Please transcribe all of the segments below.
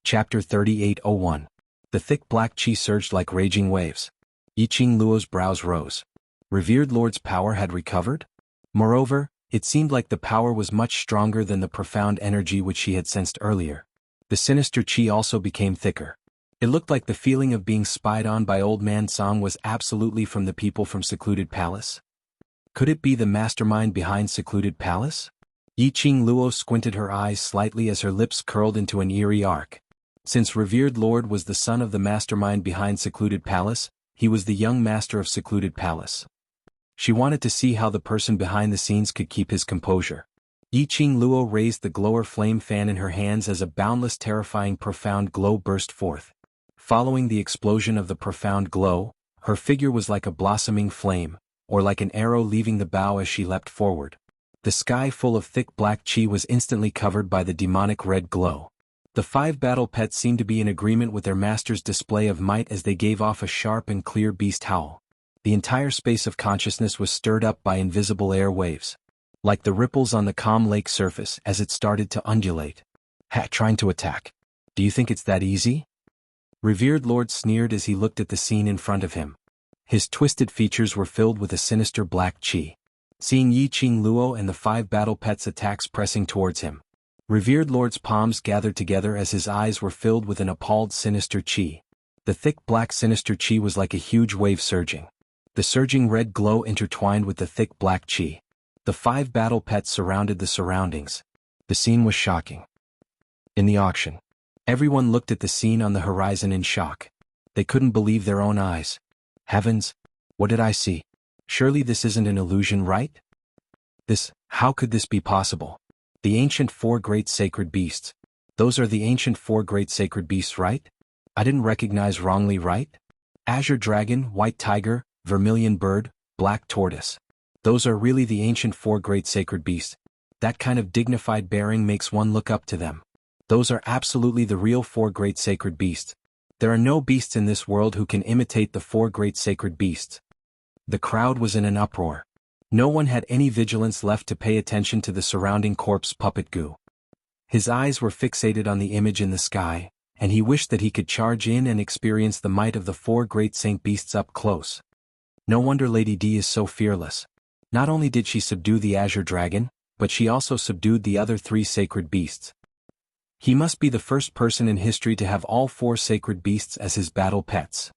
Chapter 3801. The thick black chi surged like raging waves. Yiqing Luo's brows rose. Revered Lord's power had recovered? Moreover, it seemed like the power was much stronger than the profound energy which she had sensed earlier. The sinister chi also became thicker. It looked like the feeling of being spied on by Old Man Song was absolutely from the people from Secluded Palace. Could it be the mastermind behind Secluded Palace? Yiqing Luo squinted her eyes slightly as her lips curled into an eerie arc. Since Revered Lord was the son of the mastermind behind Secluded Palace, he was the young master of Secluded Palace. She wanted to see how the person behind the scenes could keep his composure. Yiqing Luo raised the glower flame fan in her hands as a boundless terrifying profound glow burst forth. Following the explosion of the profound glow, her figure was like a blossoming flame, or like an arrow leaving the bow as she leapt forward. The sky full of thick black chi was instantly covered by the demonic red glow. The 5 battle pets seemed to be in agreement with their master's display of might as they gave off a sharp and clear beast howl. The entire space of consciousness was stirred up by invisible air waves, like the ripples on the calm lake surface as it started to undulate. Trying to attack. Do you think it's that easy? Revered Lord sneered as he looked at the scene in front of him. His twisted features were filled with a sinister black chi. Seeing Yiqing Luo and the 5 battle pets' attacks pressing towards him, Revered Lord's palms gathered together as his eyes were filled with an appalled sinister chi. The thick black sinister chi was like a huge wave surging. The surging red glow intertwined with the thick black chi. The 5 battle pets surrounded the surroundings. The scene was shocking. In the auction, everyone looked at the scene on the horizon in shock. They couldn't believe their own eyes. Heavens, what did I see? Surely this isn't an illusion, right? How could this be possible? The ancient 4 great sacred beasts. Those are the ancient 4 great sacred beasts, right? I didn't recognize wrongly, right? Azure dragon, white tiger, vermilion bird, black tortoise. Those are really the ancient 4 great sacred beasts. That kind of dignified bearing makes one look up to them. Those are absolutely the real 4 great sacred beasts. There are no beasts in this world who can imitate the 4 great sacred beasts. The crowd was in an uproar. No one had any vigilance left to pay attention to the surrounding corpse puppet goo. His eyes were fixated on the image in the sky, and he wished that he could charge in and experience the might of the 4 great saint beasts up close. No wonder Lady D is so fearless. Not only did she subdue the Azure Dragon, but she also subdued the other 3 sacred beasts. He must be the first person in history to have all 4 sacred beasts as his battle pets.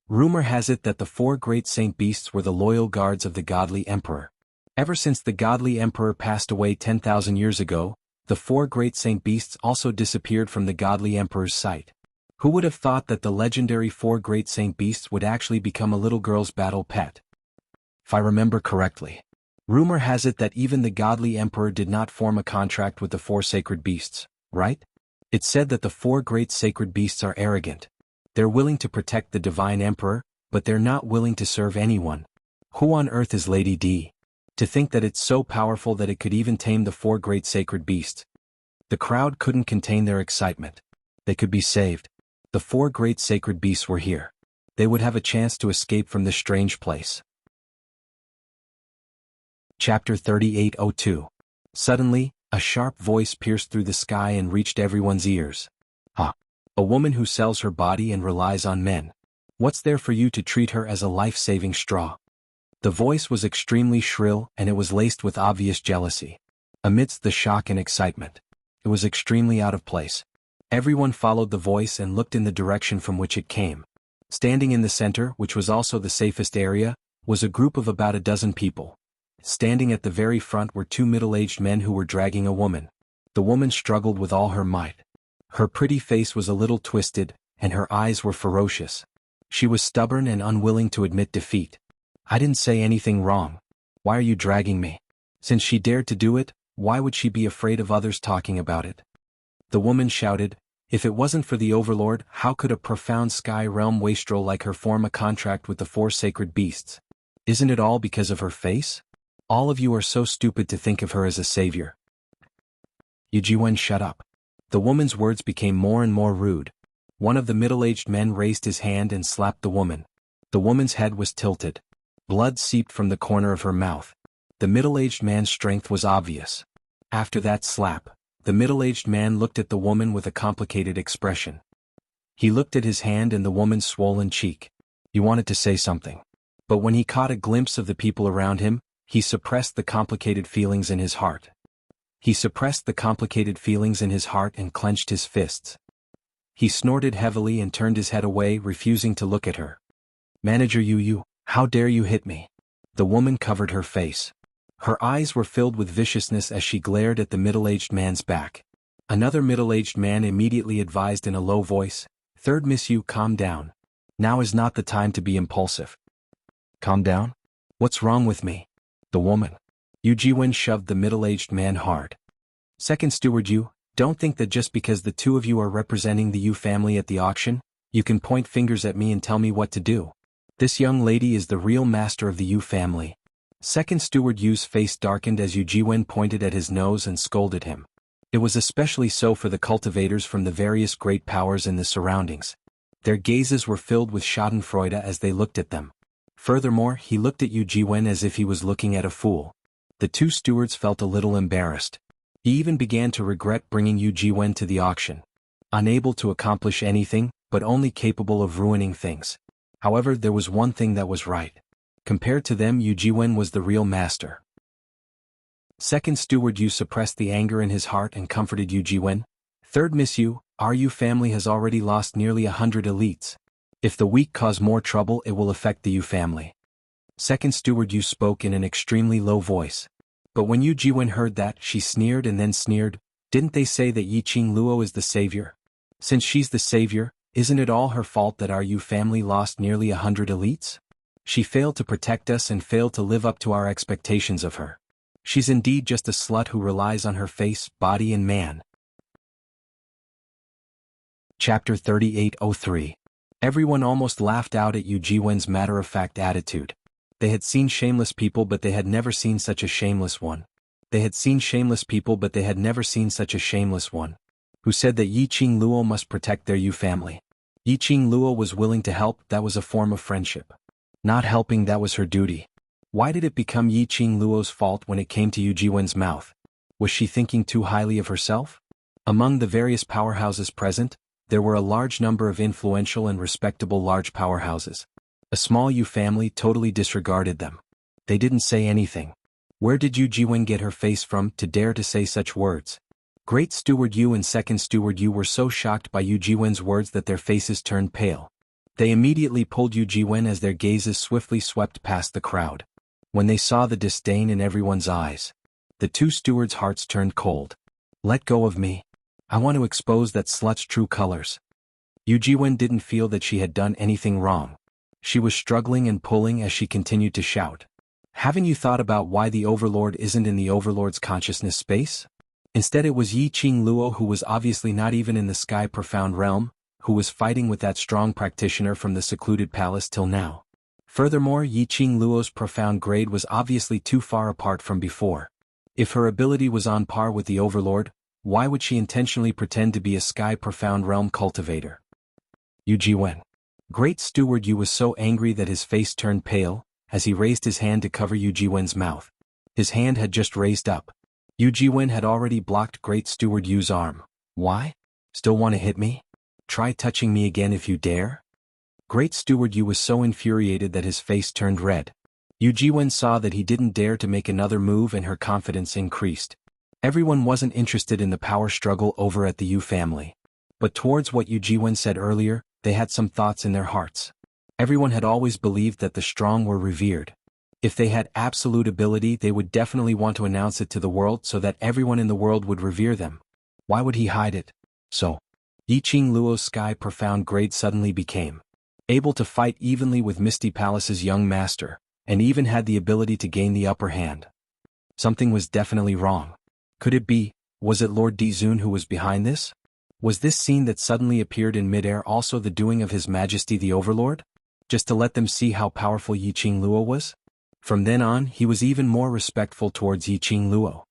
Rumor has it that the 4 great saint beasts were the loyal guards of the godly emperor. Ever since the godly emperor passed away 10,000 years ago, the 4 great saint beasts also disappeared from the godly emperor's sight. Who would have thought that the legendary 4 great saint beasts would actually become a little girl's battle pet? If I remember correctly, rumor has it that even the godly emperor did not form a contract with the 4 sacred beasts, right? It's said that the 4 great sacred beasts are arrogant. They're willing to protect the divine emperor, but they're not willing to serve anyone. Who on earth is Lady D? To think that it's so powerful that it could even tame the 4 great sacred beasts. The crowd couldn't contain their excitement. They could be saved. The 4 great sacred beasts were here. They would have a chance to escape from this strange place. Chapter 3802. Suddenly, a sharp voice pierced through the sky and reached everyone's ears. A woman who sells her body and relies on men. What's there for you to treat her as a life-saving straw? The voice was extremely shrill and it was laced with obvious jealousy. Amidst the shock and excitement, it was extremely out of place. Everyone followed the voice and looked in the direction from which it came. Standing in the center, which was also the safest area, was a group of about a dozen people. Standing at the very front were 2 middle-aged men who were dragging a woman. The woman struggled with all her might. Her pretty face was a little twisted, and her eyes were ferocious. She was stubborn and unwilling to admit defeat. I didn't say anything wrong. Why are you dragging me? Since she dared to do it, why would she be afraid of others talking about it? The woman shouted, if it wasn't for the Overlord, how could a profound sky realm wastrel like her form a contract with the 4 sacred beasts? Isn't it all because of her face? All of you are so stupid to think of her as a savior. Yujiwen, shut up. The woman's words became more and more rude. One of the middle-aged men raised his hand and slapped the woman. The woman's head was tilted. Blood seeped from the corner of her mouth. The middle-aged man's strength was obvious. After that slap, The middle-aged man looked at the woman with a complicated expression. He looked at his hand and the woman's swollen cheek. He wanted to say something. But when he caught a glimpse of the people around him, he suppressed the complicated feelings in his heart. He suppressed the complicated feelings in his heart and clenched his fists. He snorted heavily and turned his head away, refusing to look at her. Manager you, how dare you hit me? The woman covered her face. Her eyes were filled with viciousness as she glared at the middle-aged man's back. Another middle-aged man immediately advised in a low voice, "Third Miss Yu, calm down. Now is not the time to be impulsive." Calm down? What's wrong with me? The woman. Yu Jiwen shoved the middle-aged man hard. Second Steward Yu, don't think that just because the two of you are representing the Yu family at the auction, you can point fingers at me and tell me what to do. This young lady is the real master of the Yu family. Second Steward Yu's face darkened as Yu Jiwen pointed at his nose and scolded him. It was especially so for the cultivators from the various great powers in the surroundings. Their gazes were filled with schadenfreude as they looked at them. Furthermore, he looked at Yu Jiwen as if he was looking at a fool. The two stewards felt a little embarrassed. He even began to regret bringing Yu Jiwen to the auction. Unable to accomplish anything, but only capable of ruining things. However, there was one thing that was right. Compared to them, Yu Jiwen was the real master. Second Steward Yu suppressed the anger in his heart and comforted Yu Jiwen. Third Miss Yu, our Yu family has already lost nearly 100 elites. If the weak cause more trouble, it will affect the Yu family. Second Steward Yu spoke in an extremely low voice. But when Yu Jiwen heard that, she sneered and then sneered. Didn't they say that Yiqing Luo is the savior? Since she's the savior, isn't it all her fault that our Yu family lost nearly 100 elites? She failed to protect us and failed to live up to our expectations of her. She's indeed just a slut who relies on her face, body and man. Chapter 3803. Everyone almost laughed out at Yu Jiwen's matter-of-fact attitude. They had seen shameless people but they had never seen such a shameless one. They had seen shameless people but they had never seen such a shameless one. Who said that Yiqing Luo must protect their Yu family. Yiqing Luo was willing to help, that was a form of friendship. Not helping, that was her duty. Why did it become Yiqing Luo's fault when it came to Yu Jiwen's mouth? Was she thinking too highly of herself? Among the various powerhouses present, there were a large number of influential and respectable large powerhouses. A small Yu family totally disregarded them. They didn't say anything. Where did Yu Jiwen get her face from to dare to say such words? Great Steward Yu and Second Steward Yu were so shocked by Yu Jiwen's words that their faces turned pale. They immediately pulled Yu Jiwen as their gazes swiftly swept past the crowd. When they saw the disdain in everyone's eyes, the two stewards' hearts turned cold. Let go of me. I want to expose that slut's true colors. Yu Jiwen didn't feel that she had done anything wrong. She was struggling and pulling as she continued to shout. Haven't you thought about why the Overlord isn't in the Overlord's consciousness space? Instead it was Yiqing Luo who was obviously not even in the Sky Profound Realm, who was fighting with that strong practitioner from the secluded palace till now. Furthermore, Yiqing Luo's profound grade was obviously too far apart from before. If her ability was on par with the Overlord, why would she intentionally pretend to be a Sky Profound Realm cultivator? Yu Jiwen. Great Steward Yu was so angry that his face turned pale, as he raised his hand to cover Yu Jiwen's mouth. His hand had just raised up. Yu Jiwen had already blocked Great Steward Yu's arm. Why? Still want to hit me? Try touching me again if you dare? Great Steward Yu was so infuriated that his face turned red. Yu Jiwen saw that he didn't dare to make another move and her confidence increased. Everyone wasn't interested in the power struggle over at the Yu family. But towards what Yu Jiwen said earlier, they had some thoughts in their hearts. Everyone had always believed that the strong were revered. If they had absolute ability, they would definitely want to announce it to the world so that everyone in the world would revere them. Why would he hide it? So, Yiqing Luo's Sky Profound grade suddenly became able to fight evenly with Misty Palace's young master, and even had the ability to gain the upper hand. Something was definitely wrong. Could it be, was it Lord Dizun who was behind this? Was this scene that suddenly appeared in midair also the doing of His Majesty the Overlord? Just to let them see how powerful Yiqing Luo was? From then on, he was even more respectful towards Yiqing Luo.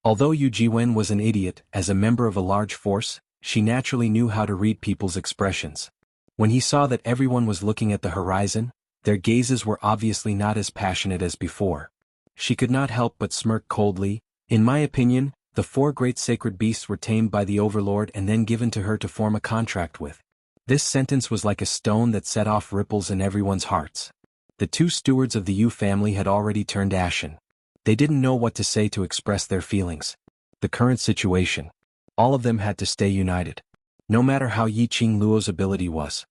Although Yu Jiwen was an idiot, as a member of a large force, she naturally knew how to read people's expressions. When he saw that everyone was looking at the horizon, their gazes were obviously not as passionate as before. She could not help but smirk coldly. In my opinion, The 4 great sacred beasts were tamed by the Overlord and then given to her to form a contract with. This sentence was like a stone that set off ripples in everyone's hearts. The 2 stewards of the Yu family had already turned ashen. They didn't know what to say to express their feelings. The current situation. All of them had to stay united. No matter how Yiqing Luo's ability was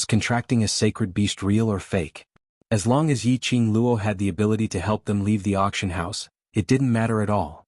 contracting a sacred beast real or fake? As long as Yiqing Luo had the ability to help them leave the auction house, it didn't matter at all.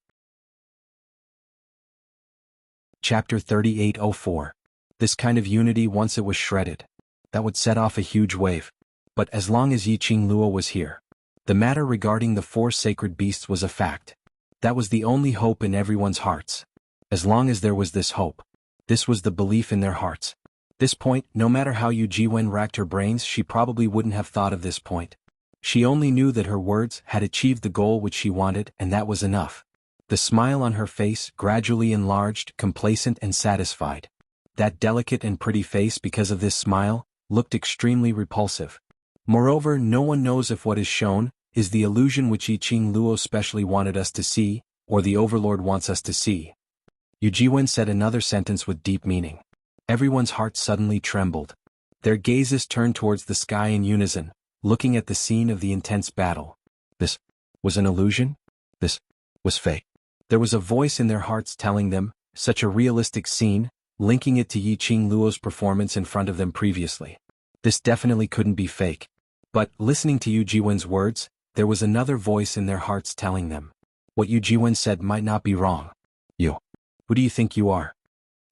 Chapter 3804. This kind of unity, once it was shredded, that would set off a huge wave. But as long as Yiqing Luo was here, the matter regarding the 4 sacred beasts was a fact. That was the only hope in everyone's hearts. As long as there was this hope, this was the belief in their hearts. This point, no matter how Yu Jiwen racked her brains, she probably wouldn't have thought of this point. She only knew that her words had achieved the goal which she wanted, and that was enough. The smile on her face gradually enlarged, complacent and satisfied. That delicate and pretty face, because of this smile, looked extremely repulsive. Moreover, no one knows if what is shown is the illusion which Yiqing Luo specially wanted us to see, or the Overlord wants us to see. Yu Jiwen said another sentence with deep meaning. Everyone's heart suddenly trembled. Their gazes turned towards the sky in unison, looking at the scene of the intense battle. This was an illusion? This was fake. There was a voice in their hearts telling them, such a realistic scene, linking it to Yiqing Luo's performance in front of them previously. This definitely couldn't be fake. But, listening to Yu Jiwen's words, there was another voice in their hearts telling them. What Yu Jiwen said might not be wrong. You. Who do you think you are?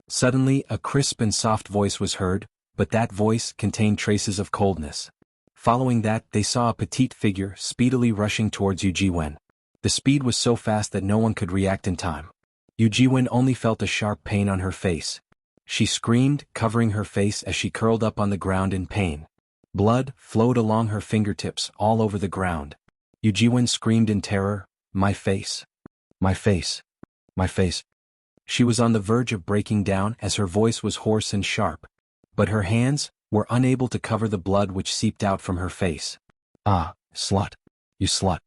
Suddenly, a crisp and soft voice was heard, but that voice contained traces of coldness. Following that, they saw a petite figure speedily rushing towards Yu Jiwen. The speed was so fast that no one could react in time. Yu Jiwen only felt a sharp pain on her face. She screamed, covering her face as she curled up on the ground in pain. Blood flowed along her fingertips all over the ground. Yu Jiwen screamed in terror, "My face! My face! My face!" She was on the verge of breaking down as her voice was hoarse and sharp. But her hands were unable to cover the blood which seeped out from her face. "Ah, slut! You slut!"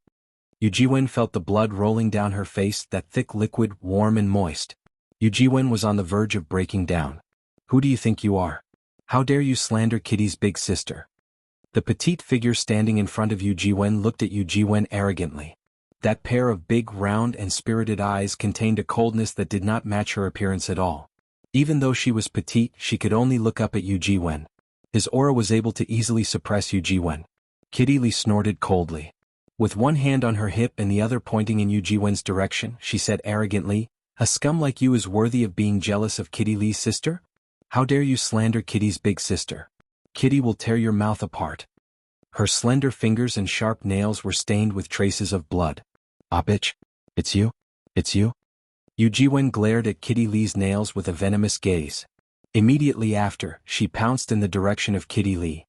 Yu Jiwen felt the blood rolling down her face, that thick liquid, warm and moist. Yu Jiwen was on the verge of breaking down. "Who do you think you are? How dare you slander Kitty's big sister?" The petite figure standing in front of Yu Jiwen looked at Yu Jiwen arrogantly. That pair of big, round and spirited eyes contained a coldness that did not match her appearance at all. Even though she was petite, she could only look up at Yu Jiwen. His aura was able to easily suppress Yu Jiwen. Kitty Lee snorted coldly. With one hand on her hip and the other pointing in Yu Jiwen's direction, she said arrogantly, "A scum like you is worthy of being jealous of Kitty Lee's sister? How dare you slander Kitty's big sister? Kitty will tear your mouth apart." Her slender fingers and sharp nails were stained with traces of blood. "Ah, bitch. It's you? It's you?" Yu Jiwen glared at Kitty Lee's nails with a venomous gaze. Immediately after, she pounced in the direction of Kitty Lee.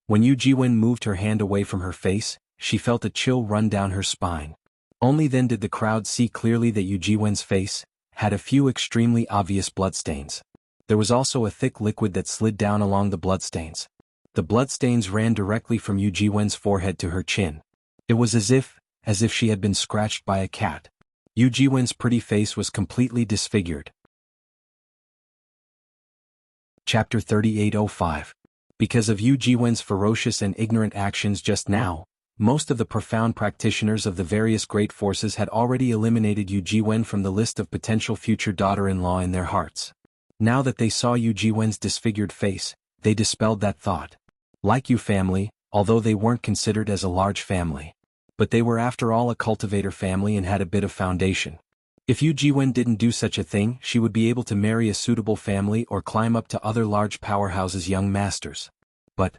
When Yu Jiwen moved her hand away from her face, she felt a chill run down her spine. Only then did the crowd see clearly that Yu Jiwen's face had a few extremely obvious bloodstains. There was also a thick liquid that slid down along the bloodstains. The bloodstains ran directly from Yu Jiwen's forehead to her chin. It was as if she had been scratched by a cat. Yu Jiwen's pretty face was completely disfigured. Chapter 3805. Because of Yu Jiwen's ferocious and ignorant actions just now, most of the profound practitioners of the various great forces had already eliminated Yu Jiwen from the list of potential future daughter-in-law in their hearts. Now that they saw Yu Jiwen's disfigured face, they dispelled that thought. Like Yu family, although they weren't considered as a large family. But they were after all a cultivator family and had a bit of foundation. If Yu Jiwen didn't do such a thing, she would be able to marry a suitable family or climb up to other large powerhouses' young masters. But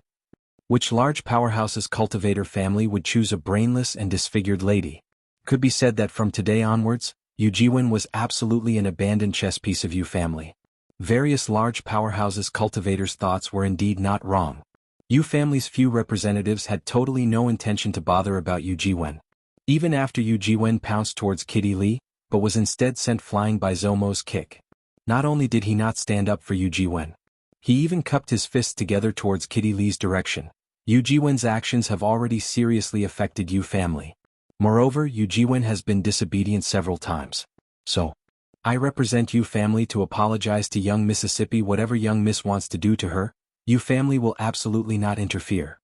which large powerhouse's cultivator family would choose a brainless and disfigured lady? Could be said that from today onwards, Yu Jiwen was absolutely an abandoned chess piece of Yu family. Various large powerhouses' cultivators' thoughts were indeed not wrong. Yu family's few representatives had totally no intention to bother about Yu Jiwen. Even after Yu Jiwen pounced towards Kitty Lee, but was instead sent flying by Zomo's kick. Not only did he not stand up for Yu Jiwen, he even cupped his fists together towards Kitty Lee's direction. Yu Jiwen's actions have already seriously affected Yu family. Moreover, Yu Jiwen has been disobedient several times. So, I represent Yu family to apologize to young Mississippi. Whatever young Miss wants to do to her, Yu family will absolutely not interfere.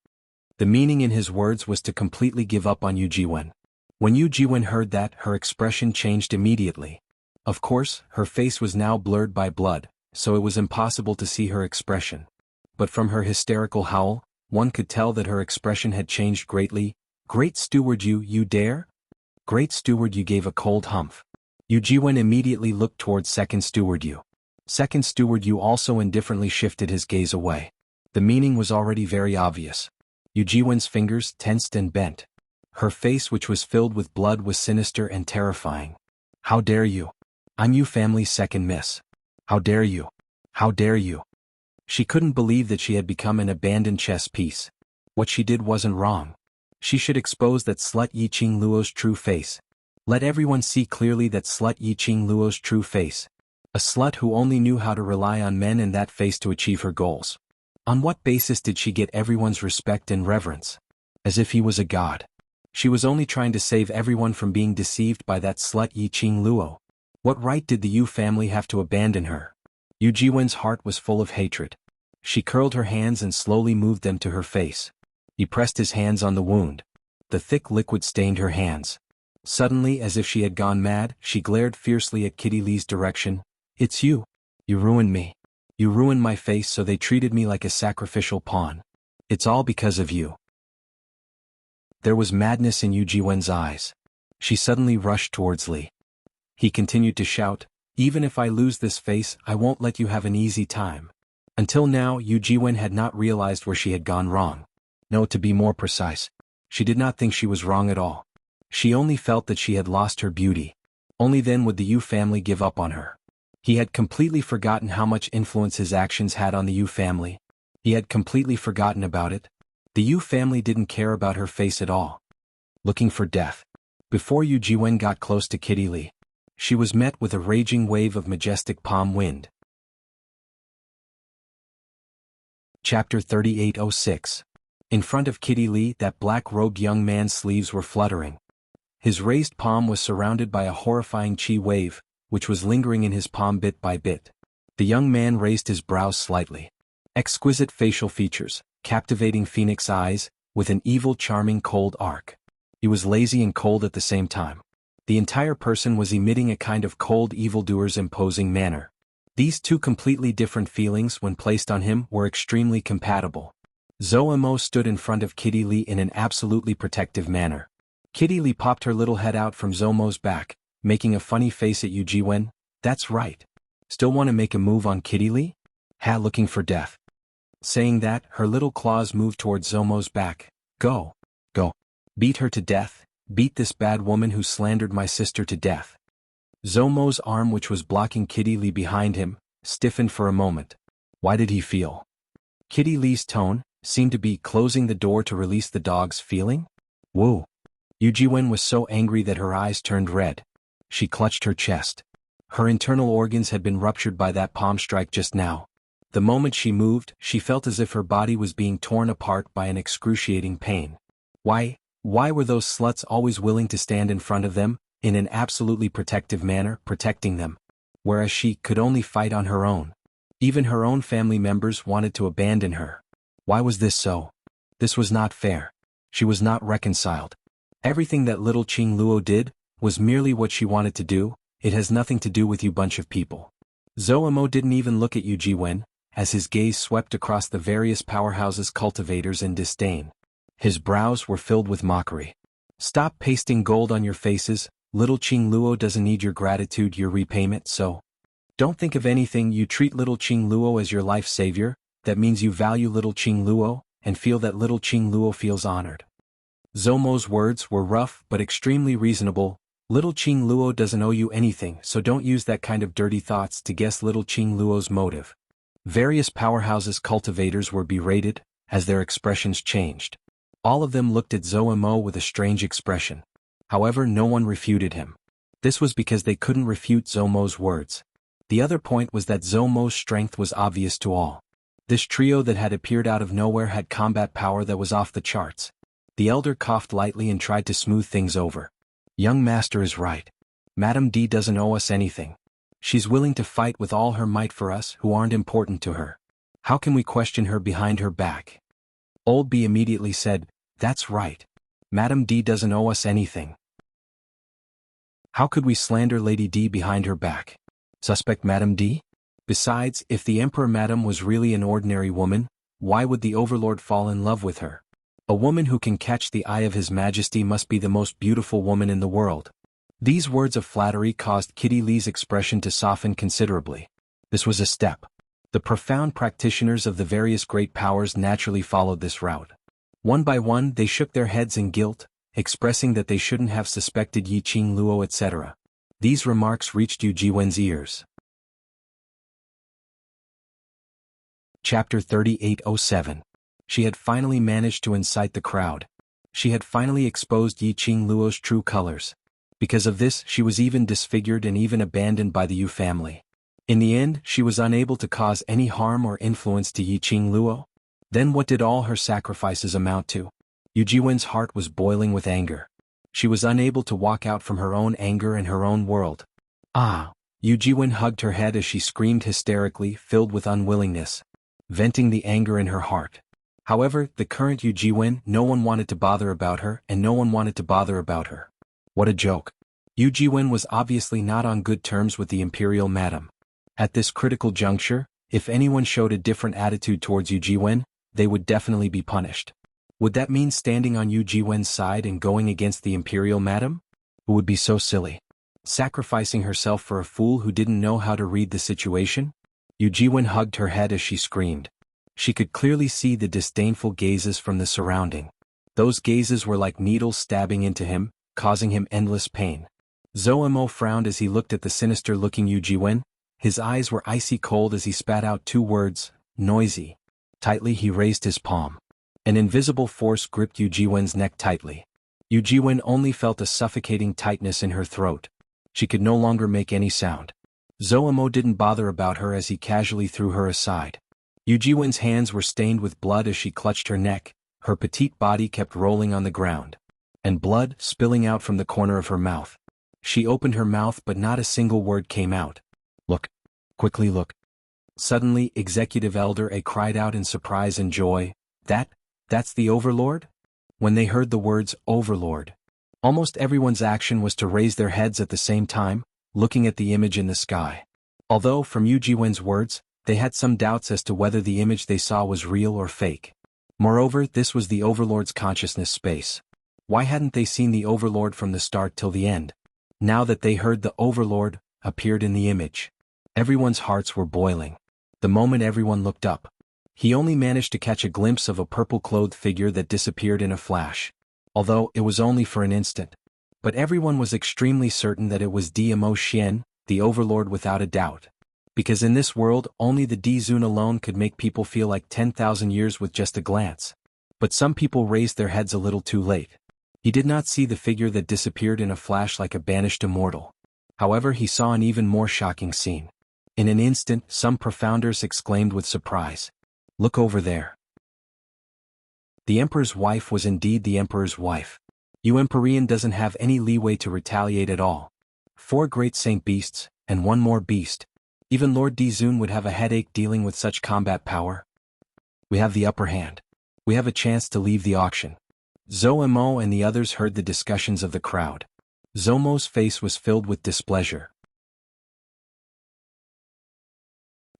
The meaning in his words was to completely give up on Yu Jiwen. When Yu Jiwen heard that, her expression changed immediately. Of course, her face was now blurred by blood, so it was impossible to see her expression. But from her hysterical howl, one could tell that her expression had changed greatly. Great steward, you dare? Great steward, you gave a cold humph. Yu Jiwen immediately looked towards second steward Yu. Second steward Yu also indifferently shifted his gaze away. The meaning was already very obvious. Yu Jiwen's fingers tensed and bent. Her face, which was filled with blood, was sinister and terrifying. How dare you? I'm Yu family's second miss. How dare you? How dare you? She couldn't believe that she had become an abandoned chess piece. What she did wasn't wrong. She should expose that slut Yiqing Luo's true face. Let everyone see clearly that slut Yiqing Luo's true face. A slut who only knew how to rely on men and that face to achieve her goals. On what basis did she get everyone's respect and reverence? As if he was a god. She was only trying to save everyone from being deceived by that slut Yiqing Luo. What right did the Yu family have to abandon her? Yu Jiwen's heart was full of hatred. She curled her hands and slowly moved them to her face. He pressed his hands on the wound. The thick liquid stained her hands. Suddenly, as if she had gone mad, she glared fiercely at Kitty Lee's direction. It's you. You ruined me. You ruined my face, so they treated me like a sacrificial pawn. It's all because of you. There was madness in Yu Jiwen's eyes. She suddenly rushed towards Li. He continued to shout, even if I lose this face, I won't let you have an easy time. Until now, Yu Jiwen had not realized where she had gone wrong. No, to be more precise, she did not think she was wrong at all. She only felt that she had lost her beauty. Only then would the Yu family give up on her. He had completely forgotten how much influence his actions had on the Yu family. He had completely forgotten about it. The Yu family didn't care about her face at all. Looking for death. Before Yu Jiwen got close to Kitty Lee, she was met with a raging wave of majestic palm wind. Chapter 3806. In front of Kitty Lee, that black-robed young man's sleeves were fluttering. His raised palm was surrounded by a horrifying chi wave, which was lingering in his palm bit by bit. The young man raised his brows slightly. Exquisite facial features, captivating phoenix eyes, with an evil, charming cold arc. He was lazy and cold at the same time. The entire person was emitting a kind of cold evildoer's imposing manner. These two completely different feelings, when placed on him, were extremely compatible. Zhou Mo stood in front of Kitty Lee in an absolutely protective manner. Kitty Lee popped her little head out from Zhou Mo's back, making a funny face at Yu Jiwen. That's right. Still want to make a move on Kitty Lee? Looking for death. Saying that, her little claws moved towards Zhou Mo's back. Go. Go. Beat her to death. Beat this bad woman who slandered my sister to death. Zhou Mo's arm, which was blocking Kitty Lee behind him, stiffened for a moment. Why did he feel? Kitty Lee's tone seemed to be closing the door to release the dog's feeling? Woo. Yu Jiwen was so angry that her eyes turned red. She clutched her chest. Her internal organs had been ruptured by that palm strike just now. The moment she moved, she felt as if her body was being torn apart by an excruciating pain. Why were those sluts always willing to stand in front of them, in an absolutely protective manner, protecting them? Whereas she could only fight on her own. Even her own family members wanted to abandon her. Why was this so? This was not fair. She was not reconciled. Everything that little Qing Luo did was merely what she wanted to do. It has nothing to do with you bunch of people. Zhou Mo didn't even look at Yu Jiwen, as his gaze swept across the various powerhouses' cultivators in disdain. His brows were filled with mockery. Stop pasting gold on your faces. Little Qing Luo doesn't need your gratitude, your repayment, so don't think of anything. You treat little Qing Luo as your life savior. That means you value little Qing Luo, and feel that little Qing Luo feels honored. Zhou Mo's words were rough but extremely reasonable. Little Qing Luo doesn't owe you anything, so don't use that kind of dirty thoughts to guess little Qing Luo's motive. Various powerhouses' cultivators were berated, as their expressions changed. All of them looked at Zhou Mo with a strange expression. However, no one refuted him. This was because they couldn't refute Zhou Mo's words. The other point was that Zhou Mo's strength was obvious to all. This trio that had appeared out of nowhere had combat power that was off the charts. The elder coughed lightly and tried to smooth things over. Young master is right. Madame D doesn't owe us anything. She's willing to fight with all her might for us who aren't important to her. How can we question her behind her back? Old B immediately said, that's right. Madame D doesn't owe us anything. How could we slander Lady D behind her back? Suspect Madame D? Besides, if the Emperor Madame was really an ordinary woman, why would the Overlord fall in love with her? A woman who can catch the eye of His Majesty must be the most beautiful woman in the world. These words of flattery caused Kitty Lee's expression to soften considerably. This was a step. The profound practitioners of the various great powers naturally followed this route. One by one they shook their heads in guilt, expressing that they shouldn't have suspected Yi Qing Luo etc. These remarks reached Yu Jiwen's ears. Chapter 3807. She had finally managed to incite the crowd. She had finally exposed Yi Qing Luo's true colors. Because of this she was even disfigured and even abandoned by the Yu family. In the end she was unable to cause any harm or influence to Yi Qing Luo. Then what did all her sacrifices amount to? Yu Jiwen's heart was boiling with anger. She was unable to walk out from her own anger and her own world. Ah! Yu Jiwen hugged her head as she screamed hysterically, filled with unwillingness, venting the anger in her heart. However, the current Yu Jiwen, no one wanted to bother about her and no one wanted to bother about her. What a joke. Yu Jiwen was obviously not on good terms with the Imperial Madam. At this critical juncture, if anyone showed a different attitude towards Yu Jiwen, they would definitely be punished. Would that mean standing on Yu Jiwen's side and going against the Imperial Madam? Who would be so silly? Sacrificing herself for a fool who didn't know how to read the situation? Yu Jiwen hugged her head as she screamed. She could clearly see the disdainful gazes from the surrounding. Those gazes were like needles stabbing into him, causing him endless pain. Zhou Mo frowned as he looked at the sinister-looking Yu Jiwen. His eyes were icy cold as he spat out two words, noisy. Tightly he raised his palm. An invisible force gripped Yu Jiwen's neck tightly. Yu Jiwen only felt a suffocating tightness in her throat. She could no longer make any sound. Zhou Mo didn't bother about her as he casually threw her aside. Yu Jiwen's hands were stained with blood as she clutched her neck, her petite body kept rolling on the ground. And blood spilling out from the corner of her mouth. She opened her mouth but not a single word came out. Look. Quickly look. Suddenly Executive Elder A cried out in surprise and joy, That's the Overlord? When they heard the words, Overlord, almost everyone's action was to raise their heads at the same time, looking at the image in the sky. Although, from Yu Jiwen's words, they had some doubts as to whether the image they saw was real or fake. Moreover, this was the Overlord's consciousness space. Why hadn't they seen the Overlord from the start till the end? Now that they heard the Overlord appeared in the image. Everyone's hearts were boiling. The moment everyone looked up, he only managed to catch a glimpse of a purple-clothed figure that disappeared in a flash. Although it was only for an instant. But everyone was extremely certain that it was Dmo Xian, the Overlord without a doubt. Because in this world, only the D-Zun alone could make people feel like 10,000 years with just a glance. But some people raised their heads a little too late. He did not see the figure that disappeared in a flash like a banished immortal. However, he saw an even more shocking scene. In an instant, some profounders exclaimed with surprise. Look over there. The Emperor's wife was indeed the Emperor's wife. Yu Empyrean doesn't have any leeway to retaliate at all. 4 great saint beasts, and 1 more beast. Even Lord D-Zun would have a headache dealing with such combat power. We have the upper hand. We have a chance to leave the auction. Zhou Mo and the others heard the discussions of the crowd. Zhou Mo's face was filled with displeasure.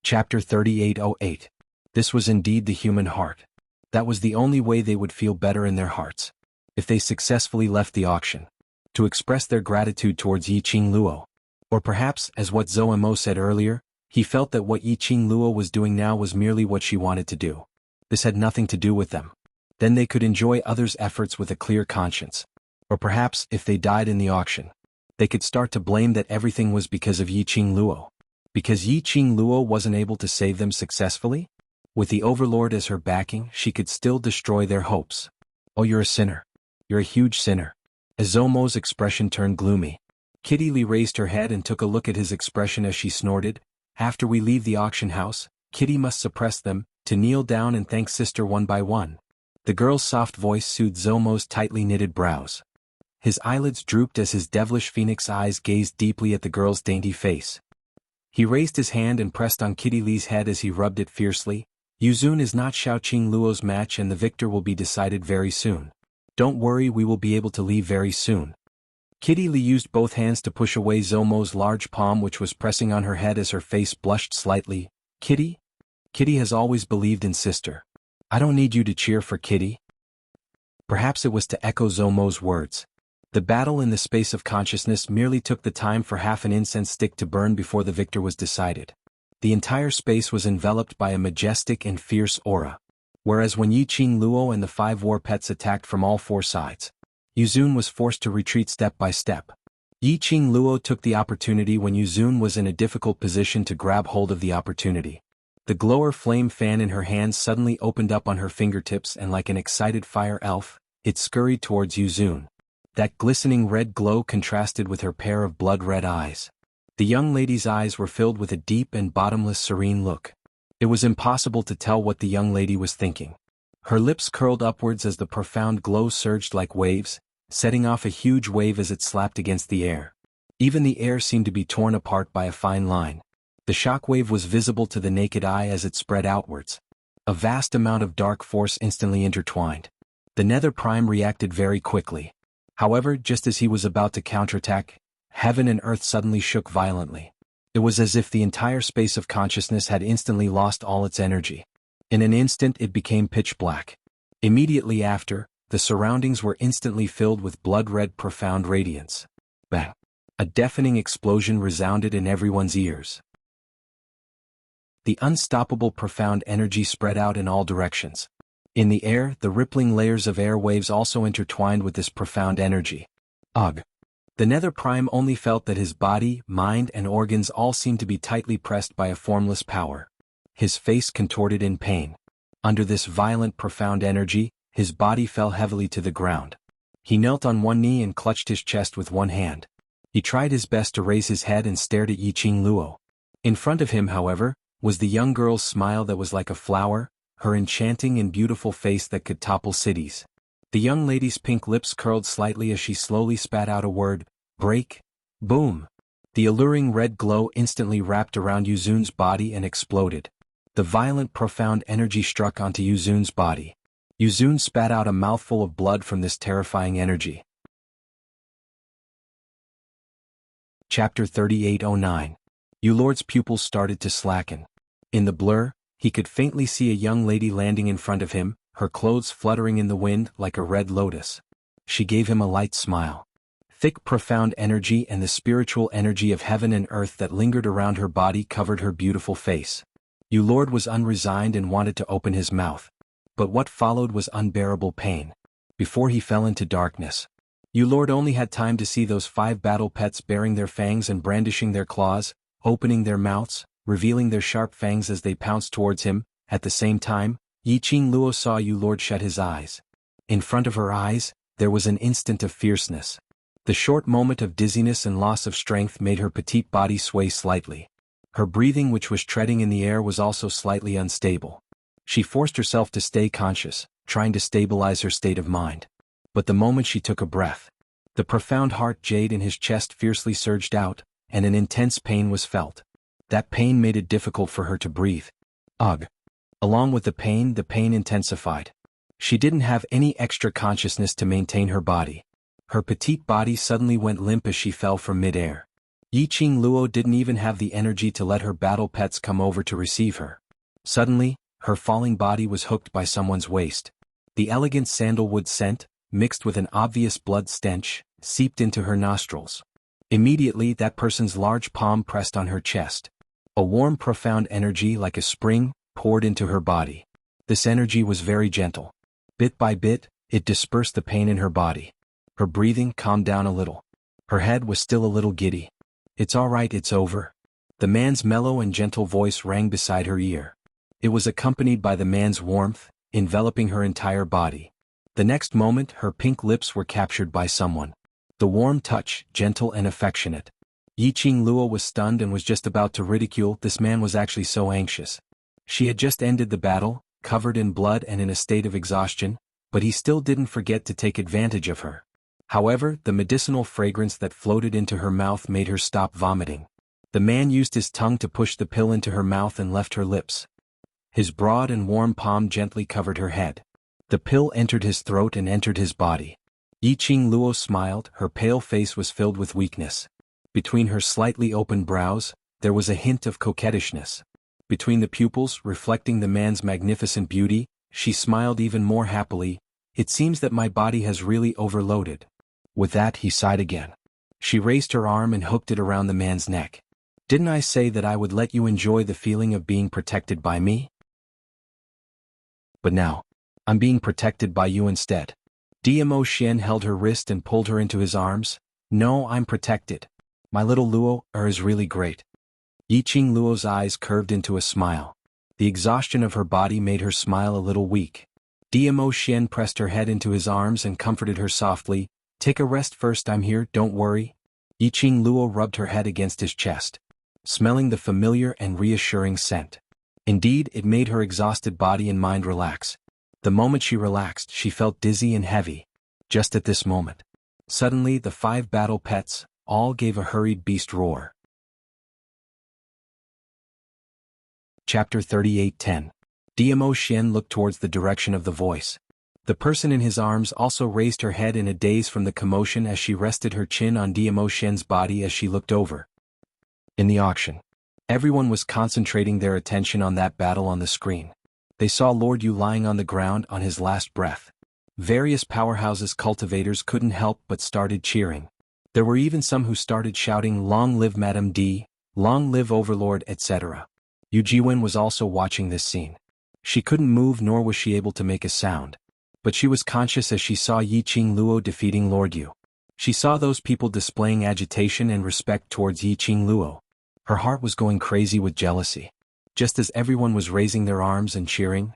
Chapter 3808. This was indeed the human heart. That was the only way they would feel better in their hearts. If they successfully left the auction. To express their gratitude towards Yi Qing Luo. Or perhaps, as what Zhou Mo said earlier, he felt that what Yi Qing Luo was doing now was merely what she wanted to do. This had nothing to do with them. Then they could enjoy others' efforts with a clear conscience. Or perhaps, if they died in the auction, they could start to blame that everything was because of Yi Qing Luo. Because Yi Qing Luo wasn't able to save them successfully? With the Overlord as her backing, she could still destroy their hopes. Oh, you're a sinner. You're a huge sinner. As Zhou Mo's expression turned gloomy, Kitty Lee raised her head and took a look at his expression as she snorted. After we leave the auction house, Kitty must suppress them, to kneel down and thank sister one by one. The girl's soft voice soothed Zomo's tightly knitted brows. His eyelids drooped as his devilish phoenix eyes gazed deeply at the girl's dainty face. He raised his hand and pressed on Kitty Lee's head as he rubbed it fiercely. Yuzun is not Xiaoqing Luo's match and the victor will be decided very soon. Don't worry, we will be able to leave very soon. Kitty Lee used both hands to push away Zomo's large palm which was pressing on her head as her face blushed slightly. Kitty? Kitty has always believed in sister. I don't need you to cheer for Kitty. Perhaps it was to echo Zomo's words. The battle in the space of consciousness merely took the time for half an incense stick to burn before the victor was decided. The entire space was enveloped by a majestic and fierce aura. Whereas when Yiqing Luo and the 5 war pets attacked from all 4 sides, Yuzun was forced to retreat step by step. Yiqing Luo took the opportunity when Yuzun was in a difficult position to grab hold of the opportunity. The glower flame fan in her hands suddenly opened up on her fingertips and like an excited fire elf, it scurried towards Yuzun. That glistening red glow contrasted with her pair of blood-red eyes. The young lady's eyes were filled with a deep and bottomless serene look. It was impossible to tell what the young lady was thinking. Her lips curled upwards as the profound glow surged like waves, setting off a huge wave as it slapped against the air. Even the air seemed to be torn apart by a fine line. The shock wave was visible to the naked eye as it spread outwards. A vast amount of dark force instantly intertwined. The Nether Prime reacted very quickly. However, just as he was about to counterattack, heaven and earth suddenly shook violently. It was as if the entire space of consciousness had instantly lost all its energy. In an instant it became pitch black. Immediately after, the surroundings were instantly filled with blood-red profound radiance. Bang! A deafening explosion resounded in everyone's ears. The unstoppable profound energy spread out in all directions. In the air, the rippling layers of air waves also intertwined with this profound energy. Ugh! The Nether Prime only felt that his body, mind and organs all seemed to be tightly pressed by a formless power. His face contorted in pain. Under this violent profound energy, his body fell heavily to the ground. He knelt on one knee and clutched his chest with one hand. He tried his best to raise his head and stared at Yiqing Luo. In front of him, however, was the young girl's smile that was like a flower, her enchanting and beautiful face that could topple cities. The young lady's pink lips curled slightly as she slowly spat out a word, break, boom. The alluring red glow instantly wrapped around Yuzun's body and exploded. The violent profound energy struck onto Yuzun's body. Yuzun spat out a mouthful of blood from this terrifying energy. Chapter 3809. Ulord's pupils started to slacken. In the blur, he could faintly see a young lady landing in front of him, her clothes fluttering in the wind like a red lotus. She gave him a light smile. Thick profound energy and the spiritual energy of heaven and earth that lingered around her body covered her beautiful face. Ulord was unresigned and wanted to open his mouth. But what followed was unbearable pain. Before he fell into darkness, Ulord only had time to see those 5 battle pets baring their fangs and brandishing their claws, opening their mouths, revealing their sharp fangs as they pounced towards him. At the same time, Yiqing Luo saw Ulord shut his eyes. In front of her eyes, there was an instant of fierceness. The short moment of dizziness and loss of strength made her petite body sway slightly. Her breathing, which was treading in the air, was also slightly unstable. She forced herself to stay conscious, trying to stabilize her state of mind. But the moment she took a breath, the profound heart jade in his chest fiercely surged out, and an intense pain was felt. That pain made it difficult for her to breathe. Ugh! Along with the pain intensified. She didn't have any extra consciousness to maintain her body. Her petite body suddenly went limp as she fell from mid-air. Yiqing Luo didn't even have the energy to let her battle pets come over to receive her. Suddenly, her falling body was hooked by someone's waist. The elegant sandalwood scent, mixed with an obvious blood stench, seeped into her nostrils. Immediately that person's large palm pressed on her chest. A warm profound energy like a spring poured into her body. This energy was very gentle. Bit by bit, it dispersed the pain in her body. Her breathing calmed down a little. Her head was still a little giddy. It's all right, it's over. The man's mellow and gentle voice rang beside her ear. It was accompanied by the man's warmth, enveloping her entire body. The next moment her pink lips were captured by someone. The warm touch, gentle and affectionate. Yiqing Luo was stunned and was just about to ridicule this man was actually so anxious. She had just ended the battle, covered in blood and in a state of exhaustion, but he still didn't forget to take advantage of her. However, the medicinal fragrance that floated into her mouth made her stop vomiting. The man used his tongue to push the pill into her mouth and left her lips. His broad and warm palm gently covered her head. The pill entered his throat and entered his body. Yiqing Luo smiled, her pale face was filled with weakness. Between her slightly open brows, there was a hint of coquettishness. Between the pupils, reflecting the man's magnificent beauty, she smiled even more happily. It seems that my body has really overloaded. With that, he sighed again. She raised her arm and hooked it around the man's neck. Didn't I say that I would let you enjoy the feeling of being protected by me? But now, I'm being protected by you instead. Dmo Xian held her wrist and pulled her into his arms. No, I'm protected. My little Luo is really great. Yiqing Luo's eyes curved into a smile. The exhaustion of her body made her smile a little weak. Dmo Xian pressed her head into his arms and comforted her softly. Take a rest first, I'm here, don't worry. Yiqing Luo rubbed her head against his chest, smelling the familiar and reassuring scent. Indeed, it made her exhausted body and mind relax. The moment she relaxed, she felt dizzy and heavy. Just at this moment, suddenly the 5 battle pets all gave a hurried beast roar. Chapter 38:10. Dmo Xian looked towards the direction of the voice. The person in his arms also raised her head in a daze from the commotion as she rested her chin on Dmo Xian's body as she looked over. In the auction, everyone was concentrating their attention on that battle on the screen. They saw Lord Yu lying on the ground on his last breath. Various powerhouses cultivators couldn't help but started cheering. There were even some who started shouting, "Long live Madame D, long live Overlord," etc. Yu Jiwen was also watching this scene. She couldn't move nor was she able to make a sound. But she was conscious as she saw Yiqing Luo defeating Lord Yu. She saw those people displaying agitation and respect towards Yiqing Luo. Her heart was going crazy with jealousy. Just as everyone was raising their arms and cheering,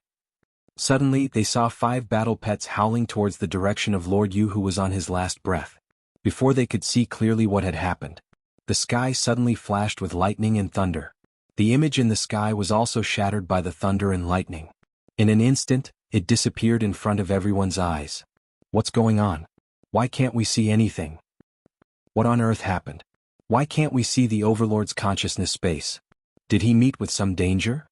suddenly they saw 5 battle pets howling towards the direction of Lord Yu, who was on his last breath. Before they could see clearly what had happened, the sky suddenly flashed with lightning and thunder. The image in the sky was also shattered by the thunder and lightning. In an instant, it disappeared in front of everyone's eyes. What's going on? Why can't we see anything? What on earth happened? Why can't we see the Overlord's consciousness space? Did he meet with some danger?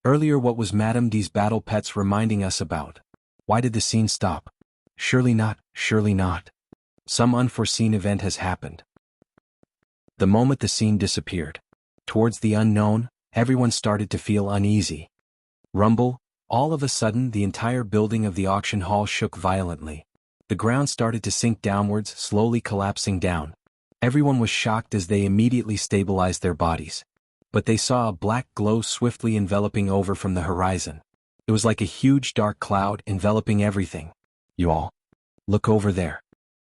Earlier, what was Madame D's battle pets reminding us about? Why did the scene stop? Surely not, surely not. Some unforeseen event has happened. The moment the scene disappeared, towards the unknown, everyone started to feel uneasy. Rumble. All of a sudden, the entire building of the auction hall shook violently. The ground started to sink downwards, slowly collapsing down. Everyone was shocked as they immediately stabilized their bodies. But they saw a black glow swiftly enveloping over from the horizon. It was like a huge dark cloud enveloping everything. You all, look over there.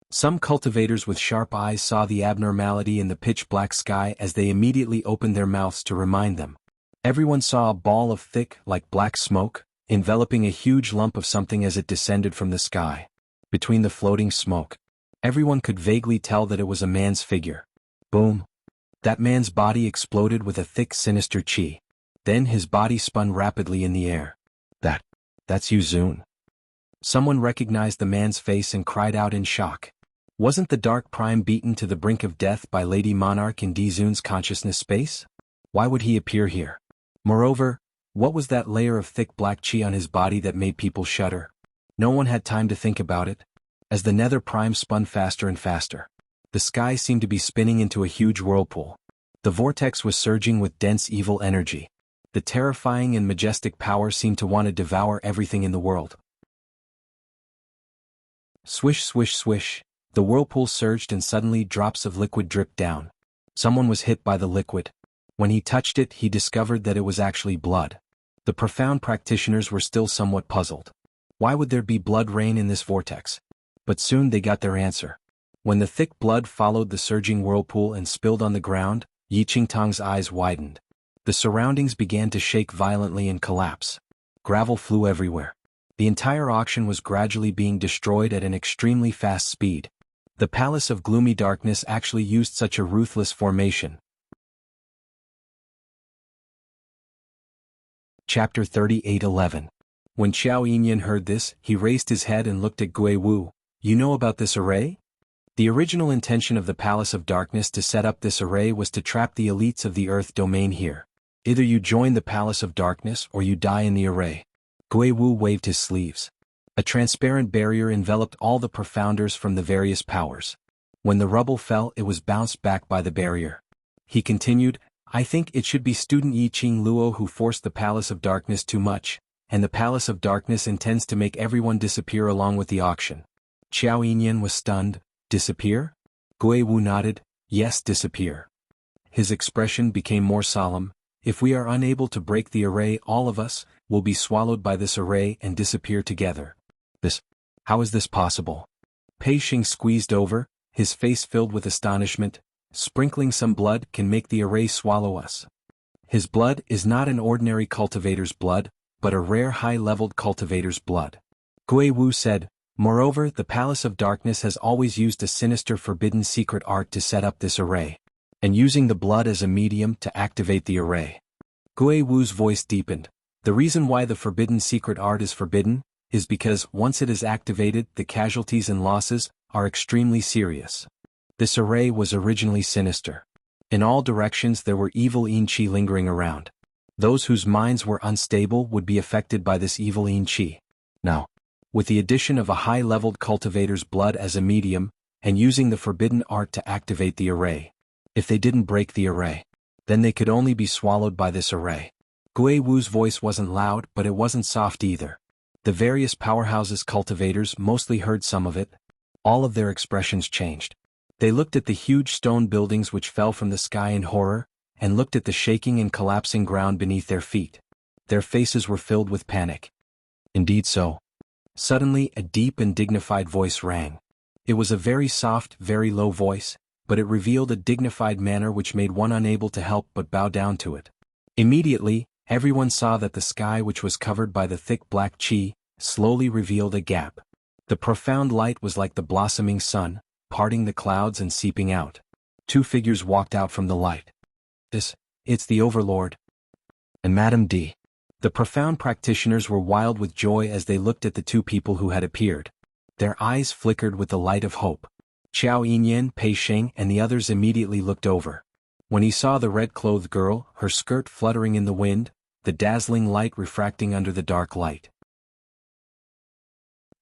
Some cultivators with sharp eyes saw the abnormality in the pitch-black sky as they immediately opened their mouths to remind them. Everyone saw a ball of thick, like black smoke, enveloping a huge lump of something as it descended from the sky. Between the floating smoke, everyone could vaguely tell that it was a man's figure. Boom! That man's body exploded with a thick, sinister chi. Then his body spun rapidly in the air. That's Yu Zun. Someone recognized the man's face and cried out in shock. Wasn't the Dark Prime beaten to the brink of death by Lady Monarch in D Zun's consciousness space? Why would he appear here? Moreover, what was that layer of thick black chi on his body that made people shudder? No one had time to think about it. As the Nether Prime spun faster and faster, the sky seemed to be spinning into a huge whirlpool. The vortex was surging with dense evil energy. The terrifying and majestic power seemed to want to devour everything in the world. Swish, swish, swish. The whirlpool surged and suddenly drops of liquid dripped down. Someone was hit by the liquid. When he touched it, he discovered that it was actually blood. The profound practitioners were still somewhat puzzled. Why would there be blood rain in this vortex? But soon they got their answer. When the thick blood followed the surging whirlpool and spilled on the ground, Yi Qingtang's eyes widened. The surroundings began to shake violently and collapse. Gravel flew everywhere. The entire auction was gradually being destroyed at an extremely fast speed. The Palace of Gloomy Darkness actually used such a ruthless formation. Chapter 38:11. When Qiao Yinyan heard this, he raised his head and looked at Gui Wu. You know about this array? The original intention of the Palace of Darkness to set up this array was to trap the elites of the Earth domain here. Either you join the Palace of Darkness or you die in the array. Gui Wu waved his sleeves. A transparent barrier enveloped all the profounders from the various powers. When the rubble fell, it was bounced back by the barrier. He continued, I think it should be student Yi Qing Luo who forced the Palace of Darkness too much, and the Palace of Darkness intends to make everyone disappear along with the auction. Qiao Yinyan was stunned. Disappear? Gui Wu nodded, yes, disappear. His expression became more solemn. If we are unable to break the array, all of us will be swallowed by this array and disappear together. How is this possible? Pei Xing squeezed over, his face filled with astonishment. Sprinkling some blood can make the array swallow us. His blood is not an ordinary cultivator's blood, but a rare high-leveled cultivator's blood. Gui Wu said, moreover, the Palace of Darkness has always used a sinister forbidden secret art to set up this array, and using the blood as a medium to activate the array. Gui Wu's voice deepened. The reason why the forbidden secret art is forbidden is because once it is activated, the casualties and losses are extremely serious. This array was originally sinister. In all directions there were evil yin qi lingering around. Those whose minds were unstable would be affected by this evil yin qi. Now, with the addition of a high-leveled cultivator's blood as a medium, and using the forbidden art to activate the array, if they didn't break the array, then they could only be swallowed by this array. Gui Wu's voice wasn't loud, but it wasn't soft either. The various powerhouses' cultivators mostly heard some of it. All of their expressions changed. They looked at the huge stone buildings which fell from the sky in horror, and looked at the shaking and collapsing ground beneath their feet. Their faces were filled with panic. Indeed so. Suddenly, a deep and dignified voice rang. It was a very soft, very low voice, but it revealed a dignified manner which made one unable to help but bow down to it. Immediately, everyone saw that the sky which was covered by the thick black qi slowly revealed a gap. The profound light was like the blossoming sun, parting the clouds and seeping out. Two figures walked out from the light. It's the Overlord. And Madame D. The profound practitioners were wild with joy as they looked at the two people who had appeared. Their eyes flickered with the light of hope. Qiao Yinyan, Pei Xing, and the others immediately looked over. When he saw the red-clothed girl, her skirt fluttering in the wind, the dazzling light refracting under the dark light.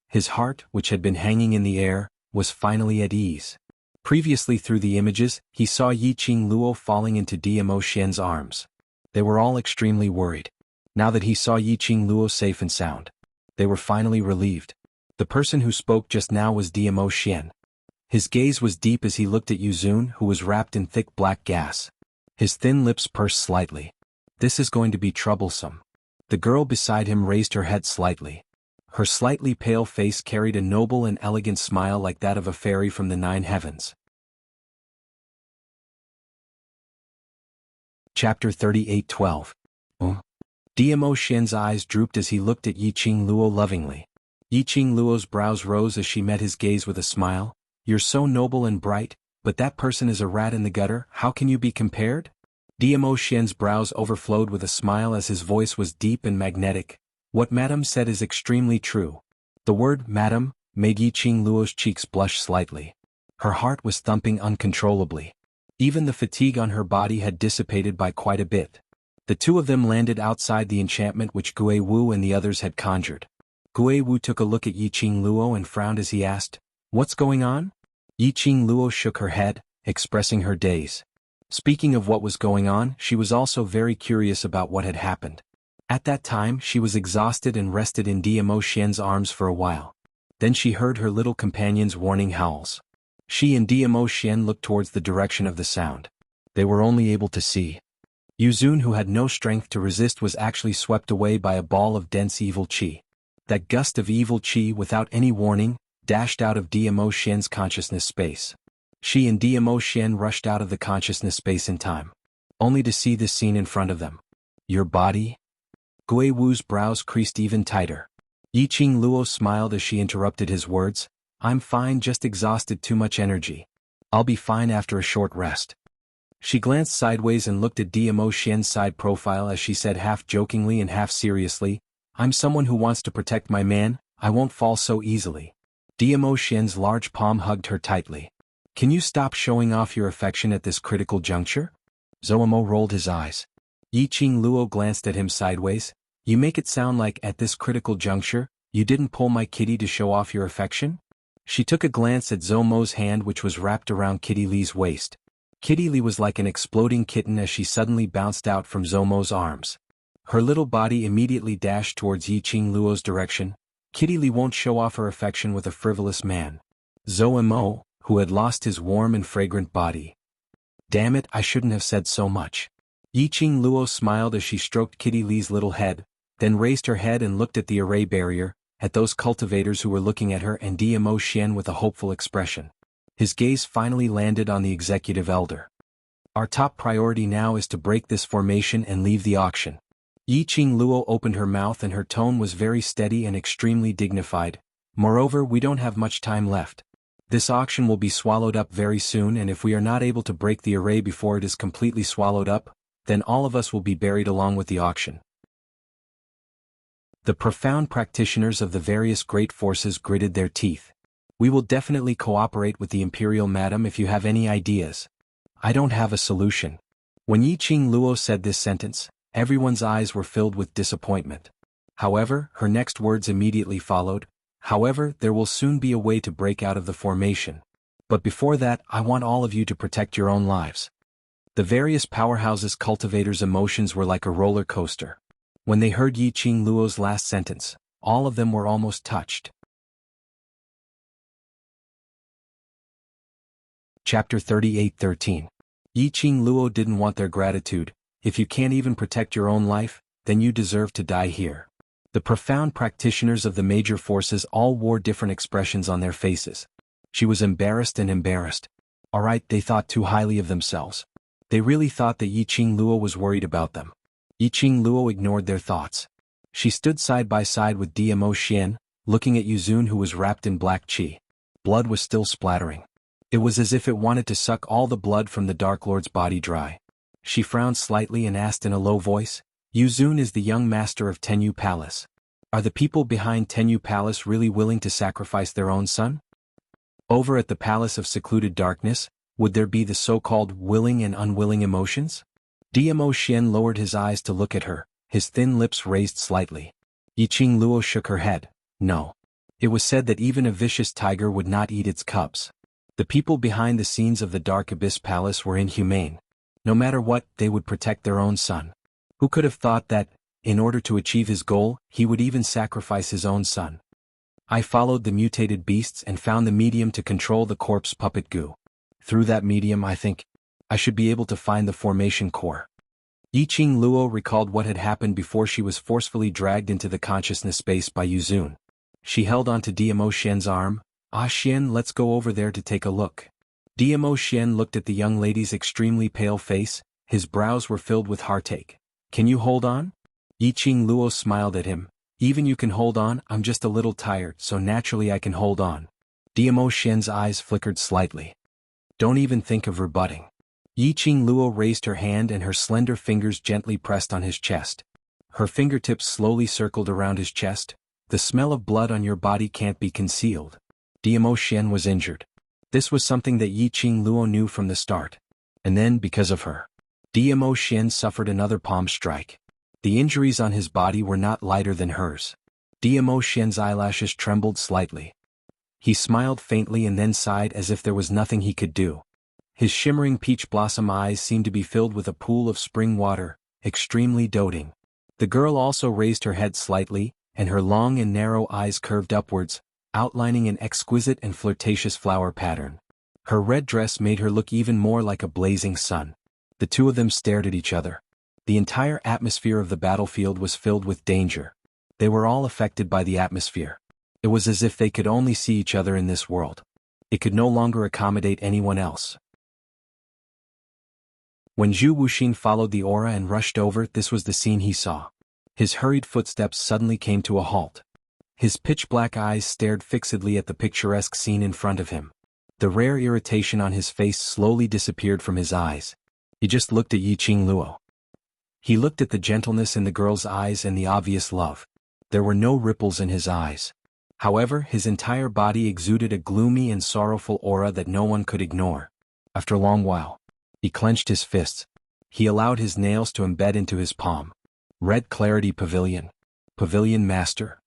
His heart, which had been hanging in the air, was finally at ease. Previously through the images, he saw Yi Qing Luo falling into Dmo Xian's arms. They were all extremely worried. Now that he saw Yi Qing Luo safe and sound, they were finally relieved. The person who spoke just now was Dmo Xian. His gaze was deep as he looked at Yuzun, who was wrapped in thick black gas. His thin lips pursed slightly. This is going to be troublesome. The girl beside him raised her head slightly. Her slightly pale face carried a noble and elegant smile like that of a fairy from the 9 heavens. Chapter 38:12. Dmo Xian's eyes drooped as he looked at Yi Qing Luo lovingly. Yi Qing Luo's brows rose as she met his gaze with a smile. You're so noble and bright, but that person is a rat in the gutter, how can you be compared? Dmo Xian's brows overflowed with a smile as his voice was deep and magnetic. What Madame said is extremely true. The word Madame made Yi Qing Luo's cheeks blush slightly. Her heart was thumping uncontrollably. Even the fatigue on her body had dissipated by quite a bit. The two of them landed outside the enchantment which Gui Wu and the others had conjured. Gui Wu took a look at Yi Qing Luo and frowned as he asked, "What's going on?" Yi Qing Luo shook her head, expressing her daze. Speaking of what was going on, she was also very curious about what had happened. At that time she was exhausted and rested in Dmo Xian's arms for a while. Then she heard her little companion's warning howls. She and Dmo Xian looked towards the direction of the sound. They were only able to see. Yuzun, who had no strength to resist, was actually swept away by a ball of dense evil qi. That gust of evil qi, without any warning, dashed out of Dmo Xian's consciousness space. She and Dmo Xian rushed out of the consciousness space in time, only to see this scene in front of them. Your body? Gui Wu's brows creased even tighter. Yi Qing Luo smiled as she interrupted his words. I'm fine, just exhausted, too much energy. I'll be fine after a short rest. She glanced sideways and looked at Dmo Xian's side profile as she said half jokingly and half seriously, I'm someone who wants to protect my man, I won't fall so easily. Diamo Xian's large palm hugged her tightly. Can you stop showing off your affection at this critical juncture? Zouamo rolled his eyes. Yiqing Luo glanced at him sideways. You make it sound like, at this critical juncture, you didn't pull my kitty to show off your affection? She took a glance at Zouamo's hand which was wrapped around Kitty Lee's waist. Kitty Lee was like an exploding kitten as she suddenly bounced out from Zouamo's arms. Her little body immediately dashed towards Yiqing Luo's direction. Kitty Lee won't show off her affection with a frivolous man. Zouamo, who had lost his warm and fragrant body. Damn it, I shouldn't have said so much. Yiqing Luo smiled as she stroked Kitty Lee's little head, then raised her head and looked at the array barrier, at those cultivators who were looking at her and Diamo Xian with a hopeful expression. His gaze finally landed on the executive elder. Our top priority now is to break this formation and leave the auction. Yiqing Luo opened her mouth and her tone was very steady and extremely dignified. Moreover, we don't have much time left. This auction will be swallowed up very soon, and if we are not able to break the array before it is completely swallowed up, then all of us will be buried along with the auction. The profound practitioners of the various great forces gritted their teeth. We will definitely cooperate with the Imperial Madam if you have any ideas. I don't have a solution. When Yiqing Luo said this sentence, everyone's eyes were filled with disappointment. However, her next words immediately followed. However, there will soon be a way to break out of the formation. But before that, I want all of you to protect your own lives. The various powerhouses' cultivators' emotions were like a roller coaster. When they heard Yiqing Luo's last sentence, all of them were almost touched. Chapter 38:13. Yiqing Luo didn't want their gratitude. If you can't even protect your own life, then you deserve to die here. The profound practitioners of the major forces all wore different expressions on their faces. She was embarrassed and embarrassed. Alright, they thought too highly of themselves. They really thought that Yiqing Luo was worried about them. Yiqing Luo ignored their thoughts. She stood side by side with Diamo Xian, looking at Yuzun who was wrapped in black qi. Blood was still splattering. It was as if it wanted to suck all the blood from the Dark Lord's body dry. She frowned slightly and asked in a low voice, Yuzun is the young master of Tenyu Palace. Are the people behind Tenyu Palace really willing to sacrifice their own son? Over at the Palace of Secluded Darkness, would there be the so-called willing and unwilling emotions? Diamo Xian lowered his eyes to look at her, his thin lips raised slightly. Yiqing Luo shook her head. No. It was said that even a vicious tiger would not eat its cubs. The people behind the scenes of the Dark Abyss Palace were inhumane. No matter what, they would protect their own son. Who could have thought that, in order to achieve his goal, he would even sacrifice his own son? I followed the mutated beasts and found the medium to control the corpse puppet goo. Through that medium, I think, I should be able to find the formation core. Yiqing Luo recalled what had happened before she was forcefully dragged into the consciousness space by Yuzun. She held onto Diamo Xian's arm. Ah Xian, let's go over there to take a look. Diamo Xian looked at the young lady's extremely pale face, his brows were filled with heartache. Can you hold on? Yiqing Luo smiled at him. Even you can hold on, I'm just a little tired, so naturally I can hold on. Diamo Xian's eyes flickered slightly. Don't even think of rebutting. Yiqing Luo raised her hand and her slender fingers gently pressed on his chest. Her fingertips slowly circled around his chest. The smell of blood on your body can't be concealed. Diamo Xian was injured. This was something that Yiqing Luo knew from the start. And then, because of her, Diamo Xian suffered another palm strike. The injuries on his body were not lighter than hers. Diamo Xian's eyelashes trembled slightly. He smiled faintly and then sighed as if there was nothing he could do. His shimmering peach blossom eyes seemed to be filled with a pool of spring water, extremely doting. The girl also raised her head slightly, and her long and narrow eyes curved upwards, outlining an exquisite and flirtatious flower pattern. Her red dress made her look even more like a blazing sun. The two of them stared at each other. The entire atmosphere of the battlefield was filled with danger. They were all affected by the atmosphere. It was as if they could only see each other in this world. It could no longer accommodate anyone else. When Zhu Wuxin followed the aura and rushed over, this was the scene he saw. His hurried footsteps suddenly came to a halt. His pitch-black eyes stared fixedly at the picturesque scene in front of him. The rare irritation on his face slowly disappeared from his eyes. He just looked at Yiqing Luo. He looked at the gentleness in the girl's eyes and the obvious love. There were no ripples in his eyes. However, his entire body exuded a gloomy and sorrowful aura that no one could ignore. After a long while, he clenched his fists. He allowed his nails to embed into his palm. Red Clarity Pavilion. Pavilion Master.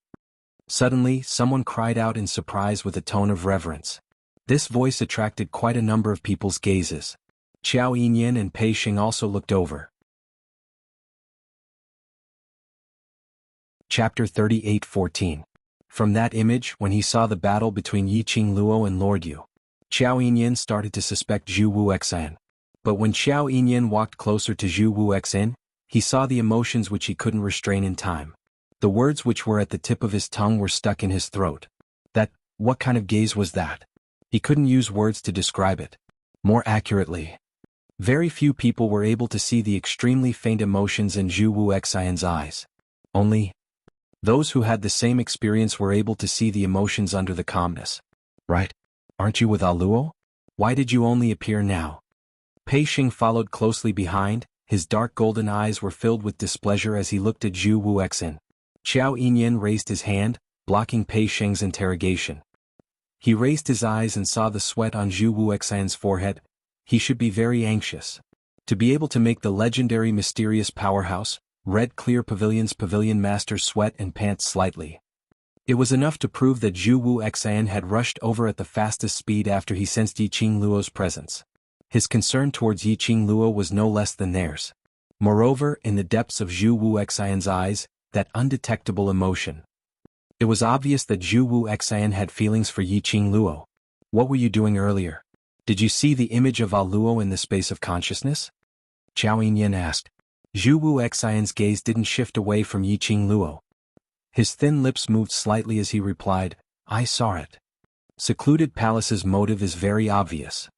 Suddenly, someone cried out in surprise with a tone of reverence. This voice attracted quite a number of people's gazes. Qiao Yinyan and Pei Xing also looked over. Chapter 38:14. From that image, when he saw the battle between Yiqing Luo and Lord Yu, Qiao Yinyan started to suspect Zhu Wuxian. But when Qiao Yinyan walked closer to Zhu Wuxian, he saw the emotions which he couldn't restrain in time. The words which were at the tip of his tongue were stuck in his throat. What kind of gaze was that? He couldn't use words to describe it. More accurately, very few people were able to see the extremely faint emotions in Zhu Wuxian's eyes. Only those who had the same experience were able to see the emotions under the calmness. Right? Aren't you with Luo? Why did you only appear now? Pei Xing followed closely behind. His dark golden eyes were filled with displeasure as he looked at Zhu Wuxian. Qiao Yinyan raised his hand, blocking Pei Xing's interrogation. He raised his eyes and saw the sweat on Zhu Wuxian's forehead. He should be very anxious. To be able to make the legendary mysterious powerhouse, Red Clear Pavilion's Pavilion Master sweat and pant slightly. It was enough to prove that Zhu Wuxian had rushed over at the fastest speed after he sensed Yiqing Luo's presence. His concern towards Yiqing Luo was no less than theirs. Moreover, in the depths of Zhu Wuxian's eyes, that undetectable emotion. It was obvious that Zhu Wuxian had feelings for Yiqing Luo. What were you doing earlier? Did you see the image of Luo in the space of consciousness? Qiao Yinyan asked. Zhu Wuxian's gaze didn't shift away from Yiqing Luo. His thin lips moved slightly as he replied, I saw it. Secluded Palace's motive is very obvious.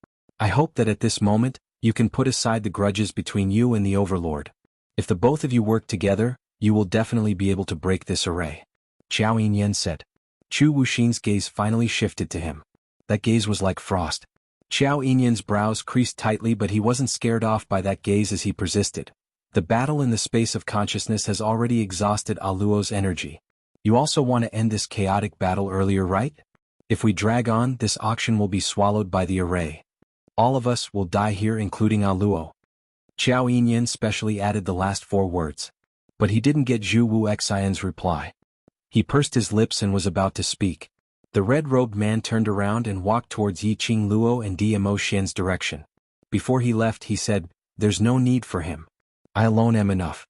I hope that at this moment, you can put aside the grudges between you and the Overlord. If the both of you work together, you will definitely be able to break this array. Qiao Yinyan said. Chu Wuxin's gaze finally shifted to him. That gaze was like frost. Qiao Yinyan's brows creased tightly, but he wasn't scared off by that gaze as he persisted. The battle in the space of consciousness has already exhausted Luo's energy. You also want to end this chaotic battle earlier, right? If we drag on, this auction will be swallowed by the array. All of us will die here, including Luo. Qiao Yinyan specially added the last 4 words. But he didn't get Zhu Wuxian's reply. He pursed his lips and was about to speak. The red-robed man turned around and walked towards Yiqing Luo and Diamo Xian's direction. Before he left, he said, There's no need for him. I alone am enough.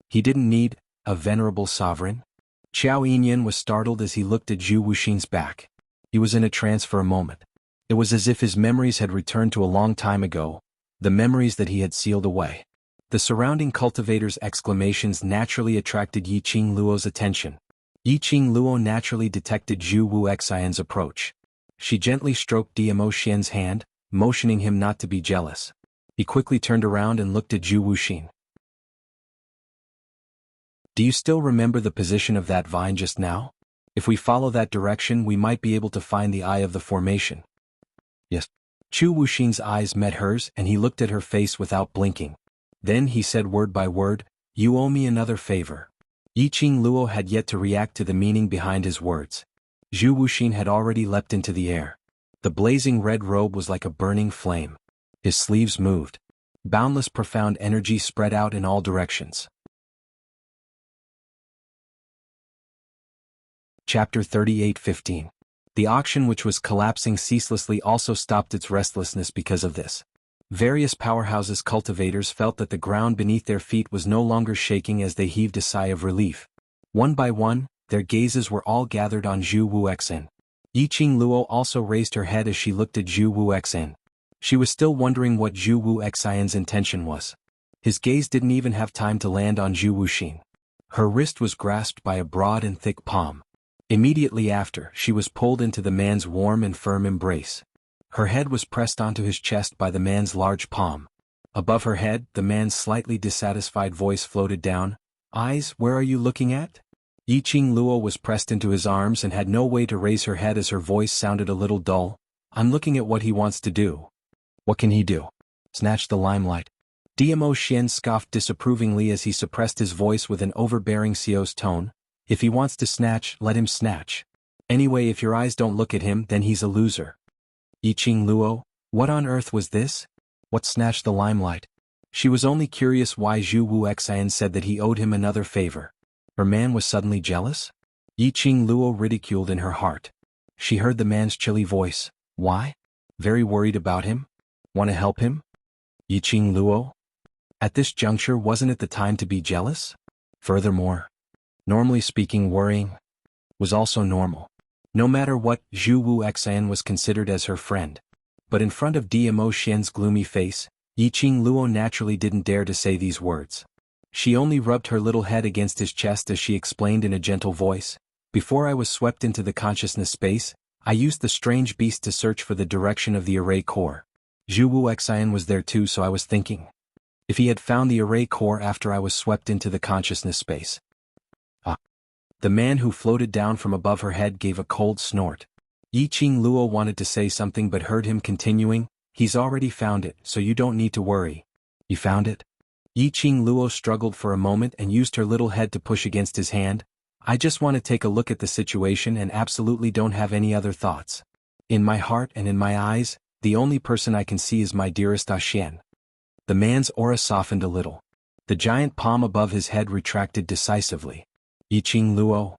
He didn't need a venerable sovereign. Qiao Yinyan was startled as he looked at Zhu Wuxin's back. He was in a trance for a moment. It was as if his memories had returned to a long time ago, the memories that he had sealed away. The surrounding cultivators' exclamations naturally attracted Yiqing Luo's attention. Yiqing Luo naturally detected Zhu Wuxian's approach. She gently stroked Diamo Xian's hand, motioning him not to be jealous. He quickly turned around and looked at Zhu Wuxin. Do you still remember the position of that vine just now? If we follow that direction, we might be able to find the eye of the formation. Yes. Chu Wuxin's eyes met hers and he looked at her face without blinking. Then he said word by word, You owe me another favor. Yiqing Luo had yet to react to the meaning behind his words. Zhu Wuxin had already leapt into the air. The blazing red robe was like a burning flame. His sleeves moved. Boundless profound energy spread out in all directions. Chapter 38:15. The auction, which was collapsing ceaselessly, also stopped its restlessness because of this. Various powerhouses' cultivators felt that the ground beneath their feet was no longer shaking as they heaved a sigh of relief. One by one, their gazes were all gathered on Zhu Wuxian. Yiqing Luo also raised her head as she looked at Zhu Wuxian. She was still wondering what Zhu Wuxian's intention was. His gaze didn't even have time to land on Zhu Wuxin. Her wrist was grasped by a broad and thick palm. Immediately after, she was pulled into the man's warm and firm embrace. Her head was pressed onto his chest by the man's large palm. Above her head, the man's slightly dissatisfied voice floated down. Eyes, where are you looking at? Yiqing Luo was pressed into his arms and had no way to raise her head as her voice sounded a little dull. I'm looking at what he wants to do. What can he do? Snatch the limelight. Diamo Xian scoffed disapprovingly as he suppressed his voice with an overbearing Xiao's tone. If he wants to snatch, let him snatch. Anyway, if your eyes don't look at him, then he's a loser. Yiqing Luo, what on earth was this? What snatched the limelight? She was only curious why Zhu Wuxian said that he owed him another favor. Her man was suddenly jealous? Yiqing Luo ridiculed in her heart. She heard the man's chilly voice. Why? Very worried about him? Want to help him? Yiqing Luo? At this juncture, wasn't it the time to be jealous? Furthermore, normally speaking, worrying was also normal. No matter what, Zhu Wuxian was considered as her friend. But in front of Dmo Xian's gloomy face, Yiqing Luo naturally didn't dare to say these words. She only rubbed her little head against his chest as she explained in a gentle voice, before I was swept into the consciousness space, I used the strange beast to search for the direction of the array core. Zhu Wuxian was there too, so I was thinking. If he had found the array core after I was swept into the consciousness space. The man who floated down from above her head gave a cold snort. Yiqing Luo wanted to say something but heard him continuing, he's already found it, so you don't need to worry. You found it? Yiqing Luo struggled for a moment and used her little head to push against his hand. I just want to take a look at the situation and absolutely don't have any other thoughts. In my heart and in my eyes, the only person I can see is my dearest Xian. The man's aura softened a little. The giant palm above his head retracted decisively. Yiqing Luo.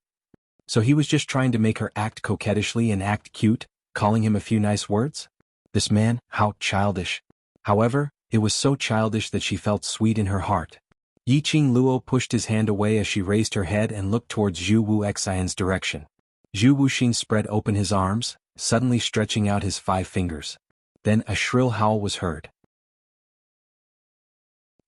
So he was just trying to make her act coquettishly and act cute, calling him a few nice words? This man, how childish. However, it was so childish that she felt sweet in her heart. Yiqing Luo pushed his hand away as she raised her head and looked towards Zhu Wuxian's direction. Zhu Wuxing spread open his arms, suddenly stretching out his 5 fingers. Then a shrill howl was heard.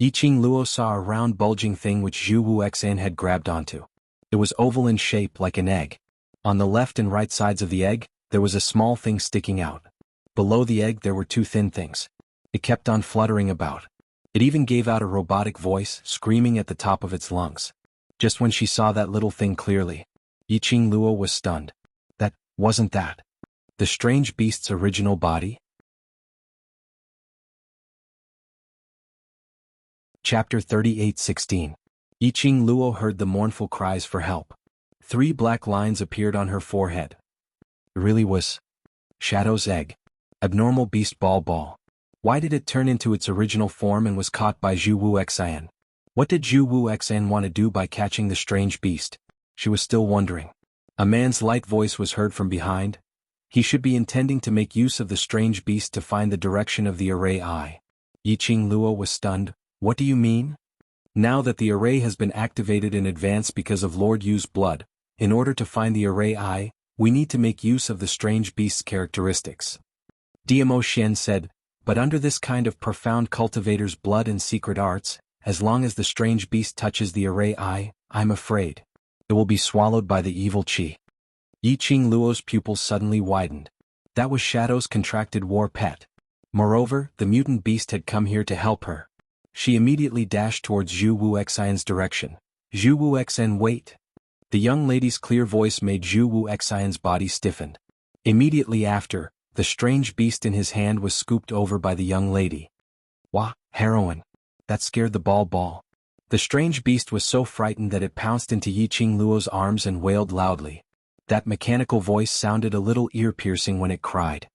Yiqing Luo saw a round bulging thing which Zhu Wuxian had grabbed onto. It was oval in shape like an egg. On the left and right sides of the egg, there was a small thing sticking out. Below the egg there were 2 thin things. It kept on fluttering about. It even gave out a robotic voice, screaming at the top of its lungs. Just when she saw that little thing clearly, Yiqing Luo was stunned. That wasn't that the strange beast's original body? Chapter 38:16. Yiqing Luo heard the mournful cries for help. 3 black lines appeared on her forehead. It really was Shadow's egg. Abnormal beast ball. Why did it turn into its original form and was caught by Zhu Wuxian? What did Zhu Wuxian want to do by catching the strange beast? She was still wondering. A man's light voice was heard from behind. He should be intending to make use of the strange beast to find the direction of the array eye. Yiqing Luo was stunned. What do you mean? Now that the array has been activated in advance because of Lord Yu's blood, in order to find the array eye, we need to make use of the strange beast's characteristics. Dmo Xian said, but under this kind of profound cultivator's blood and secret arts, as long as the strange beast touches the array eye, I'm afraid it will be swallowed by the evil qi. Yiqing Luo's pupils suddenly widened. That was Shadow's contracted war pet. Moreover, the mutant beast had come here to help her. She immediately dashed towards Zhu Wuxian's direction. Zhu Wuxian, wait. The young lady's clear voice made Zhu Wuxian's body stiffen. Immediately after, the strange beast in his hand was scooped over by the young lady. Wah, heroine. That scared the ball. The strange beast was so frightened that it pounced into Yiqing Luo's arms and wailed loudly. That mechanical voice sounded a little ear-piercing when it cried.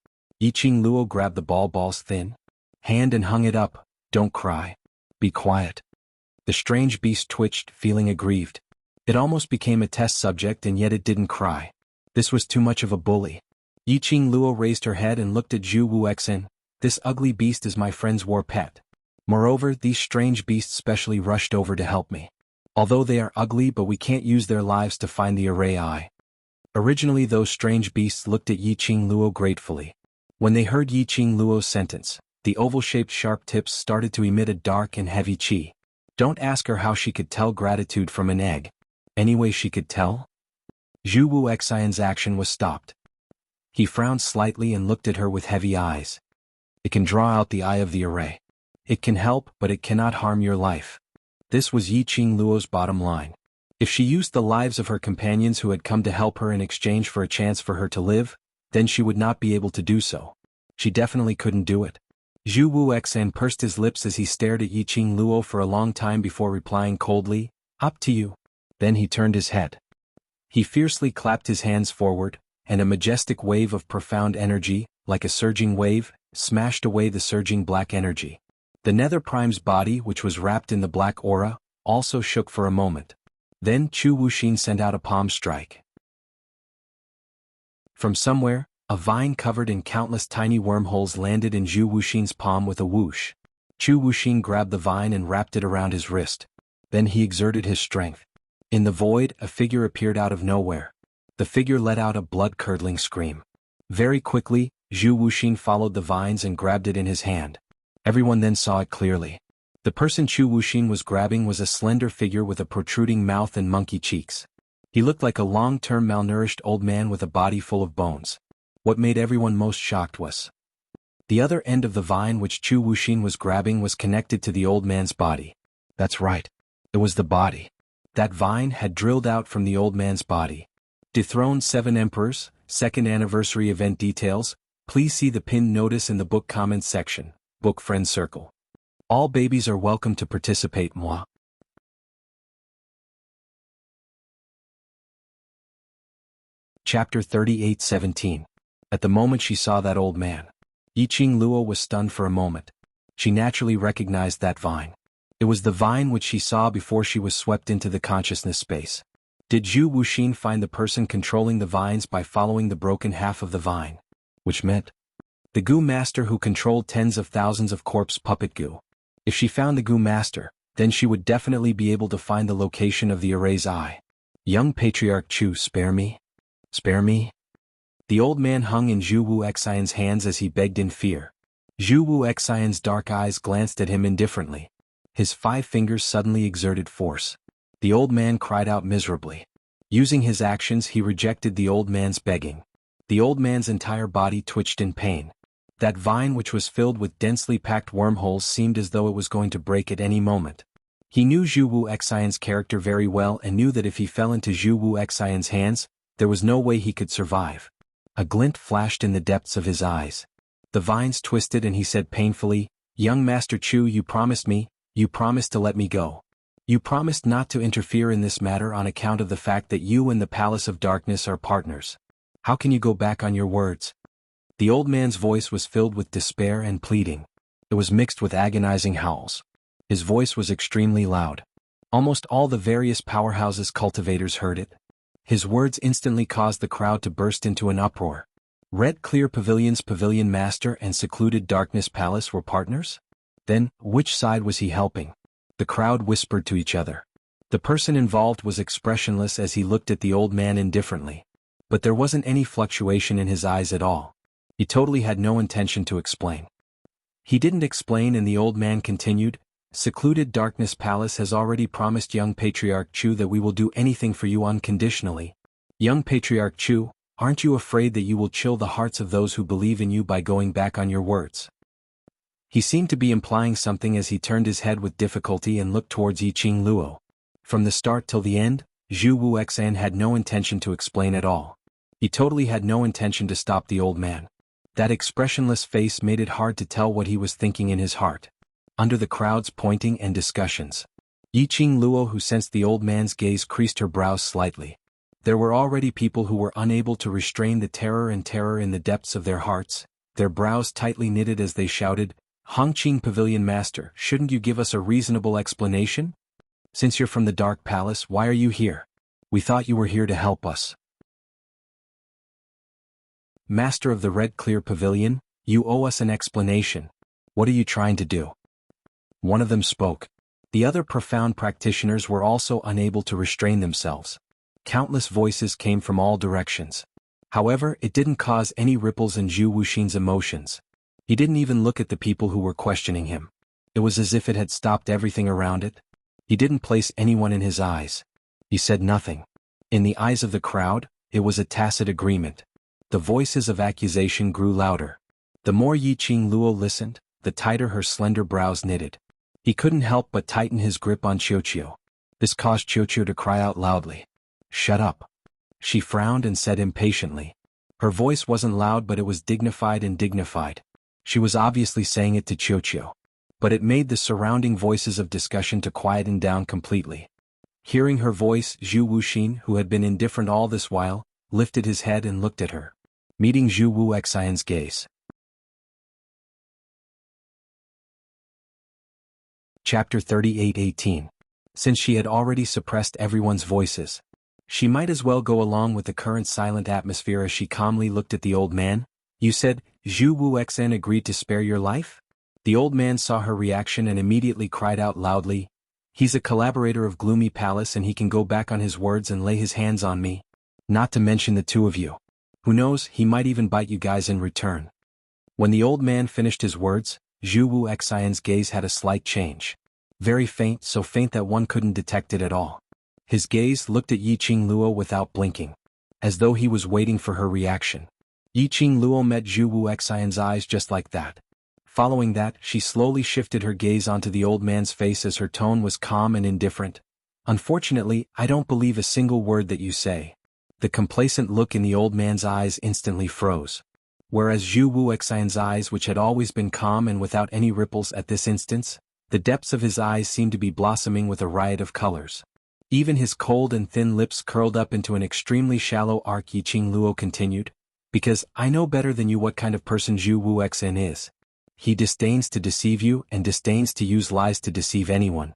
Yiqing Luo grabbed the ball's thin hand and hung it up. Don't cry. Be quiet. The strange beast twitched, feeling aggrieved. It almost became a test subject and yet it didn't cry. This was too much of a bully. Yiqing Luo raised her head and looked at Zhu Wuxian. This ugly beast is my friend's war pet. Moreover, these strange beasts specially rushed over to help me. Although they are ugly, but we can't use their lives to find the array eye. Originally those strange beasts looked at Yiqing Luo gratefully. When they heard Yiqing Luo's sentence, the oval-shaped sharp tips started to emit a dark and heavy qi. Don't ask her how she could tell gratitude from an egg. Anyway, she could tell. Zhu Wuxian's action was stopped. He frowned slightly and looked at her with heavy eyes. It can draw out the eye of the array. It can help, but it cannot harm your life. This was Yiqing Luo's bottom line. If she used the lives of her companions who had come to help her in exchange for a chance for her to live, then she would not be able to do so. She definitely couldn't do it. Zhu Wuxian pursed his lips as he stared at Yiqing Luo for a long time before replying coldly, "Up to you." Then he turned his head. He fiercely clapped his hands forward, and a majestic wave of profound energy, like a surging wave, smashed away the surging black energy. The Nether Prime's body, which was wrapped in the black aura, also shook for a moment. Then Chu Wuxin sent out a palm strike. From somewhere, a vine covered in countless tiny wormholes landed in Zhu Wuxin's palm with a whoosh. Chu Wuxin grabbed the vine and wrapped it around his wrist. Then he exerted his strength. In the void, a figure appeared out of nowhere. The figure let out a blood-curdling scream. Very quickly, Zhu Wuxin followed the vines and grabbed it in his hand. Everyone then saw it clearly. The person Chu Wuxin was grabbing was a slender figure with a protruding mouth and monkey cheeks. He looked like a long-term malnourished old man with a body full of bones. What made everyone most shocked was the other end of the vine which Chu Wuxin was grabbing was connected to the old man's body. That's right. It was the body. That vine had drilled out from the old man's body. Dethroned 7 Emperors, 2nd Anniversary Event Details. Please see the pinned notice in the book comments section. Book Friend Circle. All babies are welcome to participate. Moi. Chapter 38:17. At the moment she saw that old man, Yiqing Luo was stunned for a moment. She naturally recognized that vine. It was the vine which she saw before she was swept into the consciousness space. Did Zhu Wuxin find the person controlling the vines by following the broken half of the vine? Which meant the goo master who controlled tens of thousands of corpse puppet goo. If she found the goo master, then she would definitely be able to find the location of the array's eye. Young Patriarch Chu, spare me? Spare me? The old man hung in Zhu Wu Xian's hands as he begged in fear. Zhu Wu Xian's dark eyes glanced at him indifferently. His 5 fingers suddenly exerted force. The old man cried out miserably. Using his actions, he rejected the old man's begging. The old man's entire body twitched in pain. That vine, which was filled with densely packed wormholes, seemed as though it was going to break at any moment. He knew Zhu Wu Xian's character very well and knew that if he fell into Zhu Wu Xian's hands, there was no way he could survive. A glint flashed in the depths of his eyes. The vines twisted and he said painfully, "Young Master Chu, you promised to let me go. You promised not to interfere in this matter on account of the fact that you and the Palace of Darkness are partners. How can you go back on your words?" The old man's voice was filled with despair and pleading. It was mixed with agonizing howls. His voice was extremely loud. Almost all the various powerhouses' cultivators heard it. His words instantly caused the crowd to burst into an uproar. Red Clear Pavilion's Pavilion Master and Secluded Darkness Palace were partners? Then, which side was he helping? The crowd whispered to each other. The person involved was expressionless as he looked at the old man indifferently. But there wasn't any fluctuation in his eyes at all. He totally had no intention to explain. He didn't explain and the old man continued, "Secluded Darkness Palace has already promised young Patriarch Chu that we will do anything for you unconditionally. Young Patriarch Chu, aren't you afraid that you will chill the hearts of those who believe in you by going back on your words?" He seemed to be implying something as he turned his head with difficulty and looked towards Yiqing Luo. From the start till the end, Zhu Wu Xian had no intention to explain at all. He totally had no intention to stop the old man. That expressionless face made it hard to tell what he was thinking in his heart. Under the crowd's pointing and discussions, Yiqing Luo, who sensed the old man's gaze, creased her brows slightly. There were already people who were unable to restrain the terror in the depths of their hearts, their brows tightly knitted as they shouted, "Hongqing Pavilion Master, shouldn't you give us a reasonable explanation? Since you're from the Dark Palace, why are you here? We thought you were here to help us." "Master of the Red Clear Pavilion, you owe us an explanation. What are you trying to do?" One of them spoke. The other profound practitioners were also unable to restrain themselves. Countless voices came from all directions. However, it didn't cause any ripples in Zhu Wuxin's emotions. He didn't even look at the people who were questioning him. It was as if it had stopped everything around it. He didn't place anyone in his eyes. He said nothing. In the eyes of the crowd, it was a tacit agreement. The voices of accusation grew louder. The more Yiqing Luo listened, the tighter her slender brows knitted. He couldn't help but tighten his grip on Qiuqiu. This caused Qiuqiu to cry out loudly. "Shut up." She frowned and said impatiently. Her voice wasn't loud, but it was dignified and dignified. She was obviously saying it to Qiuqiu. But it made the surrounding voices of discussion to quieten down completely. Hearing her voice, Zhu Wuxin, who had been indifferent all this while, lifted his head and looked at her. Meeting Zhu Wuxian's gaze. Chapter 38:18. Since she had already suppressed everyone's voices, she might as well go along with the current silent atmosphere as she calmly looked at the old man. You said, Zhu Wuxian agreed to spare your life? The old man saw her reaction and immediately cried out loudly, he's a collaborator of Gloomy Palace and he can go back on his words and lay his hands on me. Not to mention the two of you. Who knows, he might even bite you guys in return. When the old man finished his words, Zhu Wuxian's gaze had a slight change. Very faint, so faint that one couldn't detect it at all. His gaze looked at Yiqing Luo without blinking, as though he was waiting for her reaction. Yiqing Luo met Zhu Wuxian's eyes just like that. Following that, she slowly shifted her gaze onto the old man's face as her tone was calm and indifferent. Unfortunately, I don't believe a single word that you say. The complacent look in the old man's eyes instantly froze. Whereas Zhu Wuxian's eyes, which had always been calm and without any ripples at this instance, the depths of his eyes seemed to be blossoming with a riot of colors. Even his cold and thin lips curled up into an extremely shallow arc. Yiqing Luo continued, because I know better than you what kind of person Zhu Wuxian is. He disdains to deceive you and disdains to use lies to deceive anyone.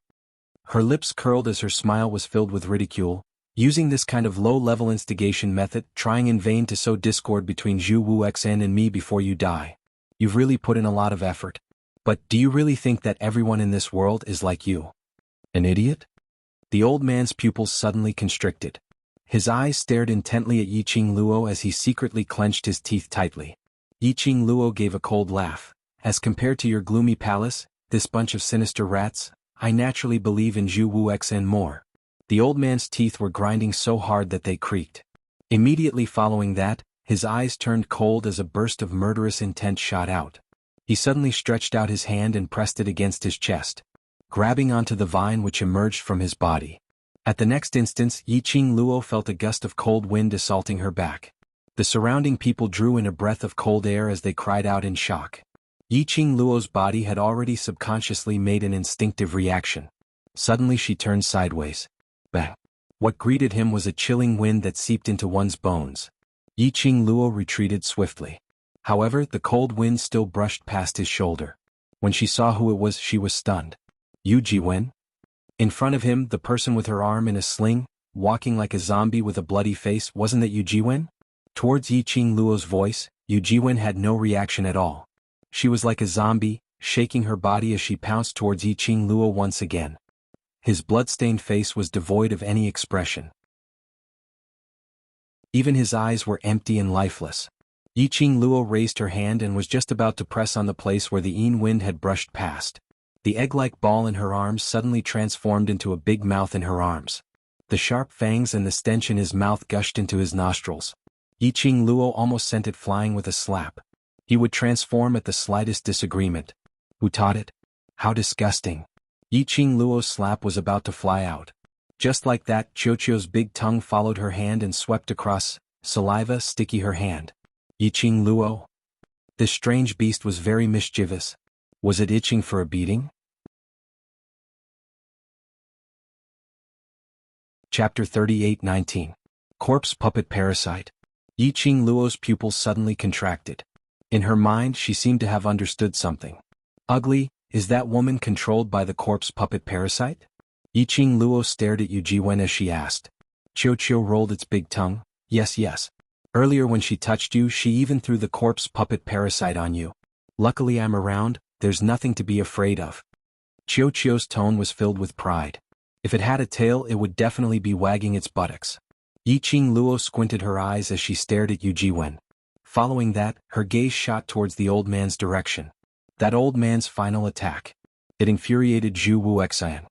Her lips curled as her smile was filled with ridicule, using this kind of low-level instigation method, trying in vain to sow discord between Zhu Wuxian and me before you die. You've really put in a lot of effort. But do you really think that everyone in this world is like you? An idiot? The old man's pupils suddenly constricted. His eyes stared intently at Yiqing Luo as he secretly clenched his teeth tightly. Yiqing Luo gave a cold laugh. As compared to your gloomy palace, this bunch of sinister rats, I naturally believe in Zhu Wuxian more. The old man's teeth were grinding so hard that they creaked. Immediately following that, his eyes turned cold as a burst of murderous intent shot out. He suddenly stretched out his hand and pressed it against his chest, grabbing onto the vine which emerged from his body. At the next instant, Yiqing Luo felt a gust of cold wind assaulting her back. The surrounding people drew in a breath of cold air as they cried out in shock. Yiqing Luo's body had already subconsciously made an instinctive reaction. Suddenly she turned sideways. Bang! What greeted him was a chilling wind that seeped into one's bones. Yiqing Luo retreated swiftly. However, the cold wind still brushed past his shoulder. When she saw who it was, she was stunned. Yu Jiwen? In front of him, the person with her arm in a sling, walking like a zombie with a bloody face, wasn't that Yu Jiwen? Towards Yiqing Luo's voice, Yu Jiwen had no reaction at all. She was like a zombie, shaking her body as she pounced towards Yiqing Luo once again. His blood-stained face was devoid of any expression. Even his eyes were empty and lifeless. Yiqing Luo raised her hand and was just about to press on the place where the Yin wind had brushed past. The egg-like ball in her arms suddenly transformed into a big mouth in her arms. The sharp fangs and the stench in his mouth gushed into his nostrils. Yiqing Luo almost sent it flying with a slap. He would transform at the slightest disagreement. Who taught it? How disgusting. Yiqing Luo's slap was about to fly out. Just like that, Qiuqiu's big tongue followed her hand and swept across, saliva sticky her hand. Yiqing Luo? This strange beast was very mischievous. Was it itching for a beating? Chapter 38:19. Corpse Puppet Parasite. Yiqing Luo's pupils suddenly contracted. In her mind, she seemed to have understood something. Ugly, is that woman controlled by the corpse puppet parasite? Yiqing Luo stared at Yu Jiwen as she asked. Qiuqiu rolled its big tongue. Yes, yes. Earlier when she touched you, she even threw the corpse puppet parasite on you. Luckily I'm around, there's nothing to be afraid of. Qiuqiu's tone was filled with pride. If it had a tail, it would definitely be wagging its buttocks. Yiqing Luo squinted her eyes as she stared at Yu Jiwen. Following that, her gaze shot towards the old man's direction. That old man's final attack. It infuriated Zhu Wuxian.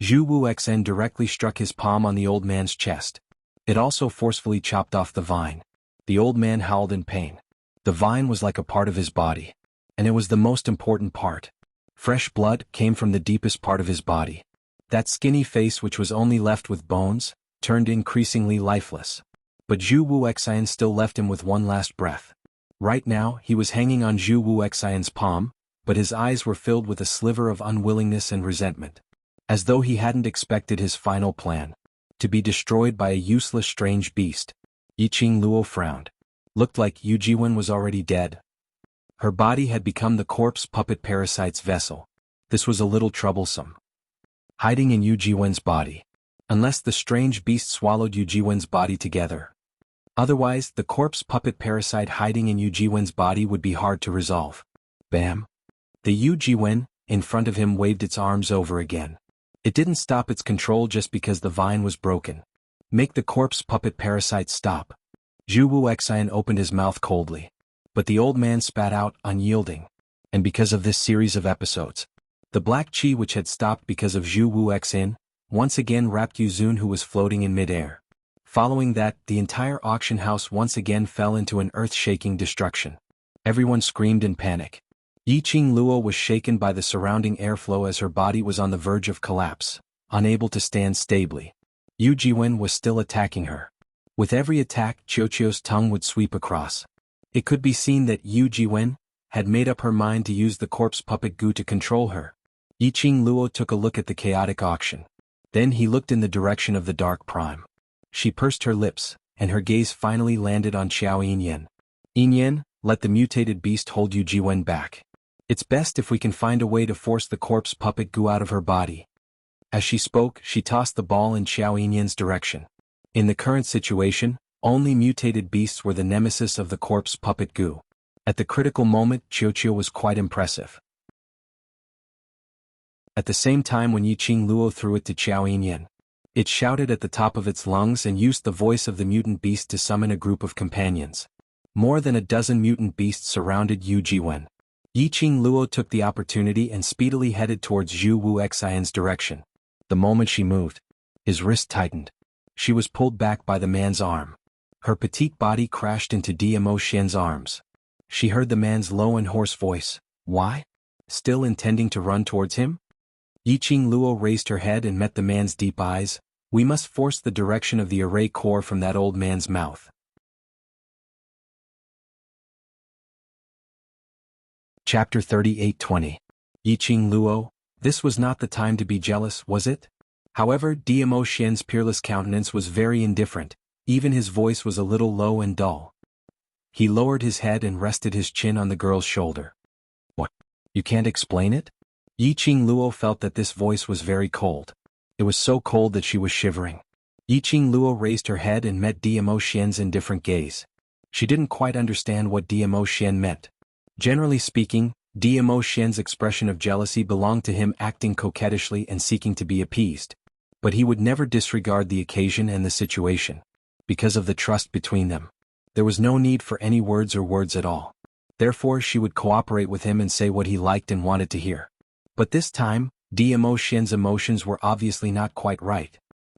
Zhu Wuxian directly struck his palm on the old man's chest. It also forcefully chopped off the vine. The old man howled in pain. The vine was like a part of his body. And it was the most important part. Fresh blood came from the deepest part of his body. That skinny face, which was only left with bones, turned increasingly lifeless. But Zhu Wuxian still left him with one last breath. Right now, he was hanging on Zhu Wuxian's palm, but his eyes were filled with a sliver of unwillingness and resentment. As though he hadn't expected his final plan. to be destroyed by a useless strange beast. Yiqing Luo frowned. Looked like Yu Jiwen was already dead. Her body had become the corpse puppet parasite's vessel. This was a little troublesome. Hiding in Yu Jiwen's body. Unless the strange beast swallowed Yu Jiwen's body together. Otherwise, the corpse puppet parasite hiding in Yu Jiwen's body would be hard to resolve. Bam! The Yu Jiwen, in front of him, waved its arms over again. It didn't stop its control just because the vine was broken. Make the corpse puppet parasite stop. Zhu Wu Xian opened his mouth coldly. But the old man spat out, unyielding. And because of this series of episodes, the black chi which had stopped because of Zhu Wu Xian, once again wrapped Yu Zun, who was floating in midair. Following that, the entire auction house once again fell into an earth-shaking destruction. Everyone screamed in panic. Yiqing Luo was shaken by the surrounding airflow as her body was on the verge of collapse, unable to stand stably. Yu Jiwen was still attacking her. With every attack, Qiuqiu's tongue would sweep across. It could be seen that Yu Jiwen had made up her mind to use the corpse puppet goo to control her. Yiqing Luo took a look at the chaotic auction. Then he looked in the direction of the Dark Prime. She pursed her lips, and her gaze finally landed on Xiao Yinyan. Yinyan, let the mutated beast hold Yu Jiwen back. It's best if we can find a way to force the corpse puppet goo out of her body. As she spoke, she tossed the ball in Xiao Yinyan's direction. In the current situation, only mutated beasts were the nemesis of the corpse puppet goo. At the critical moment, Qiuqiu was quite impressive. At the same time, when Yiqing Luo threw it to Xiao Yinyan, it shouted at the top of its lungs and used the voice of the mutant beast to summon a group of companions. More than a dozen mutant beasts surrounded Yu Jiwen. Yiqing Luo took the opportunity and speedily headed towards Zhu Wu Xian's direction. The moment she moved, his wrist tightened. She was pulled back by the man's arm. Her petite body crashed into Dmo Xian's arms. She heard the man's low and hoarse voice. Why? Still intending to run towards him? Yiqing Luo raised her head and met the man's deep eyes. We must force the direction of the array core from that old man's mouth. Chapter 38:20. Yiqing Luo, this was not the time to be jealous, was it? However, Dmo Xian's peerless countenance was very indifferent, even his voice was a little low and dull. He lowered his head and rested his chin on the girl's shoulder. What? You can't explain it? Yiqing Luo felt that this voice was very cold. It was so cold that she was shivering. Yiqing Luo raised her head and met Dmo Xian's indifferent gaze. She didn't quite understand what Dmo Xian meant. Generally speaking, Dmo Xian's expression of jealousy belonged to him acting coquettishly and seeking to be appeased. But he would never disregard the occasion and the situation. Because of the trust between them, there was no need for any words or words at all. Therefore she would cooperate with him and say what he liked and wanted to hear. But this time, Dmo Xian's emotions were obviously not quite right.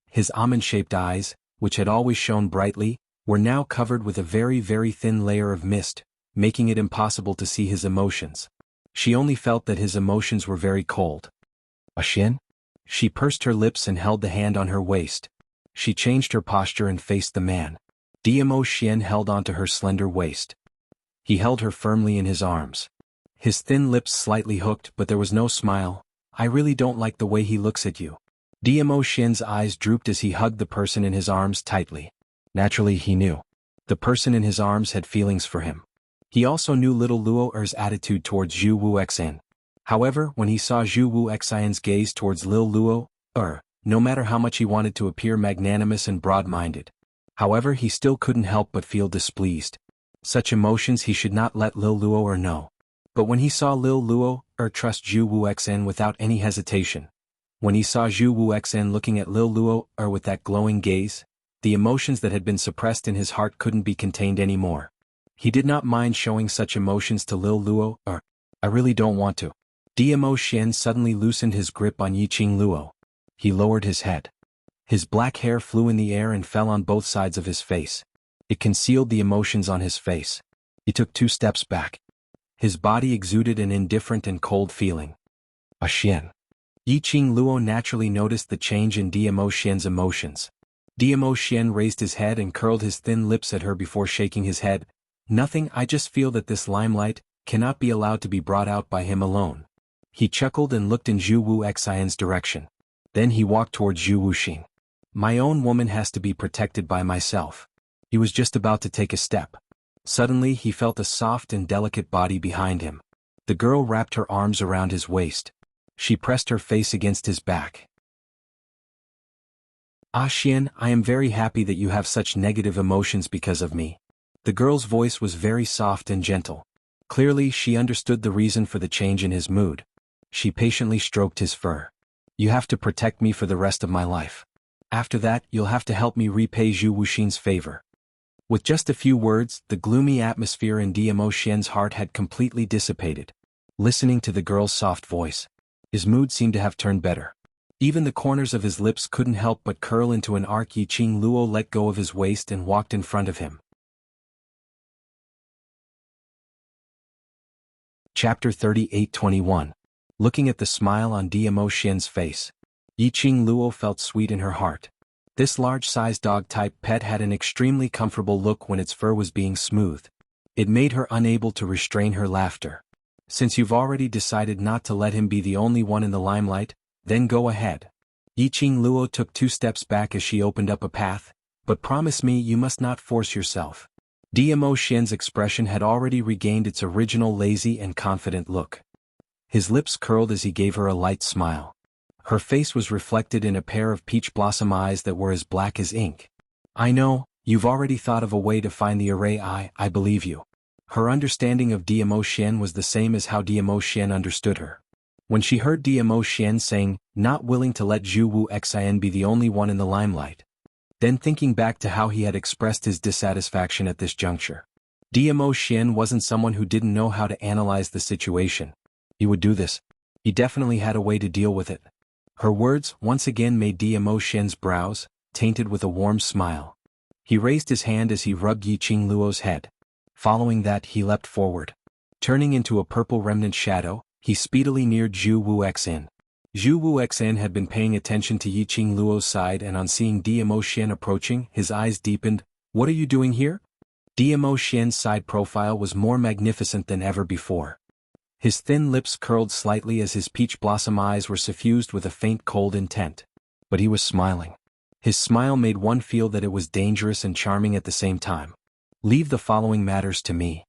His almond-shaped eyes, which had always shone brightly, were now covered with a very, very thin layer of mist, making it impossible to see his emotions. She only felt that his emotions were very cold. Xian? She pursed her lips and held the hand on her waist. She changed her posture and faced the man. Dmo Xian held onto her slender waist. He held her firmly in his arms. His thin lips slightly hooked, but there was no smile. I really don't like the way he looks at you. Dmo Xian's eyes drooped as he hugged the person in his arms tightly. Naturally, he knew. The person in his arms had feelings for him. He also knew little Luo Er's attitude towards Zhu Wu Xian. However, when he saw Zhu Wu Xian's gaze towards Lil Luo Er, no matter how much he wanted to appear magnanimous and broad-minded, however, he still couldn't help but feel displeased. Such emotions he should not let Lil Luo Er know. But when he saw Lil Luo Er trust Zhu Wu Xian without any hesitation, when he saw Zhu Wu Xian looking at Lil Luo Er with that glowing gaze, the emotions that had been suppressed in his heart couldn't be contained anymore. He did not mind showing such emotions to Lil Luo Er. I really don't want to. Dmo Xian suddenly loosened his grip on Yiqing Luo. He lowered his head. His black hair flew in the air and fell on both sides of his face. It concealed the emotions on his face. He took 2 steps back. His body exuded an indifferent and cold feeling. Xian. Yiqing Luo naturally noticed the change in Dmo Xian's emotions. Dmo Xian raised his head and curled his thin lips at her before shaking his head. Nothing, I just feel that this limelight cannot be allowed to be brought out by him alone. He chuckled and looked in Zhu Wu Xian's direction. Then he walked towards Zhu Wuxing. My own woman has to be protected by myself. He was just about to take a step. Suddenly he felt a soft and delicate body behind him. The girl wrapped her arms around his waist. She pressed her face against his back. Ah Xian, I am very happy that you have such negative emotions because of me. The girl's voice was very soft and gentle. Clearly she understood the reason for the change in his mood. She patiently stroked his fur. You have to protect me for the rest of my life. After that, you'll have to help me repay Zhu Wuxin's favor. With just a few words, the gloomy atmosphere in Diamo Xian's heart had completely dissipated. Listening to the girl's soft voice, his mood seemed to have turned better. Even the corners of his lips couldn't help but curl into an arc. Yiqing Luo let go of his waist and walked in front of him. Chapter 38:21. Looking at the smile on Diamo Xian's face, Yiqing Luo felt sweet in her heart. This large-sized dog-type pet had an extremely comfortable look when its fur was being smoothed. It made her unable to restrain her laughter. Since you've already decided not to let him be the only one in the limelight, then go ahead. Yiqing Luo took 2 steps back as she opened up a path, but promise me you must not force yourself. Diamo Xian's expression had already regained its original lazy and confident look. His lips curled as he gave her a light smile. Her face was reflected in a pair of peach blossom eyes that were as black as ink. I know, you've already thought of a way to find the array. I believe you. Her understanding of Diamo Xian was the same as how Diamo Xian understood her. When she heard Diamo Xian saying, not willing to let Zhu Wuxian be the only one in the limelight. Then thinking back to how he had expressed his dissatisfaction at this juncture. Diamo Xian wasn't someone who didn't know how to analyze the situation. He would do this. He definitely had a way to deal with it. Her words once again made Diamo Xian's brows, tainted with a warm smile. He raised his hand as he rubbed Yiqing Luo's head. Following that he leapt forward. Turning into a purple remnant shadow, he speedily neared Zhu Wuxian. Zhu Wuxian had been paying attention to Yiqing Luo's side, and on seeing Diamo Xian approaching, his eyes deepened. What are you doing here? Diamo Xian's side profile was more magnificent than ever before. His thin lips curled slightly as his peach blossom eyes were suffused with a faint cold intent. But he was smiling. His smile made one feel that it was dangerous and charming at the same time. Leave the following matters to me.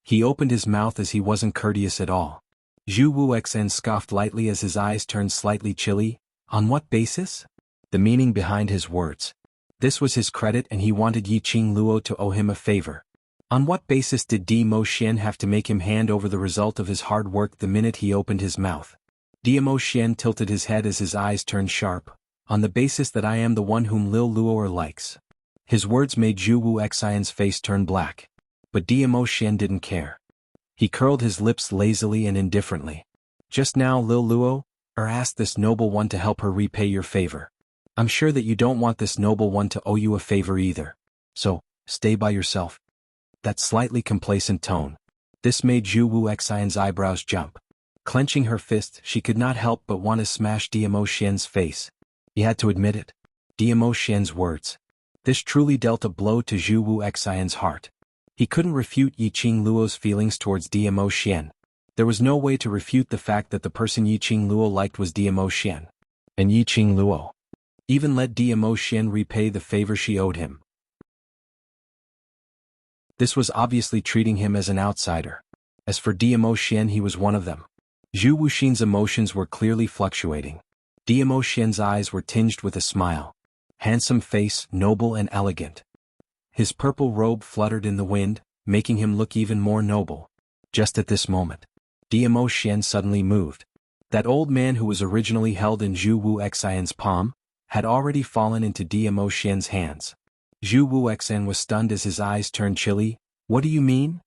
He opened his mouth as he wasn't courteous at all. Zhu Wuxian scoffed lightly as his eyes turned slightly chilly. On what basis? The meaning behind his words. This was his credit and he wanted Yiqing Luo to owe him a favor. On what basis did Diamo Xian have to make him hand over the result of his hard work the minute he opened his mouth? Diamo Xian tilted his head as his eyes turned sharp. On the basis that I am the one whom Lil Luo likes. His words made Zhu Wuxian's face turn black. But Diamo Xian didn't care. He curled his lips lazily and indifferently. Just now Lil Luo, asked this noble one to help her repay your favor. I'm sure that you don't want this noble one to owe you a favor either. So, stay by yourself. That slightly complacent tone. This made Zhu Wuxian's eyebrows jump. Clenching her fist, she could not help but want to smash Diamo Xian's face. He had to admit it. Diamo Xian's words. This truly dealt a blow to Zhu Wuxian's heart. He couldn't refute Yiqing Luo's feelings towards Diamo Xian. There was no way to refute the fact that the person Yiqing Luo liked was Diamo Xian. And Yiqing Luo even let Diamo Xian repay the favor she owed him. This was obviously treating him as an outsider. As for Diamo Xian, he was one of them. Zhu Wuxin's emotions were clearly fluctuating. Diamo Xian's eyes were tinged with a smile. Handsome face, noble and elegant. His purple robe fluttered in the wind, making him look even more noble. Just at this moment, Diamo Xian suddenly moved. That old man who was originally held in Zhu Wuxian's palm, had already fallen into Diamo Xian's hands. Zhu Wuxian was stunned as his eyes turned chilly. What do you mean?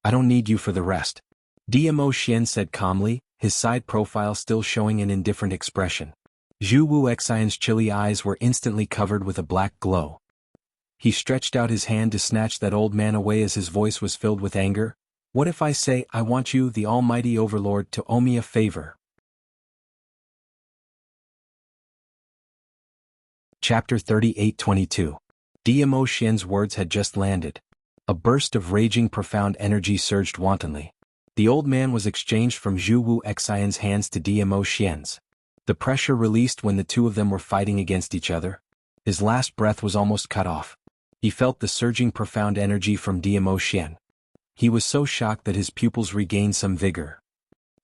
I don't need you for the rest. Diamo Xian said calmly, his side profile still showing an indifferent expression. Zhu Wuxian's chilly eyes were instantly covered with a black glow. He stretched out his hand to snatch that old man away as his voice was filled with anger. What if I say I want you, the almighty overlord, to owe me a favor? Chapter 38:22. Diamo Xian's words had just landed. A burst of raging profound energy surged wantonly. The old man was exchanged from Zhu Wuxian's hands to Diamo Xian's. The pressure released when the two of them were fighting against each other. His last breath was almost cut off. He felt the surging profound energy from Diamo Xian. He was so shocked that his pupils regained some vigor.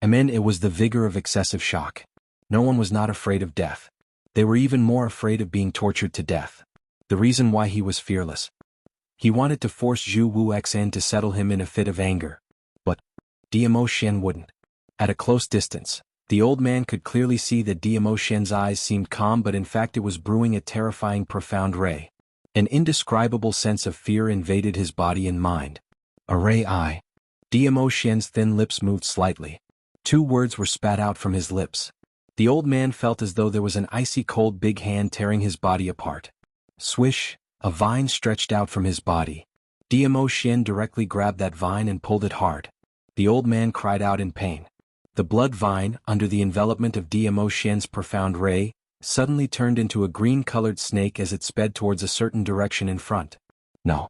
It was the vigor of excessive shock. No one was not afraid of death. They were even more afraid of being tortured to death. The reason why he was fearless. He wanted to force Zhu Wuxia to settle him in a fit of anger. But Diamo Xian wouldn't. At a close distance, the old man could clearly see that Diamo Xian's eyes seemed calm, but in fact it was brewing a terrifying profound ray. An indescribable sense of fear invaded his body and mind. A ray eye. Diamo Xian's thin lips moved slightly. 2 words were spat out from his lips. The old man felt as though there was an icy cold big hand tearing his body apart. Swish, a vine stretched out from his body. Diamo Xian directly grabbed that vine and pulled it hard. The old man cried out in pain. The blood vine, under the envelopment of Diamo Xian's profound ray, suddenly turned into a green-colored snake as it sped towards a certain direction in front. No.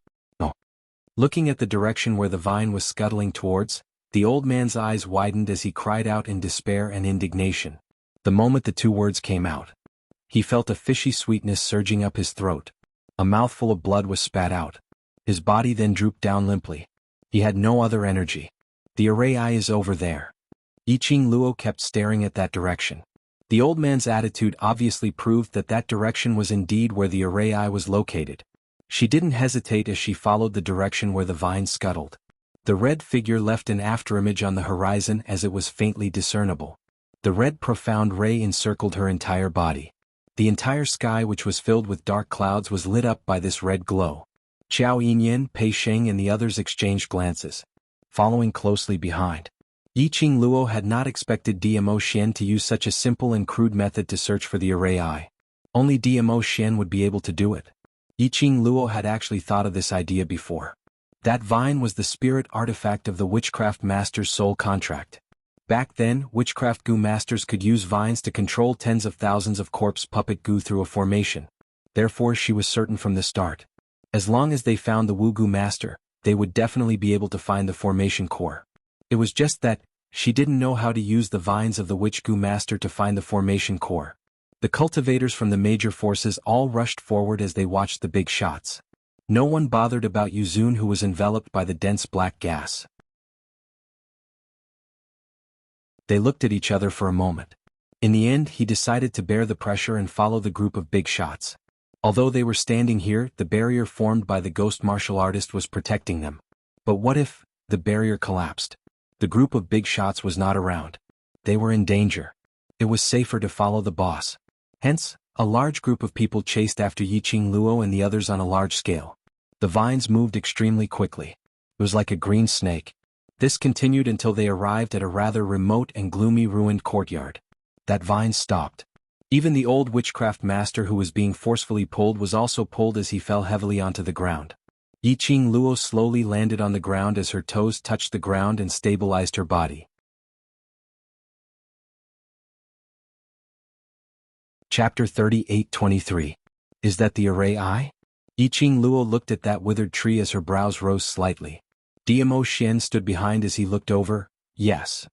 Looking at the direction where the vine was scuttling towards, the old man's eyes widened as he cried out in despair and indignation. The moment the 2 words came out, he felt a fishy sweetness surging up his throat. A mouthful of blood was spat out. His body then drooped down limply. He had no other energy. The array eye is over there. Yiqing Luo kept staring at that direction. The old man's attitude obviously proved that that direction was indeed where the array eye was located. She didn't hesitate as she followed the direction where the vine scuttled. The red figure left an afterimage on the horizon as it was faintly discernible. The red profound ray encircled her entire body. The entire sky, which was filled with dark clouds, was lit up by this red glow. Qiao Yinyan, Pei Sheng and the others exchanged glances. Following closely behind, Yiqing Luo had not expected Diamo Xian to use such a simple and crude method to search for the array eye. Only Diamo Xian would be able to do it. Yiqing Luo had actually thought of this idea before. That vine was the spirit artifact of the witchcraft master's soul contract. Back then, witchcraft goo masters could use vines to control tens of thousands of corpse puppet goo through a formation. Therefore she was certain from the start. As long as they found the Wu Goo master, they would definitely be able to find the formation core. It was just that, she didn't know how to use the vines of the witch goo master to find the formation core. The cultivators from the major forces all rushed forward as they watched the big shots. No one bothered about Yuzun, who was enveloped by the dense black gas. They looked at each other for a moment. In the end, he decided to bear the pressure and follow the group of big shots. Although they were standing here, the barrier formed by the ghost martial artist was protecting them. But what if the barrier collapsed? The group of big shots was not around. They were in danger. It was safer to follow the boss. Hence, a large group of people chased after Yiqing Luo and the others on a large scale. The vines moved extremely quickly. It was like a green snake. This continued until they arrived at a rather remote and gloomy ruined courtyard. That vine stopped. Even the old witchcraft master who was being forcefully pulled was also pulled as he fell heavily onto the ground. Yiqing Luo slowly landed on the ground as her toes touched the ground and stabilized her body. Chapter 38-23. Is that the array eye? Yiqing Luo looked at that withered tree as her brows rose slightly. Diamo Xian stood behind as he looked over. Yes.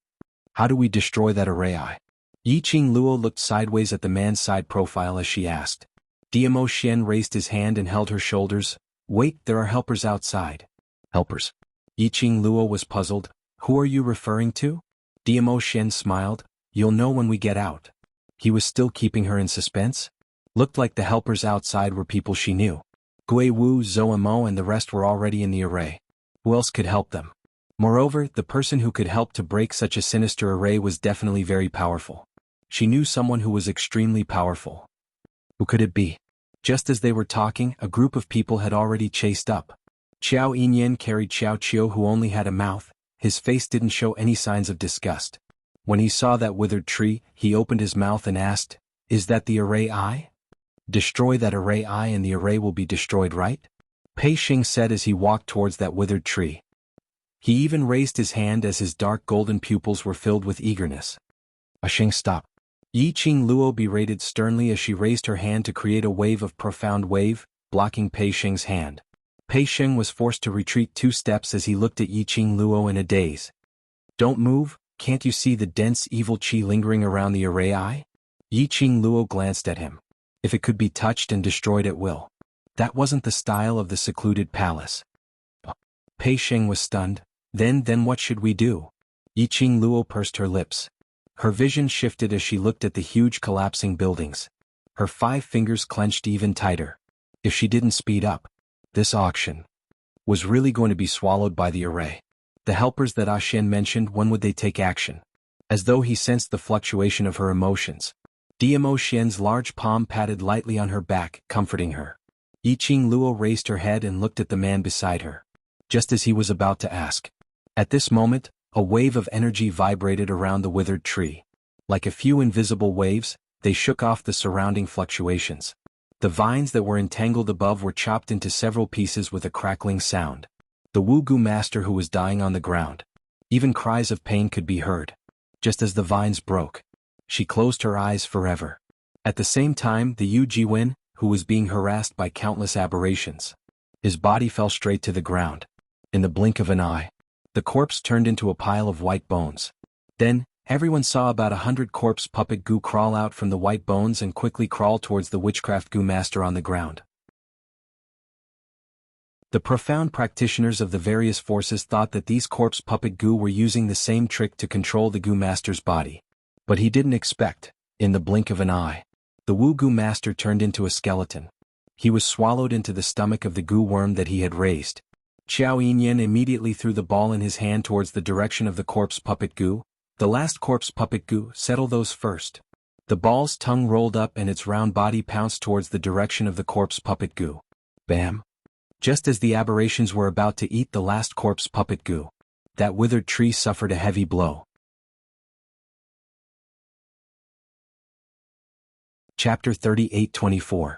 How do we destroy that array eye? Yiqing Luo looked sideways at the man's side profile as she asked. Diamo Xian raised his hand and held her shoulders. Wait, there are helpers outside. Helpers? Yiqing Luo was puzzled. Who are you referring to? Diamo Xian smiled. You'll know when we get out. He was still keeping her in suspense? Looked like the helpers outside were people she knew. Gui Wu, Zoe Mo and the rest were already in the array. Who else could help them? Moreover, the person who could help to break such a sinister array was definitely very powerful. She knew someone who was extremely powerful. Who could it be? Just as they were talking, a group of people had already chased up. Qiao Yinyan carried Xiao Qiu, who only had a mouth. His face didn't show any signs of disgust. When he saw that withered tree, he opened his mouth and asked, "Is that the array eye? Destroy that array eye and the array will be destroyed, right?" Pei Sheng said as he walked towards that withered tree. He even raised his hand as his dark golden pupils were filled with eagerness. Sheng, stop. Yiqing Luo berated sternly as she raised her hand to create a wave of profound wave, blocking Pei Sheng's hand. Pei Sheng was forced to retreat 2 steps as he looked at Yiqing Luo in a daze. Don't move, can't you see the dense evil qi lingering around the array eye? Yiqing Luo glanced at him. if it could be touched and destroyed at will. That wasn't the style of the secluded palace. Pei Sheng was stunned. Then what should we do? Yiqing Luo pursed her lips. Her vision shifted as she looked at the huge collapsing buildings. Her 5 fingers clenched even tighter. If she didn't speed up, this auction was really going to be swallowed by the array. The helpers that Ah Xian mentioned, when would they take action? As though he sensed the fluctuation of her emotions, Dmo Xian's large palm patted lightly on her back, comforting her. Yiqing Luo raised her head and looked at the man beside her, just as he was about to ask. At this moment, a wave of energy vibrated around the withered tree. Like a few invisible waves, they shook off the surrounding fluctuations. The vines that were entangled above were chopped into several pieces with a crackling sound. The Wugu master who was dying on the ground. Even cries of pain could be heard. Just as the vines broke, she closed her eyes forever. At the same time, the Yu Jiwen, who was being harassed by countless aberrations. His body fell straight to the ground. In the blink of an eye, the corpse turned into a pile of white bones. Then, everyone saw about 100 corpse puppet goo crawl out from the white bones and quickly crawl towards the witchcraft goo master on the ground. The profound practitioners of the various forces thought that these corpse puppet goo were using the same trick to control the goo master's body. But he didn't expect, in the blink of an eye, the Wu Goo master turned into a skeleton. He was swallowed into the stomach of the goo worm that he had raised. Xiao Yinyan immediately threw the ball in his hand towards the direction of the corpse puppet goo. The last corpse puppet goo, settle those first. The ball's tongue rolled up and its round body pounced towards the direction of the corpse puppet goo. Bam! Just as the aberrations were about to eat the last corpse puppet goo, that withered tree suffered a heavy blow. Chapter 38-24.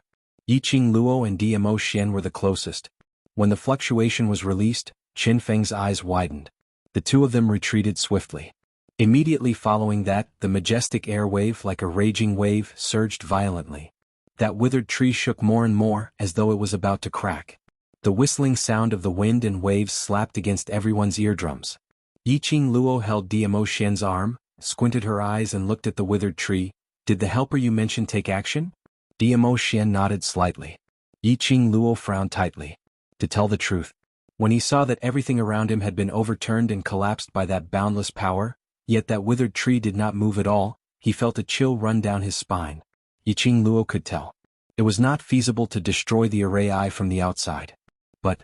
Yiqing Luo and Dmo Xian were the closest. When the fluctuation was released, Qin Feng's eyes widened. The two of them retreated swiftly. Immediately following that, the majestic air wave, like a raging wave, surged violently. That withered tree shook more and more, as though it was about to crack. The whistling sound of the wind and waves slapped against everyone's eardrums. Yiqing Luo held Dmo Xian's arm, squinted her eyes and looked at the withered tree. Did the helper you mentioned take action? Dmo Xian nodded slightly. Yiqing Luo frowned tightly. To tell the truth, when he saw that everything around him had been overturned and collapsed by that boundless power, yet that withered tree did not move at all, he felt a chill run down his spine. Yiqing Luo could tell. It was not feasible to destroy the array eye from the outside. But,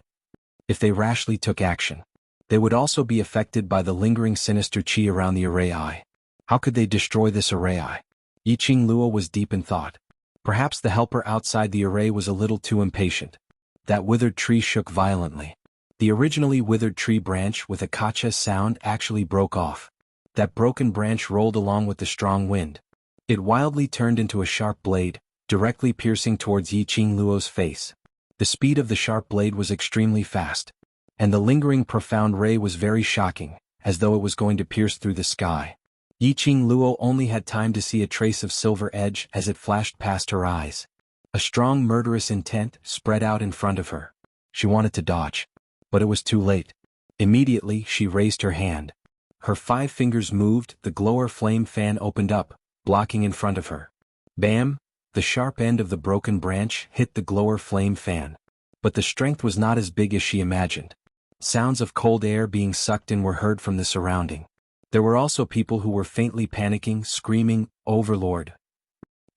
if they rashly took action, they would also be affected by the lingering sinister qi around the array eye. How could they destroy this array eye? Yiqing Luo was deep in thought. Perhaps the helper outside the array was a little too impatient. That withered tree shook violently. The originally withered tree branch with a kacha sound actually broke off. That broken branch rolled along with the strong wind. It wildly turned into a sharp blade, directly piercing towards Yiqing Luo's face. The speed of the sharp blade was extremely fast, and the lingering profound ray was very shocking, as though it was going to pierce through the sky. Yiqing Luo only had time to see a trace of silver edge as it flashed past her eyes. A strong murderous intent spread out in front of her. She wanted to dodge, but it was too late. Immediately she raised her hand. Her 5 fingers moved, the glower flame fan opened up, blocking in front of her. Bam! The sharp end of the broken branch hit the glower flame fan. But the strength was not as big as she imagined. Sounds of cold air being sucked in were heard from the surrounding. There were also people who were faintly panicking, screaming, "Overlord!"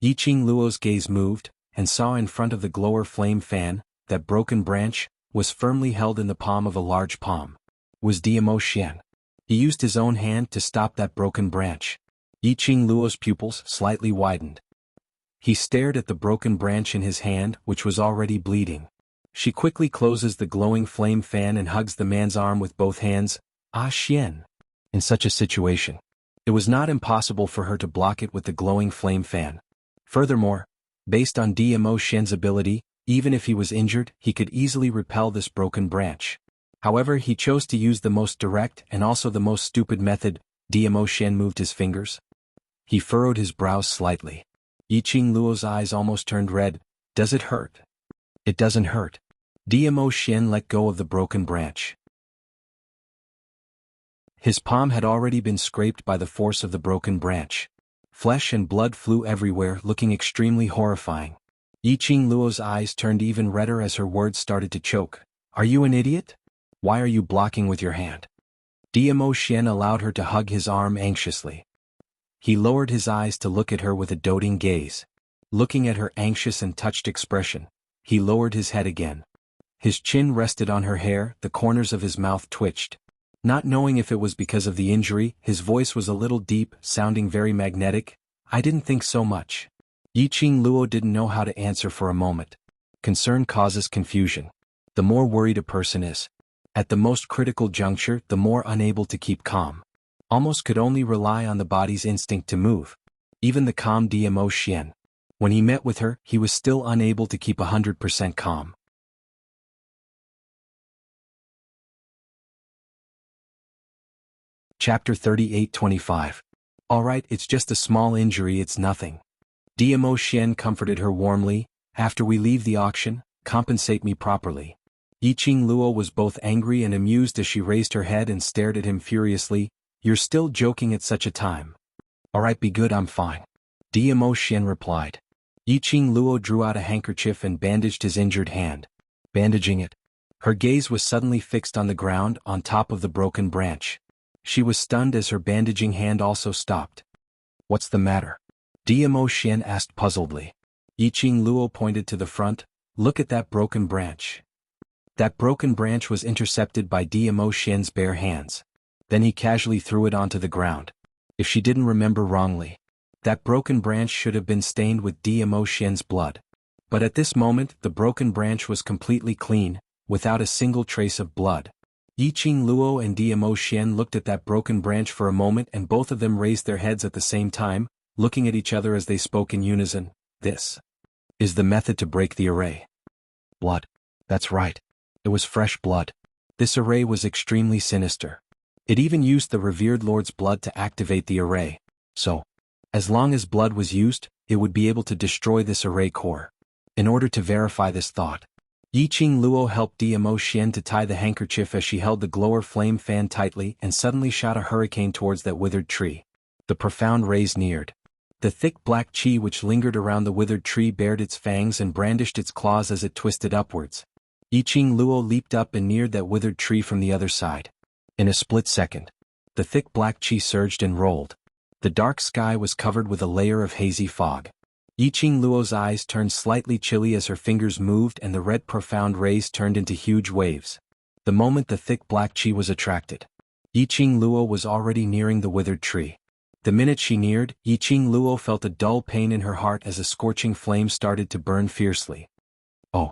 Yiqing Luo's gaze moved, and saw in front of the glower flame fan, that broken branch, was firmly held in the palm of a large palm. Was Dmo Xian. He used his own hand to stop that broken branch. Yiqing Luo's pupils slightly widened. He stared at the broken branch in his hand, which was already bleeding. She quickly closes the glowing flame fan and hugs the man's arm with both hands. Ah Xian. In such a situation, it was not impossible for her to block it with the glowing flame fan. Furthermore, based on Dmo Xian's ability, even if he was injured, he could easily repel this broken branch. However, he chose to use the most direct and also the most stupid method. Dmo Xian moved his fingers. He furrowed his brows slightly. Yiqing Luo's eyes almost turned red. Does it hurt? It doesn't hurt. Dmo Xian let go of the broken branch. His palm had already been scraped by the force of the broken branch. Flesh and blood flew everywhere, looking extremely horrifying. Yiqing Luo's eyes turned even redder as her words started to choke. Are you an idiot? Why are you blocking with your hand? Diamo Xian allowed her to hug his arm anxiously. He lowered his eyes to look at her with a doting gaze. Looking at her anxious and touched expression, he lowered his head again. His chin rested on her hair, the corners of his mouth twitched. Not knowing if it was because of the injury, his voice was a little deep, sounding very magnetic. I didn't think so much. Yiqing Luo didn't know how to answer for a moment. Concern causes confusion. The more worried a person is, at the most critical juncture, the more unable to keep calm. Almost could only rely on the body's instinct to move. Even the calm Diamo Xian. When he met with her, he was still unable to keep 100% calm. Chapter 38-25. Alright, it's just a small injury, it's nothing. Diamo Xian comforted her warmly. After we leave the auction, compensate me properly. Yiqing Luo was both angry and amused as she raised her head and stared at him furiously. You're still joking at such a time. Alright, be good, I'm fine. Diamo Xian replied. Yiqing Luo drew out a handkerchief and bandaged his injured hand. Bandaging it. Her gaze was suddenly fixed on the ground on top of the broken branch. She was stunned as her bandaging hand also stopped. What's the matter? Diamo Xian asked puzzledly. Yiqing Luo pointed to the front. Look at that broken branch. That broken branch was intercepted by Diamo Xian's bare hands. Then he casually threw it onto the ground. If she didn't remember wrongly, that broken branch should have been stained with Diamo Xian's blood. But at this moment, the broken branch was completely clean, without a single trace of blood. Yiqing Luo and Diamo Xian looked at that broken branch for a moment, and both of them raised their heads at the same time, looking at each other as they spoke in unison. This is the method to break the array. Blood. That's right. It was fresh blood. This array was extremely sinister. It even used the revered Lord's blood to activate the array. So, as long as blood was used, it would be able to destroy this array core. In order to verify this thought, Yiqing Luo helped Diamo Xian to tie the handkerchief as she held the glower flame fan tightly and suddenly shot a hurricane towards that withered tree. The profound rays neared. The thick black chi which lingered around the withered tree bared its fangs and brandished its claws as it twisted upwards. Yiqing Luo leaped up and neared that withered tree from the other side. In a split second, the thick black chi surged and rolled. The dark sky was covered with a layer of hazy fog. Yiqing Luo's eyes turned slightly chilly as her fingers moved and the red profound rays turned into huge waves. The moment the thick black chi was attracted, Yiqing Luo was already nearing the withered tree. The minute she neared, Yiqing Luo felt a dull pain in her heart as a scorching flame started to burn fiercely. Oh!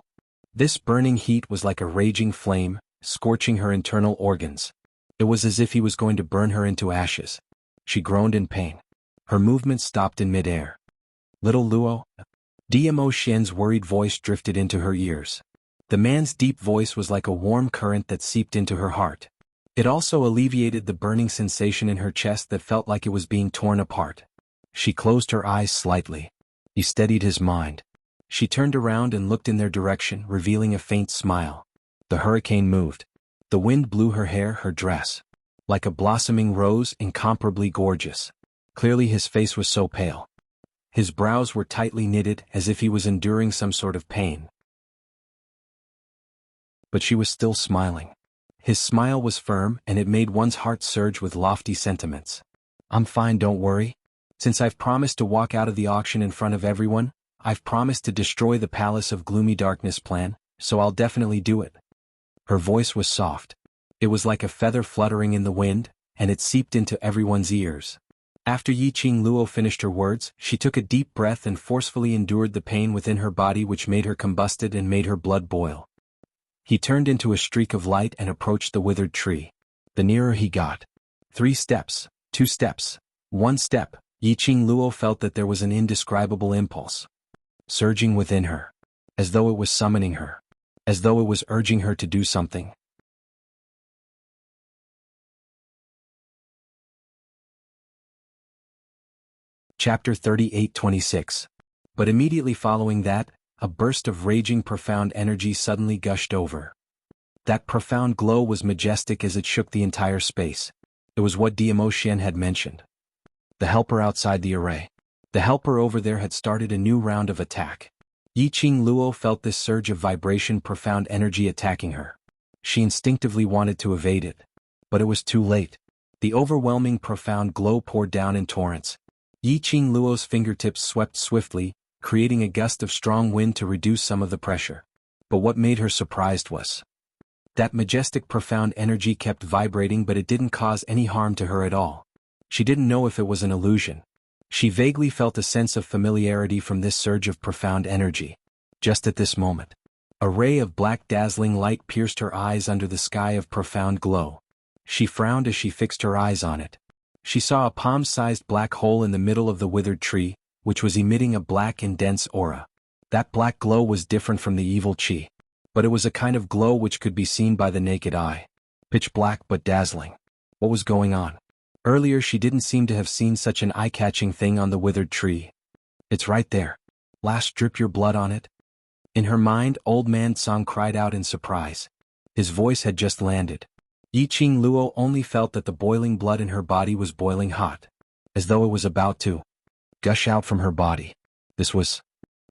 This burning heat was like a raging flame, scorching her internal organs. It was as if he was going to burn her into ashes. She groaned in pain. Her movements stopped in midair. Little Luo? Diamo Xian's worried voice drifted into her ears. The man's deep voice was like a warm current that seeped into her heart. It also alleviated the burning sensation in her chest that felt like it was being torn apart. She closed her eyes slightly. He steadied his mind. She turned around and looked in their direction, revealing a faint smile. The hurricane moved. The wind blew her hair, her dress. Like a blossoming rose, incomparably gorgeous. Clearly his face was so pale. His brows were tightly knitted, as if he was enduring some sort of pain. But she was still smiling. His smile was firm, and it made one's heart surge with lofty sentiments. I'm fine, don't worry. Since I've promised to walk out of the auction in front of everyone, I've promised to destroy the Palace of Gloomy Darkness plan, so I'll definitely do it. Her voice was soft. It was like a feather fluttering in the wind, and it seeped into everyone's ears. After Yiqing Luo finished her words, she took a deep breath and forcefully endured the pain within her body which made her combusted and made her blood boil. He turned into a streak of light and approached the withered tree. The nearer he got. 3 steps, 2 steps, 1 step, Yiqing Luo felt that there was an indescribable impulse surging within her, as though it was summoning her, as though it was urging her to do something. Chapter 38-26. But immediately following that, a burst of raging profound energy suddenly gushed over. That profound glow was majestic as it shook the entire space. It was what Diamo Xian had mentioned. The helper outside the array. The helper over there had started a new round of attack. Yiqing Luo felt this surge of vibration, profound energy attacking her. She instinctively wanted to evade it. But it was too late. The overwhelming profound glow poured down in torrents. Yiqing Luo's fingertips swept swiftly, creating a gust of strong wind to reduce some of the pressure. But what made her surprised was that majestic profound energy kept vibrating, but it didn't cause any harm to her at all. She didn't know if it was an illusion. She vaguely felt a sense of familiarity from this surge of profound energy. Just at this moment, a ray of black dazzling light pierced her eyes under the sky of profound glow. She frowned as she fixed her eyes on it. She saw a palm-sized black hole in the middle of the withered tree, which was emitting a black and dense aura. That black glow was different from the evil chi. But it was a kind of glow which could be seen by the naked eye. Pitch black but dazzling. What was going on? Earlier she didn't seem to have seen such an eye-catching thing on the withered tree. It's right there. Last drip your blood on it. In her mind, Old Man Song cried out in surprise. His voice had just landed. Yiqing Luo only felt that the boiling blood in her body was boiling hot, as though it was about to gush out from her body. This was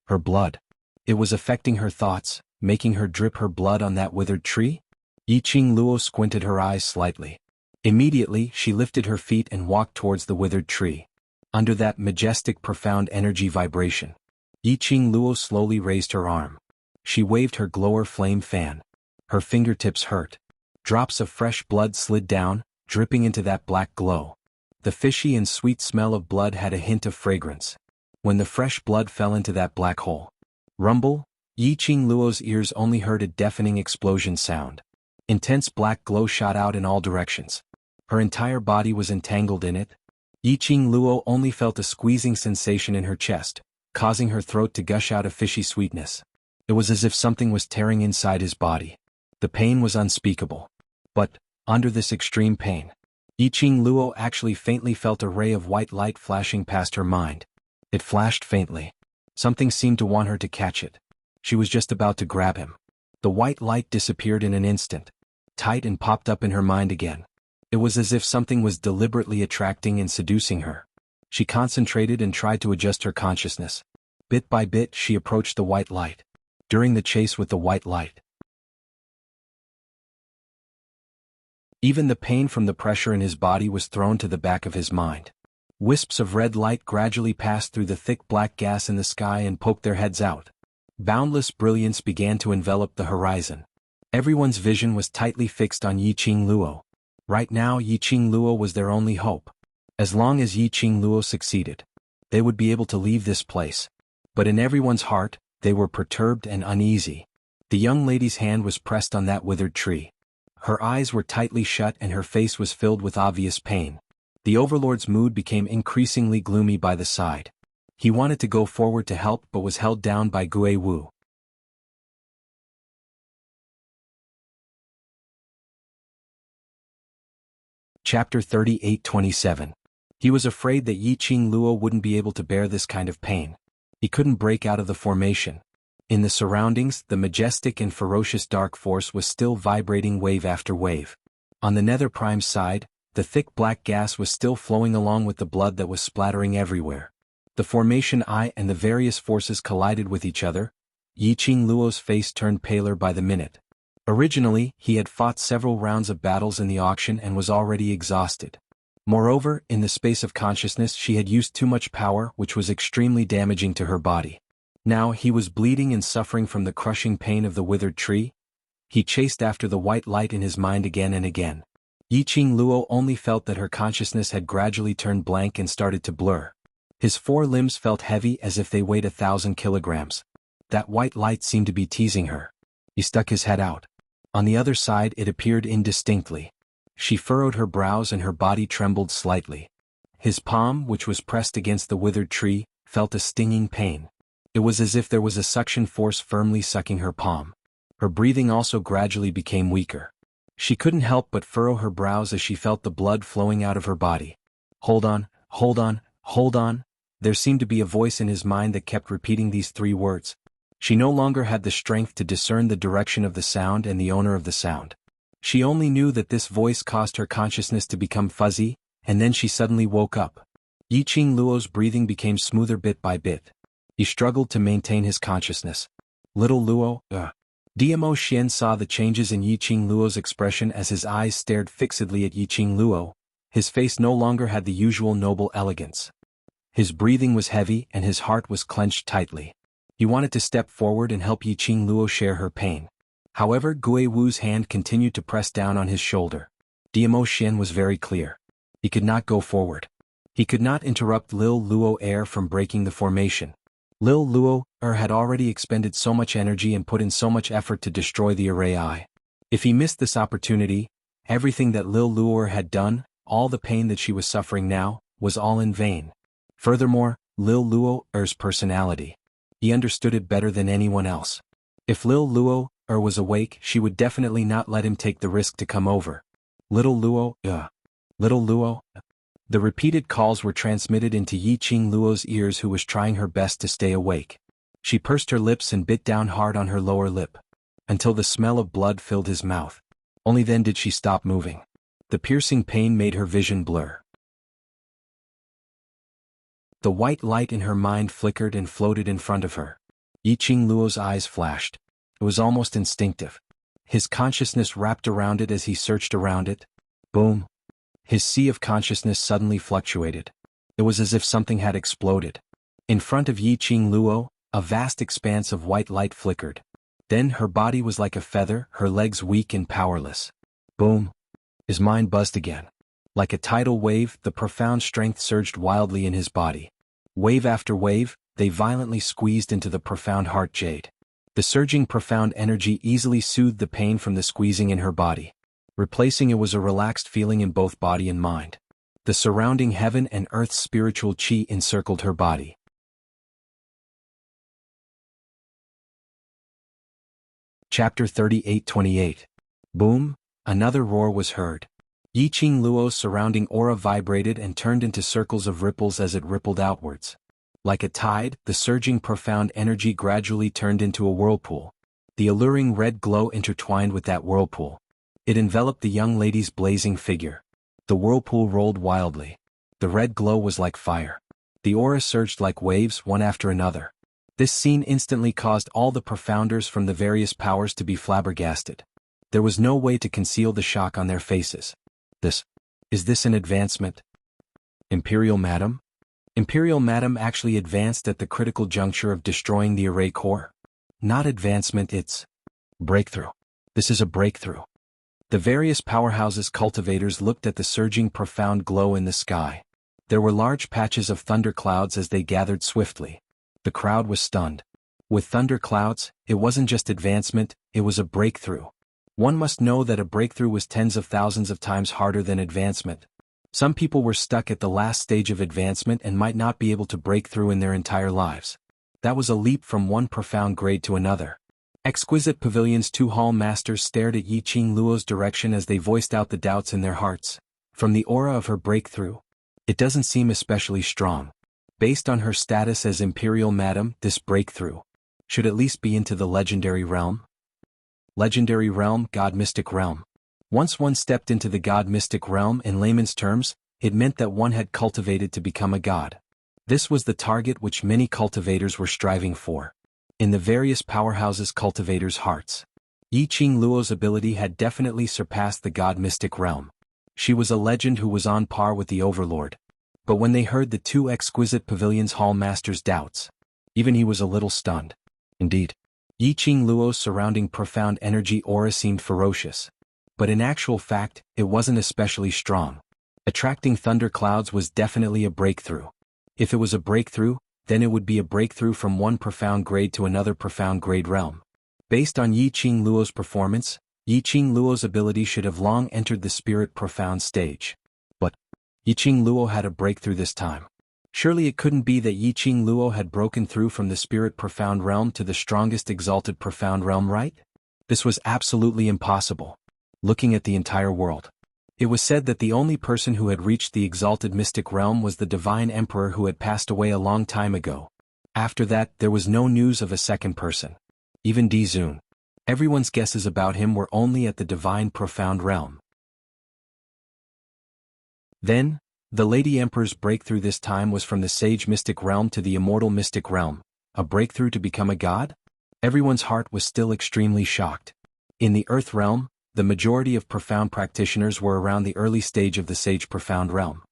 her blood. It was affecting her thoughts, making her drip her blood on that withered tree? Yiqing Luo squinted her eyes slightly. Immediately, she lifted her feet and walked towards the withered tree. Under that majestic profound energy vibration, Yiqing Luo slowly raised her arm. She waved her glower flame fan. Her fingertips hurt. Drops of fresh blood slid down, dripping into that black glow. The fishy and sweet smell of blood had a hint of fragrance. When the fresh blood fell into that black hole, rumble, Yiqing Luo's ears only heard a deafening explosion sound. Intense black glow shot out in all directions. Her entire body was entangled in it. Yiqing Luo only felt a squeezing sensation in her chest, causing her throat to gush out a fishy sweetness. It was as if something was tearing inside his body. The pain was unspeakable. But, under this extreme pain, Yiqing Luo actually faintly felt a ray of white light flashing past her mind. It flashed faintly. Something seemed to want her to catch it. She was just about to grab him. The white light disappeared in an instant, tight, and popped up in her mind again. It was as if something was deliberately attracting and seducing her. She concentrated and tried to adjust her consciousness. Bit by bit she approached the white light. During the chase with the white light, even the pain from the pressure in his body was thrown to the back of his mind. Wisps of red light gradually passed through the thick black gas in the sky and poked their heads out. Boundless brilliance began to envelop the horizon. Everyone's vision was tightly fixed on Yiqing Luo. Right now Yiqing Luo was their only hope. As long as Yiqing Luo succeeded, they would be able to leave this place. But in everyone's heart, they were perturbed and uneasy. The young lady's hand was pressed on that withered tree. Her eyes were tightly shut and her face was filled with obvious pain. The overlord's mood became increasingly gloomy by the side. He wanted to go forward to help but was held down by Gui Wu. Chapter 38-27. He was afraid that Yiqing Luo wouldn't be able to bear this kind of pain. He couldn't break out of the formation. In the surroundings, the majestic and ferocious dark force was still vibrating wave after wave. On the Nether Prime side, the thick black gas was still flowing along with the blood that was splattering everywhere. The formation eye and the various forces collided with each other. Yiqing Luo's face turned paler by the minute. Originally, he had fought several rounds of battles in the auction and was already exhausted. Moreover, in the space of consciousness she had used too much power, which was extremely damaging to her body. Now he was bleeding and suffering from the crushing pain of the withered tree. He chased after the white light in his mind again and again. Yiqing Luo only felt that her consciousness had gradually turned blank and started to blur. His four limbs felt heavy as if they weighed 1,000 kilograms. That white light seemed to be teasing her. He stuck his head out. On the other side it appeared indistinctly. She furrowed her brows and her body trembled slightly. His palm, which was pressed against the withered tree, felt a stinging pain. It was as if there was a suction force firmly sucking her palm. Her breathing also gradually became weaker. She couldn't help but furrow her brows as she felt the blood flowing out of her body. Hold on, hold on, hold on. There seemed to be a voice in his mind that kept repeating these three words. She no longer had the strength to discern the direction of the sound and the owner of the sound. She only knew that this voice caused her consciousness to become fuzzy, and then she suddenly woke up. Yiqing Luo's breathing became smoother bit by bit. He struggled to maintain his consciousness. Little Luo, Diamo Xian saw the changes in Yiqing Luo's expression as his eyes stared fixedly at Yiqing Luo. His face no longer had the usual noble elegance. His breathing was heavy and his heart was clenched tightly. He wanted to step forward and help Yiqing Luo share her pain. However, Gui Wu's hand continued to press down on his shoulder. Diamo Xian was very clear. He could not go forward. He could not interrupt Lil Luo Air from breaking the formation. Lil Luo had already expended so much energy and put in so much effort to destroy the array eye. If he missed this opportunity, everything that Lil Luo had done, all the pain that she was suffering now, was all in vain. Furthermore, Lil Luo's personality. He understood it better than anyone else. If Lil Luo was awake, she would definitely not let him take the risk to come over. Little Luo, Little Luo. The repeated calls were transmitted into Yiqing Luo's ears, who was trying her best to stay awake. She pursed her lips and bit down hard on her lower lip, until the smell of blood filled his mouth. Only then did she stop moving. The piercing pain made her vision blur. The white light in her mind flickered and floated in front of her. Yiqing Luo's eyes flashed. It was almost instinctive. His consciousness wrapped around it as he searched around it. Boom. His sea of consciousness suddenly fluctuated. It was as if something had exploded. In front of Yiqing Luo, a vast expanse of white light flickered. Then her body was like a feather, her legs weak and powerless. Boom. His mind buzzed again. Like a tidal wave, the profound strength surged wildly in his body. Wave after wave, they violently squeezed into the profound heart jade. The surging profound energy easily soothed the pain from the squeezing in her body. Replacing it was a relaxed feeling in both body and mind. The surrounding heaven and earth's spiritual chi encircled her body. Chapter 38-28. Boom, another roar was heard. Yiqing Luo's surrounding aura vibrated and turned into circles of ripples as it rippled outwards. Like a tide, the surging profound energy gradually turned into a whirlpool. The alluring red glow intertwined with that whirlpool. It enveloped the young lady's blazing figure. The whirlpool rolled wildly. The red glow was like fire. The aura surged like waves, one after another. This scene instantly caused all the profounders from the various powers to be flabbergasted. There was no way to conceal the shock on their faces. Is this an advancement? Imperial Madam? Imperial Madam actually advanced at the critical juncture of destroying the array core? Not advancement, it's breakthrough. This is a breakthrough. The various powerhouses' cultivators looked at the surging profound glow in the sky. There were large patches of thunderclouds as they gathered swiftly. The crowd was stunned. With thunderclouds, it wasn't just advancement, it was a breakthrough. One must know that a breakthrough was tens of thousands of times harder than advancement. Some people were stuck at the last stage of advancement and might not be able to break through in their entire lives. That was a leap from one profound grade to another. Exquisite Pavilion's two hall masters stared at Yiqing Luo's direction as they voiced out the doubts in their hearts. From the aura of her breakthrough, it doesn't seem especially strong. Based on her status as Imperial Madam, this breakthrough should at least be into the legendary realm. Legendary realm, God Mystic realm. Once one stepped into the God Mystic realm, in layman's terms, it meant that one had cultivated to become a god. This was the target which many cultivators were striving for. In the various powerhouses' cultivators' hearts, Yiqing Luo's ability had definitely surpassed the God Mystic realm. She was a legend who was on par with the Overlord. But when they heard the two exquisite Pavilion's hall masters' doubts, even he was a little stunned. Indeed, Yiqing Luo's surrounding profound energy aura seemed ferocious. But in actual fact, it wasn't especially strong. Attracting thunderclouds was definitely a breakthrough. If it was a breakthrough, then it would be a breakthrough from one profound grade to another profound grade realm. Based on Yiqing Luo's performance, Yiqing Luo's ability should have long entered the spirit profound stage. But Yiqing Luo had a breakthrough this time. Surely it couldn't be that Yiqing Luo had broken through from the spirit profound realm to the strongest exalted profound realm, right? This was absolutely impossible. Looking at the entire world, it was said that the only person who had reached the exalted mystic realm was the divine emperor who had passed away a long time ago. After that, there was no news of a second person. Even Dizun. Everyone's guesses about him were only at the divine profound realm. Then, the Lady Emperor's breakthrough this time was from the sage mystic realm to the immortal mystic realm. A breakthrough to become a god? Everyone's heart was still extremely shocked. In the Earth realm, the majority of profound practitioners were around the early stage of the Sage Profound realm.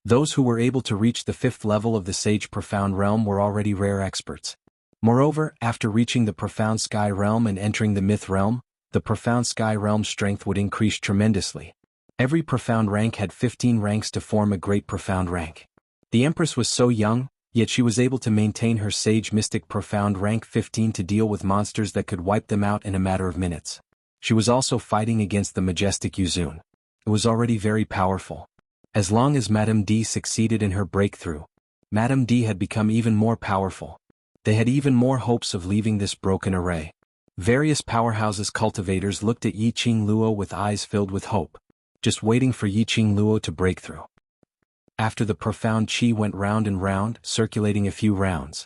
Those who were able to reach the 5th level of the Sage Profound realm were already rare experts. Moreover, after reaching the Profound Sky realm and entering the Myth realm, the Profound Sky realm's strength would increase tremendously. Every profound rank had 15 ranks to form a great profound rank. The Empress was so young, yet she was able to maintain her Sage Mystic Profound rank 15 to deal with monsters that could wipe them out in a matter of minutes. She was also fighting against the majestic Yuzun. It was already very powerful. As long as Madame D succeeded in her breakthrough, Madame D had become even more powerful. They had even more hopes of leaving this broken array. Various powerhouses cultivators looked at Yiqing Luo with eyes filled with hope, just waiting for Yiqing Luo to break through. After the profound qi went round and round, circulating a few rounds.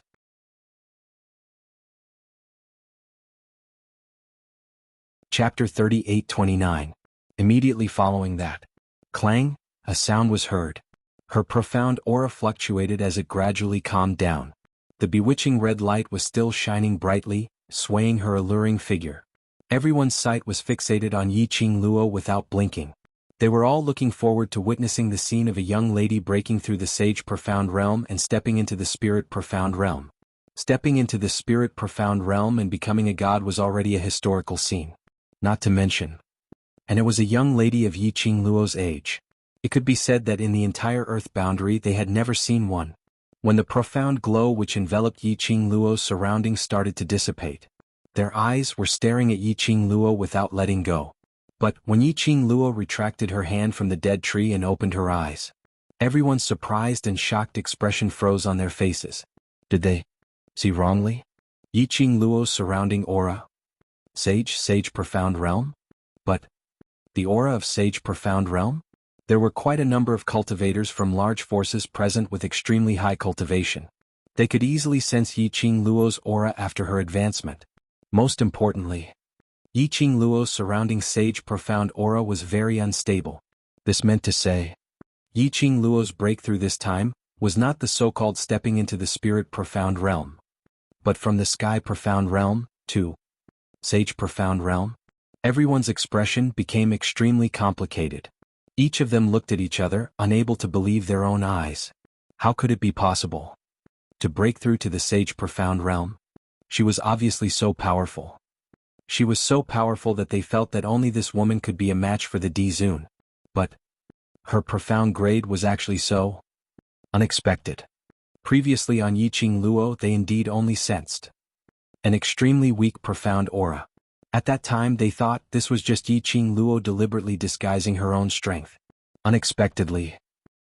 Chapter 38-29. Immediately following that, clang, a sound was heard. Her profound aura fluctuated as it gradually calmed down. The bewitching red light was still shining brightly, swaying her alluring figure. Everyone's sight was fixated on Yiqing Luo without blinking. They were all looking forward to witnessing the scene of a young lady breaking through the Sage Profound realm and stepping into the Spirit Profound realm. Stepping into the Spirit Profound realm and becoming a god was already a historical scene. Not to mention. And it was a young lady of Yiqing Luo's age. It could be said that in the entire Earth boundary they had never seen one. When the profound glow which enveloped Yiqing Luo's surroundings started to dissipate, their eyes were staring at Yiqing Luo without letting go. But when Yiqing Luo retracted her hand from the dead tree and opened her eyes, everyone's surprised and shocked expression froze on their faces. Did they see wrongly? Yiqing Luo's surrounding aura? Sage Profound realm? But the aura of Sage Profound realm? There were quite a number of cultivators from large forces present with extremely high cultivation. They could easily sense Yiqing Luo's aura after her advancement. Most importantly, Yiqing Luo's surrounding Sage Profound aura was very unstable. This meant to say, Yiqing Luo's breakthrough this time was not the so-called stepping into the Spirit Profound realm, but from the Sky Profound realm to Sage Profound realm. Everyone's expression became extremely complicated. Each of them looked at each other, unable to believe their own eyes. How could it be possible to break through to the Sage Profound realm? She was obviously so powerful. She was so powerful that they felt that only this woman could be a match for the D-Zun. But her profound grade was actually so unexpected. Previously on Yiqing Luo they indeed only sensed an extremely weak profound aura. At that time they thought this was just Yiqing Luo deliberately disguising her own strength. Unexpectedly.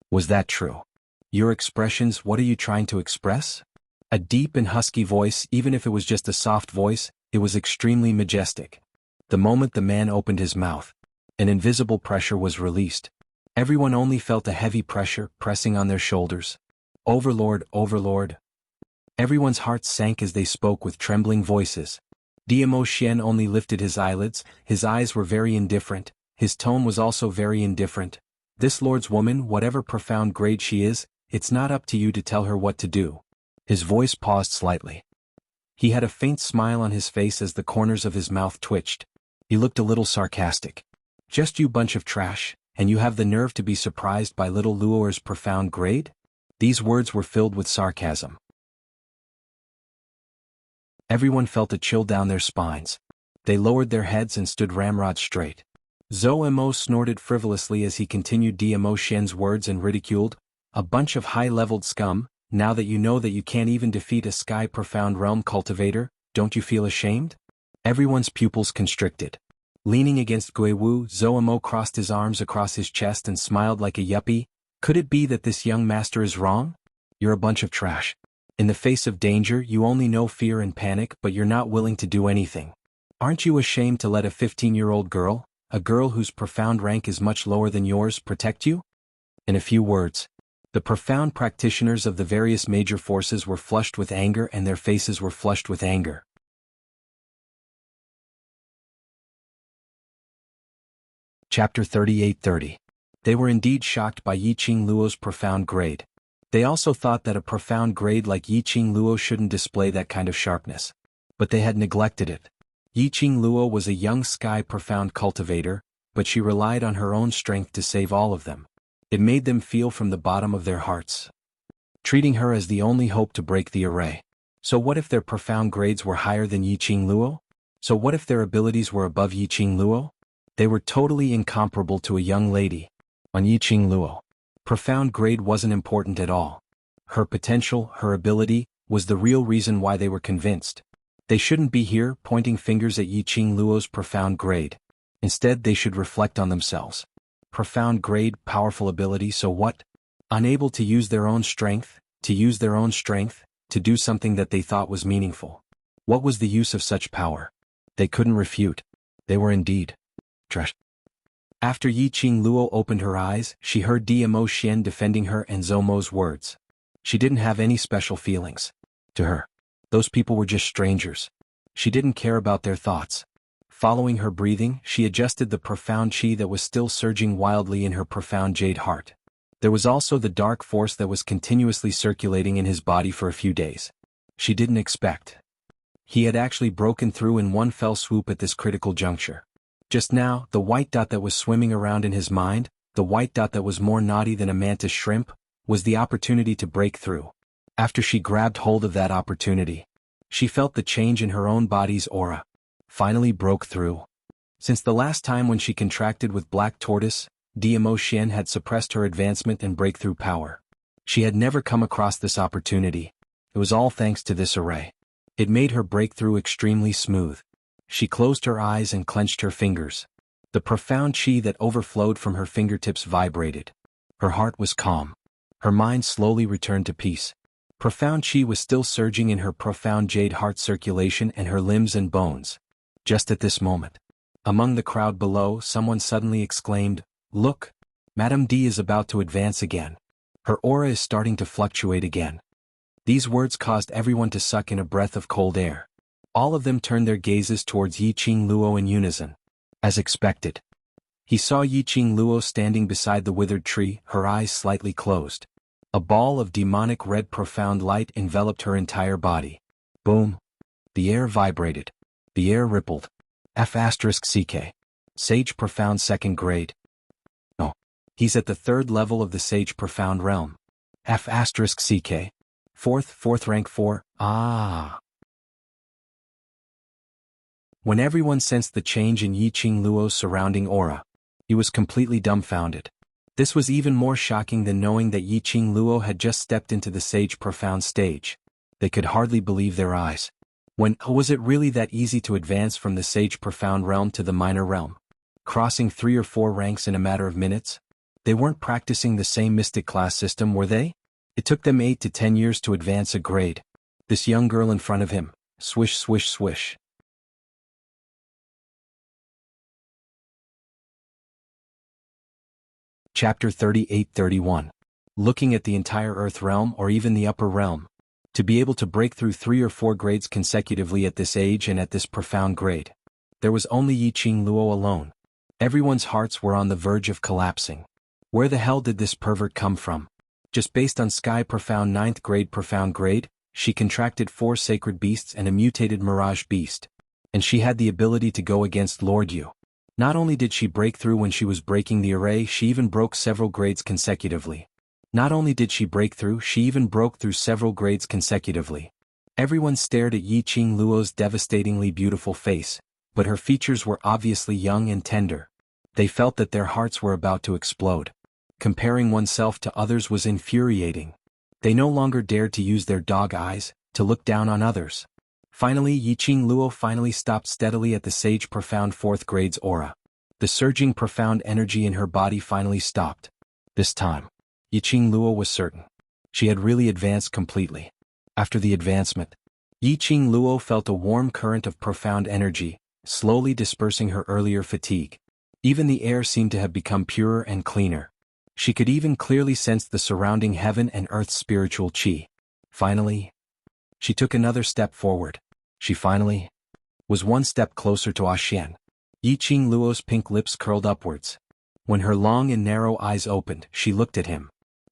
Was that true? Your expressions, what are you trying to express? A deep and husky voice, even if it was just a soft voice, it was extremely majestic. The moment the man opened his mouth, an invisible pressure was released. Everyone only felt a heavy pressure pressing on their shoulders. Overlord, Overlord. Everyone's hearts sank as they spoke with trembling voices. Diamo Xian only lifted his eyelids, his eyes were very indifferent, his tone was also very indifferent. This Lord's woman, whatever profound grade she is, it's not up to you to tell her what to do. His voice paused slightly. He had a faint smile on his face as the corners of his mouth twitched. He looked a little sarcastic. Just you bunch of trash, and you have the nerve to be surprised by little Luo's profound grade? These words were filled with sarcasm. Everyone felt a chill down their spines. They lowered their heads and stood ramrod straight. Zhou Mo snorted frivolously as he continued Diamo Xian's words and ridiculed, "A bunch of high-leveled scum, now that you can't even defeat a Sky Profound Realm cultivator, don't you feel ashamed?" Everyone's pupils constricted. Leaning against Gui Wu, Zhou Mo crossed his arms across his chest and smiled like a yuppie. Could it be that this young master is wrong? You're a bunch of trash. In the face of danger you only know fear and panic, but you're not willing to do anything. Aren't you ashamed to let a 15-year-old girl, a girl whose profound rank is much lower than yours, protect you? In a few words, the profound practitioners of the various major forces were flushed with anger and their faces were flushed with anger. Chapter 38-30. They were indeed shocked by Yiqing Luo's profound grade. They also thought that a profound grade like Yiqing Luo shouldn't display that kind of sharpness. But they had neglected it. Yiqing Luo was a young sky profound cultivator, but she relied on her own strength to save all of them. It made them feel from the bottom of their hearts, treating her as the only hope to break the array. So what if their profound grades were higher than Yiqing Luo? So what if their abilities were above Yiqing Luo? They were totally incomparable to a young lady. On Yiqing Luo, profound grade wasn't important at all. Her potential, her ability, was the real reason why they were convinced. They shouldn't be here pointing fingers at Yiqing Luo's profound grade. Instead, they should reflect on themselves. Profound grade, powerful ability, so what? Unable to use their own strength, to do something that they thought was meaningful. What was the use of such power? They couldn't refute. They were indeed trash. After Yiqing Luo opened her eyes, she heard Dmo Xian defending her and Zomo's words. She didn't have any special feelings. To her, those people were just strangers. She didn't care about their thoughts. Following her breathing, she adjusted the profound qi that was still surging wildly in her profound jade heart. There was also the dark force that was continuously circulating in his body for a few days. She didn't expect. He had actually broken through in one fell swoop at this critical juncture. Just now, the white dot that was swimming around in his mind, the white dot that was more naughty than a mantis shrimp, was the opportunity to break through. After she grabbed hold of that opportunity, she felt the change in her own body's aura. Finally broke through. Since the last time when she contracted with Black Tortoise, Dmo Xian had suppressed her advancement and breakthrough power. She had never come across this opportunity. It was all thanks to this array. It made her breakthrough extremely smooth. She closed her eyes and clenched her fingers. The profound qi that overflowed from her fingertips vibrated. Her heart was calm. Her mind slowly returned to peace. Profound qi was still surging in her profound jade heart circulation and her limbs and bones. Just at this moment, among the crowd below, someone suddenly exclaimed, "Look! Madame D is about to advance again. Her aura is starting to fluctuate again." These words caused everyone to suck in a breath of cold air. All of them turned their gazes towards Yiqing Luo in unison. As expected, he saw Yiqing Luo standing beside the withered tree, her eyes slightly closed. A ball of demonic red profound light enveloped her entire body. Boom! The air vibrated. The air rippled. F***CK. Sage Profound Second Grade. No. He's at the third level of the Sage Profound realm. F***CK. Fourth rank 4. Ah! When everyone sensed the change in Yiqing Luo's surrounding aura, he was completely dumbfounded. This was even more shocking than knowing that Yiqing Luo had just stepped into the Sage Profound stage. They could hardly believe their eyes. Was it really that easy to advance from the Sage Profound realm to the Minor realm? Crossing 3 or 4 ranks in a matter of minutes? They weren't practicing the same mystic class system, were they? It took them 8 to 10 years to advance a grade. This young girl in front of him, swish swish swish. Chapter 38-31. Looking at the entire Earth realm or even the upper realm. To be able to break through 3 or 4 grades consecutively at this age and at this profound grade. There was only Yiqing Luo alone. Everyone's hearts were on the verge of collapsing. Where the hell did this pervert come from? Just based on Sky Profound 9th grade profound grade, she contracted 4 sacred beasts and a mutated mirage beast. And she had the ability to go against Lord Yu. Not only did she break through when she was breaking the array, she even broke several grades consecutively. She even broke through several grades consecutively. Everyone stared at Yiqing Luo's devastatingly beautiful face, but her features were obviously young and tender. They felt that their hearts were about to explode. Comparing oneself to others was infuriating. They no longer dared to use their dog eyes, to look down on others. Finally, Yiqing Luo finally stopped steadily at the Sage Profound 4th grade's aura. The surging profound energy in her body finally stopped. This time, Yiqing Luo was certain. She had really advanced completely. After the advancement, Yiqing Luo felt a warm current of profound energy, slowly dispersing her earlier fatigue. Even the air seemed to have become purer and cleaner. She could even clearly sense the surrounding heaven and earth's spiritual qi. Finally, she took another step forward. She finally was one step closer to Xian. Yiqing Luo's pink lips curled upwards. When her long and narrow eyes opened, she looked at him.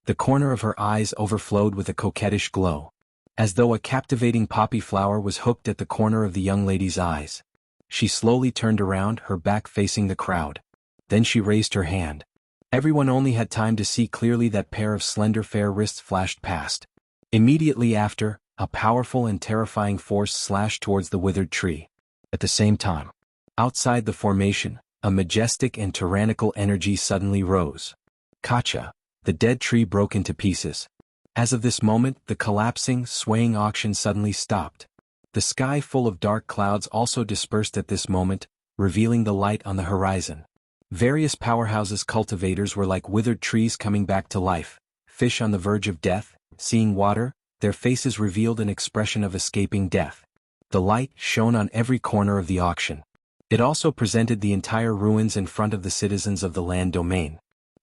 The corner of her eyes overflowed with a coquettish glow, as though a captivating poppy flower was hooked at the corner of the young lady's eyes. She slowly turned around, her back facing the crowd. Then she raised her hand. Everyone only had time to see clearly that pair of slender fair wrists flashed past. Immediately after, a powerful and terrifying force slashed towards the withered tree. At the same time, outside the formation, a majestic and tyrannical energy suddenly rose. Kacha, the dead tree broke into pieces. As of this moment, the collapsing, swaying auction suddenly stopped. The sky full of dark clouds also dispersed at this moment, revealing the light on the horizon. Various powerhouses cultivators were like withered trees coming back to life, fish on the verge of death, seeing water, their faces revealed an expression of escaping death. The light shone on every corner of the auction. It also presented the entire ruins in front of the citizens of the land domain.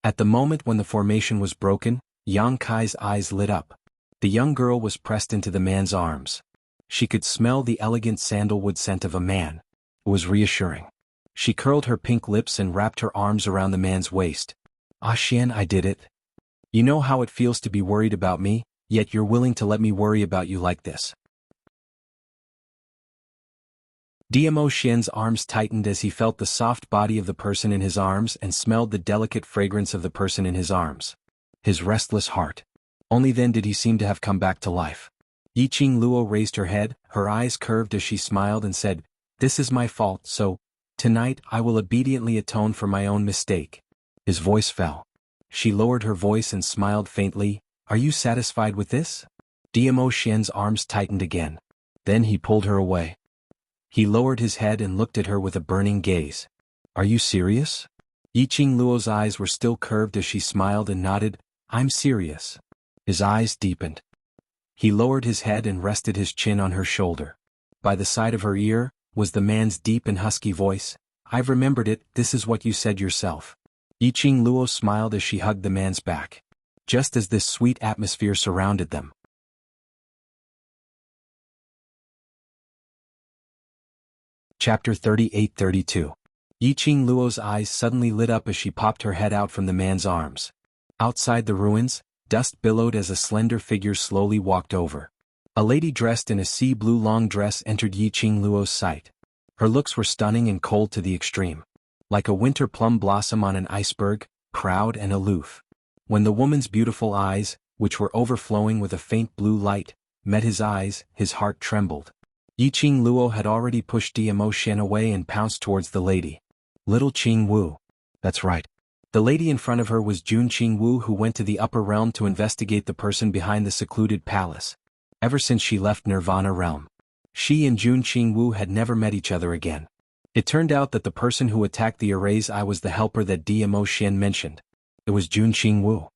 At the moment when the formation was broken, Yang Kai's eyes lit up. The young girl was pressed into the man's arms. She could smell the elegant sandalwood scent of a man. It was reassuring. She curled her pink lips and wrapped her arms around the man's waist. "Ah Xian, I did it. You know how it feels to be worried about me, yet you're willing to let me worry about you like this." Diamo Xian's arms tightened as he felt the soft body of the person in his arms and smelled the delicate fragrance of the person in his arms. His restless heart. Only then did he seem to have come back to life. Yiqing Luo raised her head, her eyes curved as she smiled and said, "This is my fault, so tonight I will obediently atone for my own mistake." His voice fell. She lowered her voice and smiled faintly. "Are you satisfied with this?" Diamo Xian's arms tightened again. Then he pulled her away. He lowered his head and looked at her with a burning gaze. "Are you serious?" Yiqing Luo's eyes were still curved as she smiled and nodded. "I'm serious." His eyes deepened. He lowered his head and rested his chin on her shoulder. By the side of her ear was the man's deep and husky voice. "I've remembered it, this is what you said yourself." Yiqing Luo smiled as she hugged the man's back. Just as this sweet atmosphere surrounded them. Chapter 38-32. Yiqing Luo's eyes suddenly lit up as she popped her head out from the man's arms. Outside the ruins, dust billowed as a slender figure slowly walked over. A lady dressed in a sea blue long dress entered Yiqing Luo's sight. Her looks were stunning and cold to the extreme. Like a winter plum blossom on an iceberg, proud and aloof. When the woman's beautiful eyes, which were overflowing with a faint blue light, met his eyes, his heart trembled. Yiqing Luo had already pushed Diamo Xian away and pounced towards the lady. "Little Qing Wu." That's right. The lady in front of her was Jun Qing Wu, who went to the upper realm to investigate the person behind the secluded palace. Ever since she left Nirvana realm, she and Jun Qing Wu had never met each other again. It turned out that the person who attacked the array's eye was the helper that Diamo Xian mentioned. It was Jun Qing Wu.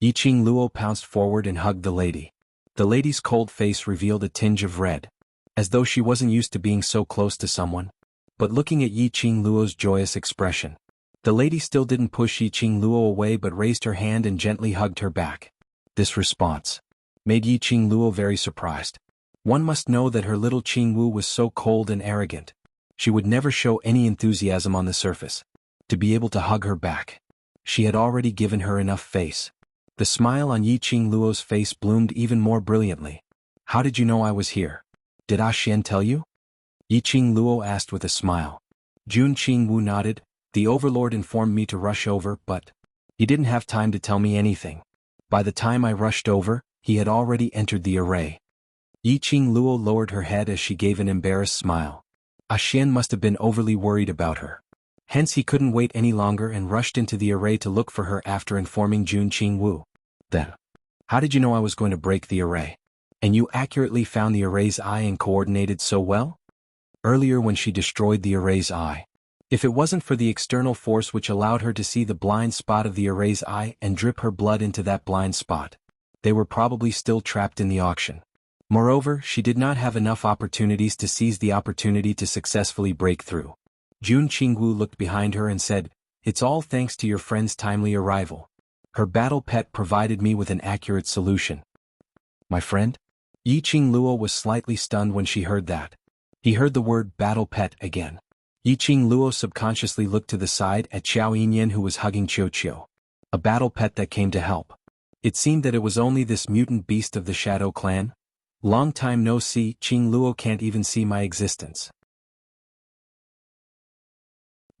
Yiqing Luo pounced forward and hugged the lady. The lady's cold face revealed a tinge of red, as though she wasn't used to being so close to someone. But looking at Yiqing Luo's joyous expression, the lady still didn't push Yiqing Luo away but raised her hand and gently hugged her back. This response made Yiqing Luo very surprised. One must know that her little Qing Wu was so cold and arrogant. She would never show any enthusiasm on the surface. To be able to hug her back, she had already given her enough face. The smile on Yiqing Luo's face bloomed even more brilliantly. "How did you know I was here? Did Ah Xian tell you?" Yiqing Luo asked with a smile. Jun Qing Wu nodded. "The overlord informed me to rush over, but he didn't have time to tell me anything. By the time I rushed over, he had already entered the array." Yiqing Luo lowered her head as she gave an embarrassed smile. Ah Xian must have been overly worried about her. Hence he couldn't wait any longer and rushed into the array to look for her after informing Jun Qing Wu. "Then, how did you know I was going to break the array? And you accurately found the array's eye and coordinated so well?" "Earlier when she destroyed the array's eye. If it wasn't for the external force which allowed her to see the blind spot of the array's eye and drip her blood into that blind spot, they were probably still trapped in the auction. Moreover, she did not have enough opportunities to seize the opportunity to successfully break through." Jun Qingwu looked behind her and said, "It's all thanks to your friend's timely arrival. Her battle pet provided me with an accurate solution." "My friend?" Yiqing Luo was slightly stunned when she heard that. He heard the word battle pet again. Yiqing Luo subconsciously looked to the side at Xiao Yinyan, who was hugging Qiu Qiu. A battle pet that came to help. It seemed that it was only this mutant beast of the Shadow Clan. Long time no see, Qing Luo can't even see my existence.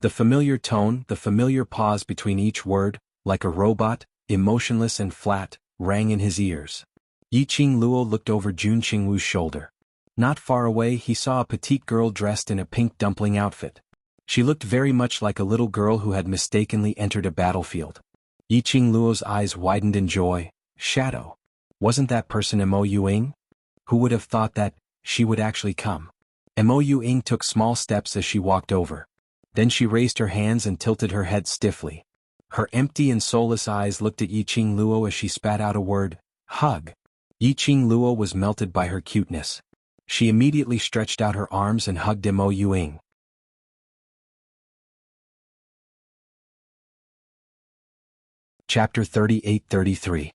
The familiar tone, the familiar pause between each word, like a robot, emotionless and flat, rang in his ears. Qing Luo looked over Jun Qingwu's shoulder. Not far away he saw a petite girl dressed in a pink dumpling outfit. She looked very much like a little girl who had mistakenly entered a battlefield. Qing Luo's eyes widened in joy. Shadow. Wasn't that person Mo Yuing? Who would have thought that she would actually come? Mo Yuing took small steps as she walked over. Then she raised her hands and tilted her head stiffly. Her empty and soulless eyes looked at Qing Luo as she spat out a word, hug. Qing Luo was melted by her cuteness. She immediately stretched out her arms and hugged Mo Yuing. Chapter 38-33.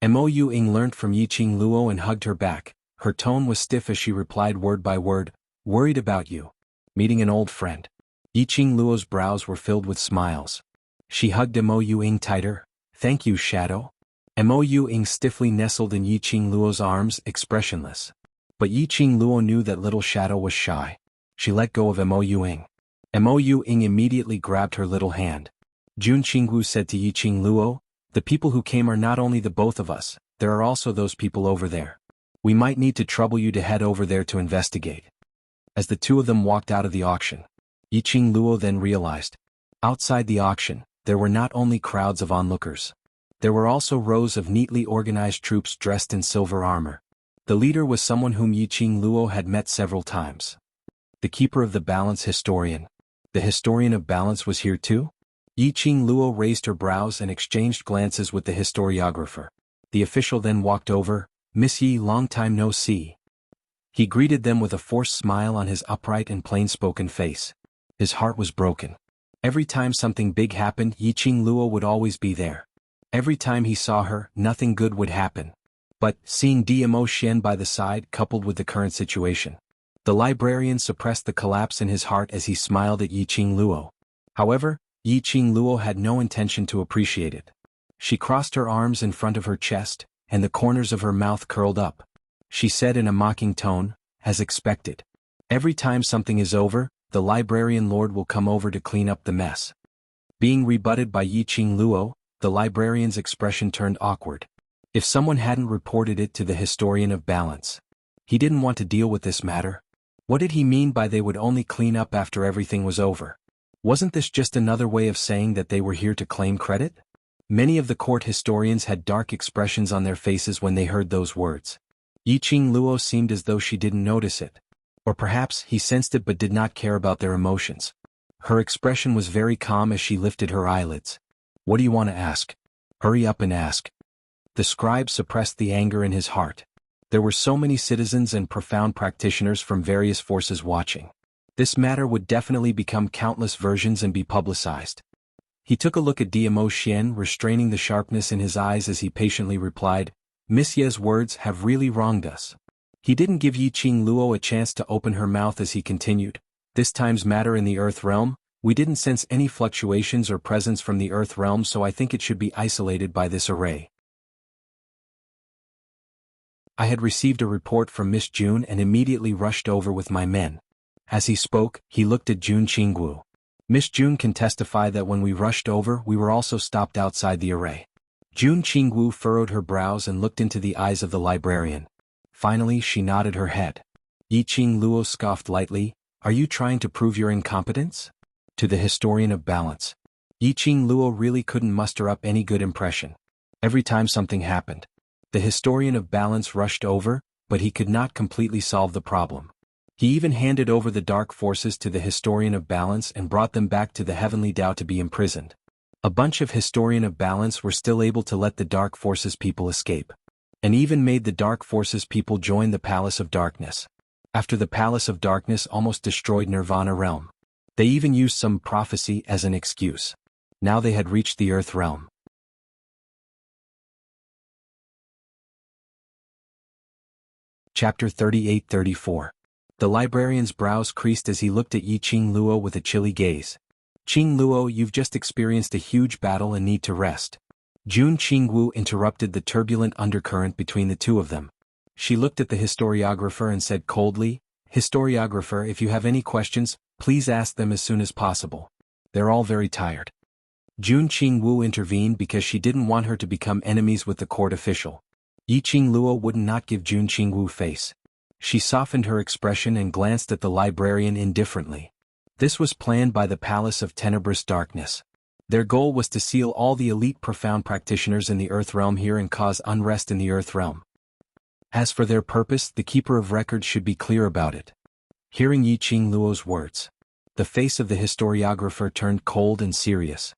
Mo Yuing learnt from Qing Luo and hugged her back. Her tone was stiff as she replied word by word, worried about you. Meeting an old friend. Qing Luo's brows were filled with smiles. She hugged Mo Yuing tighter. Thank you, Shadow. Mo Yuing stiffly nestled in Qing Luo's arms, expressionless. But Qing Luo knew that little Shadow was shy. She let go of Mo Yuing. Mo Yuing immediately grabbed her little hand. Jun Qingwu said to Qing Luo, the people who came are not only the both of us, there are also those people over there. We might need to trouble you to head over there to investigate. As the two of them walked out of the auction, Qing Luo then realized. Outside the auction, there were not only crowds of onlookers. There were also rows of neatly organized troops dressed in silver armor. The leader was someone whom Qing Luo had met several times. The keeper of the balance historian. The historian of balance was here too? Qing Luo raised her brows and exchanged glances with the historiographer. The official then walked over. Miss Yi, long time no see. He greeted them with a forced smile on his upright and plain-spoken face. His heart was broken. Every time something big happened, Qing Luo would always be there. Every time he saw her, nothing good would happen. But, seeing Mo Xian by the side coupled with the current situation, the librarian suppressed the collapse in his heart as he smiled at Qing Luo. However, Qing Luo had no intention to appreciate it. She crossed her arms in front of her chest, and the corners of her mouth curled up. She said in a mocking tone, as expected. Every time something is over, the librarian lord will come over to clean up the mess. Being rebutted by Qing Luo, the librarian's expression turned awkward. If someone hadn't reported it to the historian of balance, he didn't want to deal with this matter. What did he mean by they would only clean up after everything was over? Wasn't this just another way of saying that they were here to claim credit? Many of the court historians had dark expressions on their faces when they heard those words. Qing Luo seemed as though she didn't notice it. Or perhaps he sensed it but did not care about their emotions. Her expression was very calm as she lifted her eyelids. What do you want to ask? Hurry up and ask. The scribe suppressed the anger in his heart. There were so many citizens and profound practitioners from various forces watching. This matter would definitely become countless versions and be publicized. He took a look at Mo Xian, restraining the sharpness in his eyes as he patiently replied, Miss Ye's words have really wronged us. He didn't give Qing Luo a chance to open her mouth as he continued. This time's matter in the Earth realm, we didn't sense any fluctuations or presence from the Earth realm, so I think it should be isolated by this array. I had received a report from Miss June and immediately rushed over with my men. As he spoke, he looked at Jun Qingwu. Miss June can testify that when we rushed over, we were also stopped outside the array. Jun Qingwu furrowed her brows and looked into the eyes of the librarian. Finally, she nodded her head. Qing Luo scoffed lightly, are you trying to prove your incompetence? To the historian of balance. Qing Luo really couldn't muster up any good impression. Every time something happened, the historian of balance rushed over, but he could not completely solve the problem. He even handed over the dark forces to the historian of balance and brought them back to the heavenly Tao to be imprisoned. A bunch of historian of balance were still able to let the dark forces people escape, and even made the dark forces people join the Palace of Darkness. After the Palace of Darkness almost destroyed Nirvana realm, they even used some prophecy as an excuse. Now they had reached the Earth realm. Chapter 38-34. The librarian's brows creased as he looked at Qing Luo with a chilly gaze. Qing Luo, you've just experienced a huge battle and need to rest. Jun Qingwu interrupted the turbulent undercurrent between the two of them. She looked at the historiographer and said coldly, "Historiographer, if you have any questions, please ask them as soon as possible. They're all very tired." Jun Qingwu intervened because she didn't want her to become enemies with the court official. Yi Qingluo would not give Jun Qingwu face. She softened her expression and glanced at the librarian indifferently. This was planned by the Palace of Tenebrous Darkness. Their goal was to seal all the elite profound practitioners in the Earth Realm here and cause unrest in the Earth Realm. As for their purpose, the Keeper of Records should be clear about it. Hearing Yi Qingluo's words, the face of the historiographer turned cold and serious.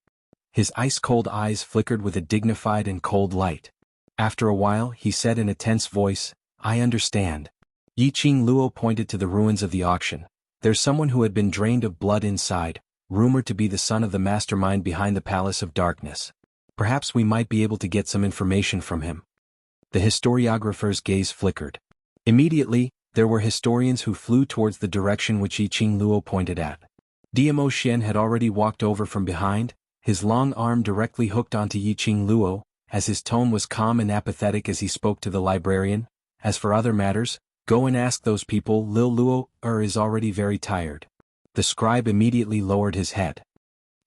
His ice-cold eyes flickered with a dignified and cold light. After a while, he said in a tense voice, "I understand." Yi Qingluo pointed to the ruins of the auction. "There's someone who had been drained of blood inside, rumored to be the son of the mastermind behind the Palace of Darkness. Perhaps we might be able to get some information from him." The historiographer's gaze flickered. Immediately, there were historians who flew towards the direction which Yi Qingluo pointed at. Diamo Xian had already walked over from behind, his long arm directly hooked onto Yi Qingluo, as his tone was calm and apathetic as he spoke to the librarian. "As for other matters, go and ask those people. Lil Luo is already very tired." The scribe immediately lowered his head.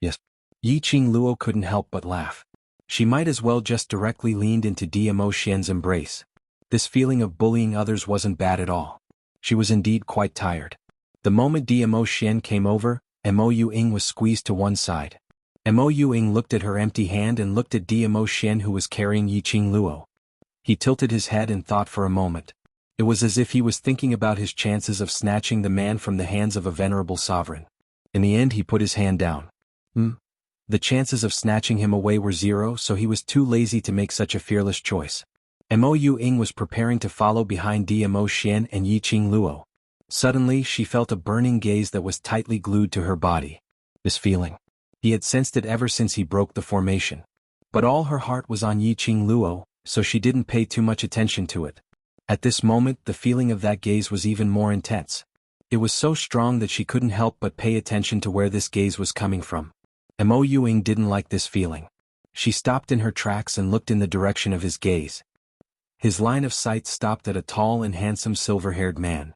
"Yes." Yi Qingluo couldn't help but laugh. She might as well just directly leaned into Diamo Xian's embrace. This feeling of bullying others wasn't bad at all. She was indeed quite tired. The moment Diamo Xian came over, Mo Ying was squeezed to one side. Mo Ying looked at her empty hand and looked at Diamo Xian who was carrying Yi Qingluo. He tilted his head and thought for a moment. It was as if he was thinking about his chances of snatching the man from the hands of a venerable sovereign. In the end he put his hand down. The chances of snatching him away were 0, so he was too lazy to make such a fearless choice. Mo Ying was preparing to follow behind Diamo Xian and Yi Qingluo. Suddenly she felt a burning gaze that was tightly glued to her body. This feeling. He had sensed it ever since he broke the formation. But all her heart was on Yi Qingluo, so she didn't pay too much attention to it. At this moment the feeling of that gaze was even more intense. It was so strong that she couldn't help but pay attention to where this gaze was coming from. Mo Ying didn't like this feeling. She stopped in her tracks and looked in the direction of his gaze. His line of sight stopped at a tall and handsome silver-haired man.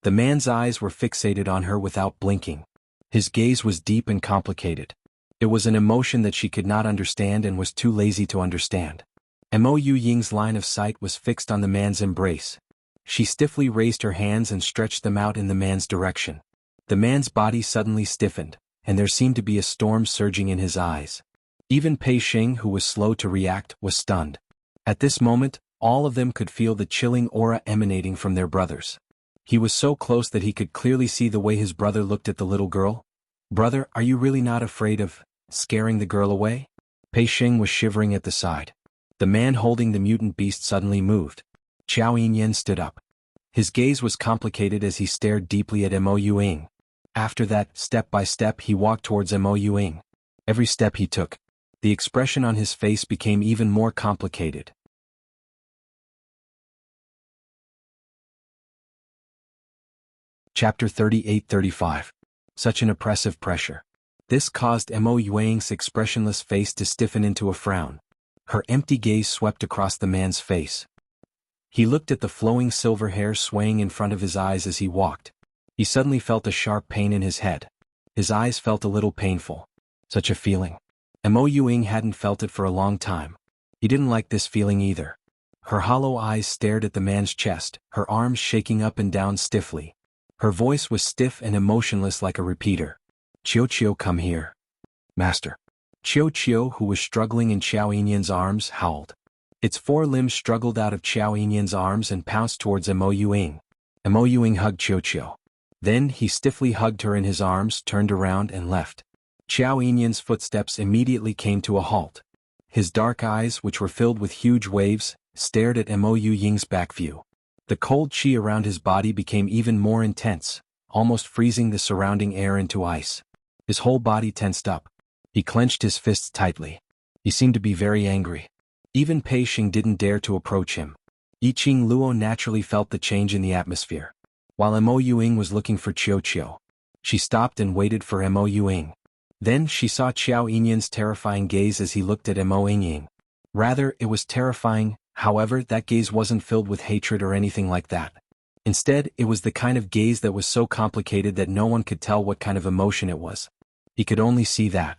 The man's eyes were fixated on her without blinking. His gaze was deep and complicated. It was an emotion that she could not understand and was too lazy to understand. Mo Ying's line of sight was fixed on the man's embrace. She stiffly raised her hands and stretched them out in the man's direction. The man's body suddenly stiffened, and there seemed to be a storm surging in his eyes. Even Pei Xing, who was slow to react, was stunned. At this moment, all of them could feel the chilling aura emanating from their brothers. He was so close that he could clearly see the way his brother looked at the little girl. "Brother, are you really not afraid of scaring the girl away?" Pei Xing was shivering at the side. The man holding the mutant beast suddenly moved. Qiao Yinyan stood up. His gaze was complicated as he stared deeply at Mo Ying. After that, step by step he walked towards Mo Ying. Every step he took, the expression on his face became even more complicated. Chapter 38-35. Such an oppressive pressure. This caused Mo Ying's expressionless face to stiffen into a frown. Her empty gaze swept across the man's face. He looked at the flowing silver hair swaying in front of his eyes as he walked. He suddenly felt a sharp pain in his head. His eyes felt a little painful. Such a feeling. Mo Ying hadn't felt it for a long time. He didn't like this feeling either. Her hollow eyes stared at the man's chest, her arms shaking up and down stiffly. Her voice was stiff and emotionless like a repeater. "Qiao, come here." "Master." Qiao, who was struggling in Qiao Yinyan's arms, howled. Its four limbs struggled out of Qiao Yinyan's arms and pounced towards Mo Ying. Mo Ying hugged Qiao. Then he stiffly hugged her in his arms, turned around and left. Qiao Yinyan's footsteps immediately came to a halt. His dark eyes, which were filled with huge waves, stared at Mo Ying's back view. The cold qi around his body became even more intense, almost freezing the surrounding air into ice. His whole body tensed up. He clenched his fists tightly. He seemed to be very angry. Even Pei Xing didn't dare to approach him. Yi Qingluo naturally felt the change in the atmosphere. While Mo Ying was looking for Qiao, she stopped and waited for Mo Ying. Then she saw Qiao Yinyan's terrifying gaze as he looked at Mo Yingying. Rather, it was terrifying, however, that gaze wasn't filled with hatred or anything like that. Instead, it was the kind of gaze that was so complicated that no one could tell what kind of emotion it was. He could only see that.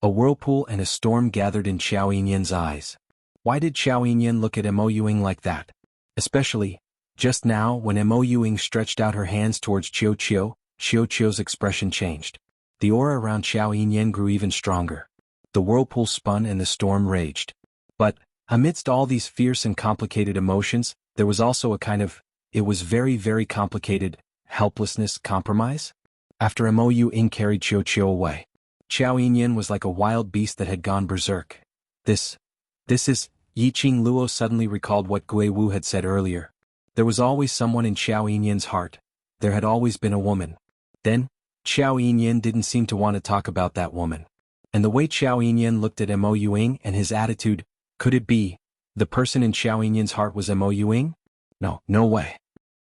A whirlpool and a storm gathered in Qiao Yinyan's eyes. Why did Qiao Yinyan look at Mo Ying like that? Especially, just now when Mo Ying stretched out her hands towards Qiu's expression changed. The aura around Qiao Yinyan grew even stronger. The whirlpool spun and the storm raged. But, amidst all these fierce and complicated emotions, there was also a kind of, it was very, very complicated, helplessness, compromise? After Mo Ying carried Qiu away, Qiao Yinyan was like a wild beast that had gone berserk. This is, Yiqing Luo suddenly recalled what Gui Wu had said earlier. There was always someone in Qiao Yinyan's heart. There had always been a woman. Then, Qiao Yinyan didn't seem to want to talk about that woman. And the way Qiao Yinyan looked at Mo Ying and his attitude, could it be, the person in Qiao Yinyan's heart was Mo Ying? No way.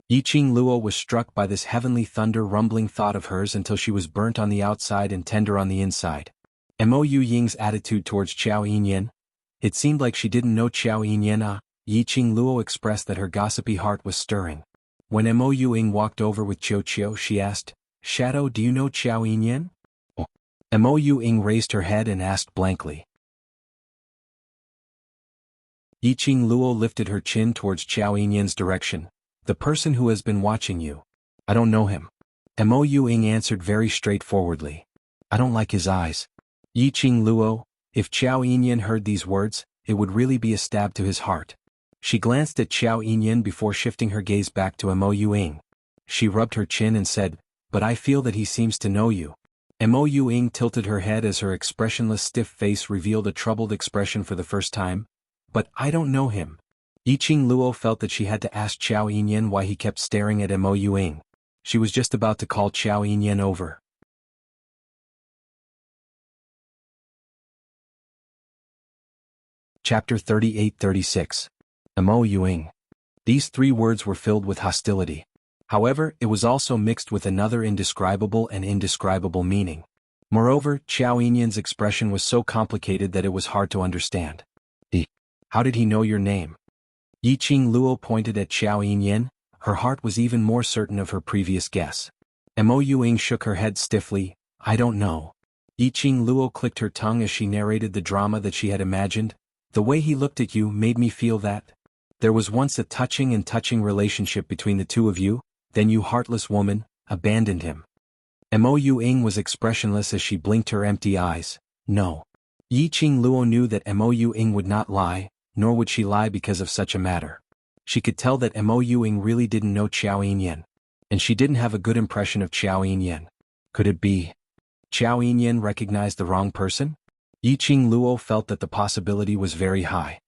Yiqing Luo was struck by this heavenly thunder rumbling thought of hers until she was burnt on the outside and tender on the inside. Mo Ying's attitude towards Qiao Yinyan? It seemed like she didn't know Qiao Yinyan. Yiqing Luo expressed that her gossipy heart was stirring. When Mo Ying walked over with Qiu, she asked, "Shadow, do you know Qiao Yinyan?" Oh. Mo Ying raised her head and asked blankly. Yiqing Luo lifted her chin towards Qiao Yinyan's direction. "The person who has been watching you. I don't know him." Mo Ying answered very straightforwardly. "I don't like his eyes." Yiqing Luo, if Qiao Yinyan heard these words, it would really be a stab to his heart. She glanced at Qiao Yinyan before shifting her gaze back to Mo Ying. She rubbed her chin and said, "But I feel that he seems to know you." Mo Ying tilted her head as her expressionless stiff face revealed a troubled expression for the first time. "But I don't know him." Yiqing Luo felt that she had to ask Qiao Yinyan why he kept staring at Mo Ying. She was just about to call Qiao Yinyan over. Chapter 38-36. Mo Ying. These 3 words were filled with hostility. However, it was also mixed with another indescribable and indescribable meaning. Moreover, Qiao Yinyan's expression was so complicated that it was hard to understand. How did he know your name? Yiqing Luo pointed at Qiao Yinyan. Her heart was even more certain of her previous guess. Mo Ying shook her head stiffly. "I don't know." Yiqing Luo clicked her tongue as she narrated the drama that she had imagined. "The way he looked at you made me feel that there was once a touching relationship between the two of you, then you heartless woman, abandoned him." Mo Ying was expressionless as she blinked her empty eyes. No. Yiqing Luo knew that Mo Ying would not lie, nor would she lie because of such a matter. She could tell that Mo Ying really didn't know Qiao Yinyan. And she didn't have a good impression of Qiao Yinyan. Could it be Qiao Yinyan recognized the wrong person? Yiqing Luo felt that the possibility was very high.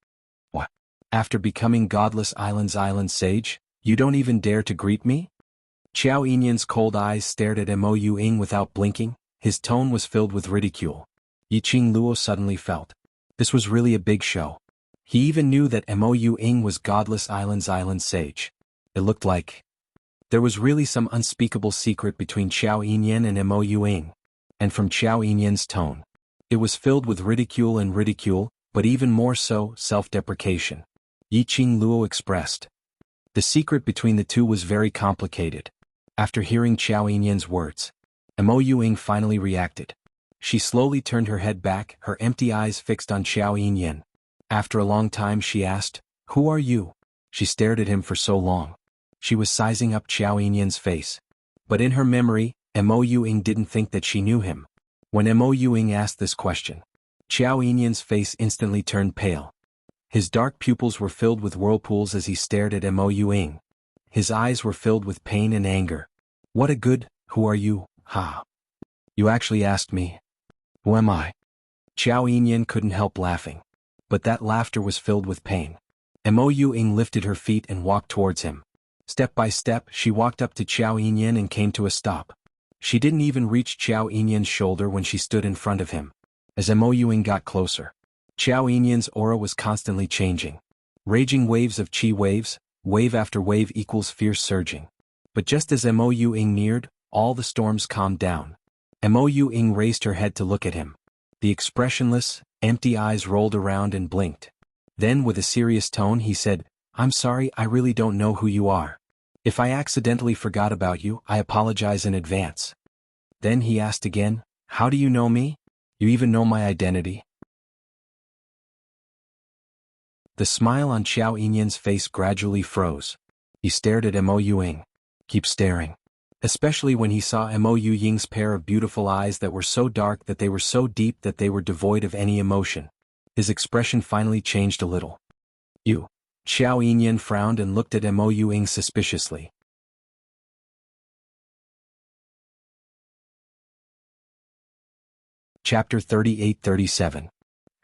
What? After becoming Godless Island sage, you don't even dare to greet me? Qiao Yinyan's cold eyes stared at Mo Ying without blinking. His tone was filled with ridicule. Yiqing Luo suddenly felt. This was really a big show. He even knew that Mo Ying was Godless Island sage. It looked like there was really some unspeakable secret between Qiao Yinyan and Mo Ying. And from Qiao Yinyan's tone, it was filled with ridicule, but even more so, self-deprecation. Yiqing Luo expressed. The secret between the two was very complicated. After hearing Qiao Yinyan's words, Mo Ying finally reacted. She slowly turned her head back, her empty eyes fixed on Qiao Yinyan. After a long time she asked, "Who are you?" She stared at him for so long. She was sizing up Qiao Yinyan's face. But in her memory, Mo Ying didn't think that she knew him. When Mo Ying asked this question, Qiao Yinyan's face instantly turned pale. His dark pupils were filled with whirlpools as he stared at Mo Ying. His eyes were filled with pain and anger. "What a good, who are you, ha? You actually asked me. Who am I?" Qiao Yinyan couldn't help laughing. But that laughter was filled with pain. Mo Ying lifted her feet and walked towards him. Step by step, she walked up to Qiao Yinyan and came to a stop. She didn't even reach Qiao Yinyan's shoulder when she stood in front of him. As Mo Ying got closer, Qiao Yinyan's aura was constantly changing. Raging waves of qi waves, wave after wave equals fierce surging. But just as Mo Ying neared, all the storms calmed down. Mo Ying raised her head to look at him. The expressionless, empty eyes rolled around and blinked. Then with a serious tone he said, "I'm sorry, I really don't know who you are. If I accidentally forgot about you, I apologize in advance." Then he asked again, "How do you know me? You even know my identity?" The smile on Xiao Yinyan's face gradually froze. He stared at Mo Ying. Keep staring. Especially when he saw Mo Ying's pair of beautiful eyes that were so dark that they were so deep that they were devoid of any emotion. His expression finally changed a little. "You." Xiao Yinyan frowned and looked at Mo Ying suspiciously. Chapter 38-37.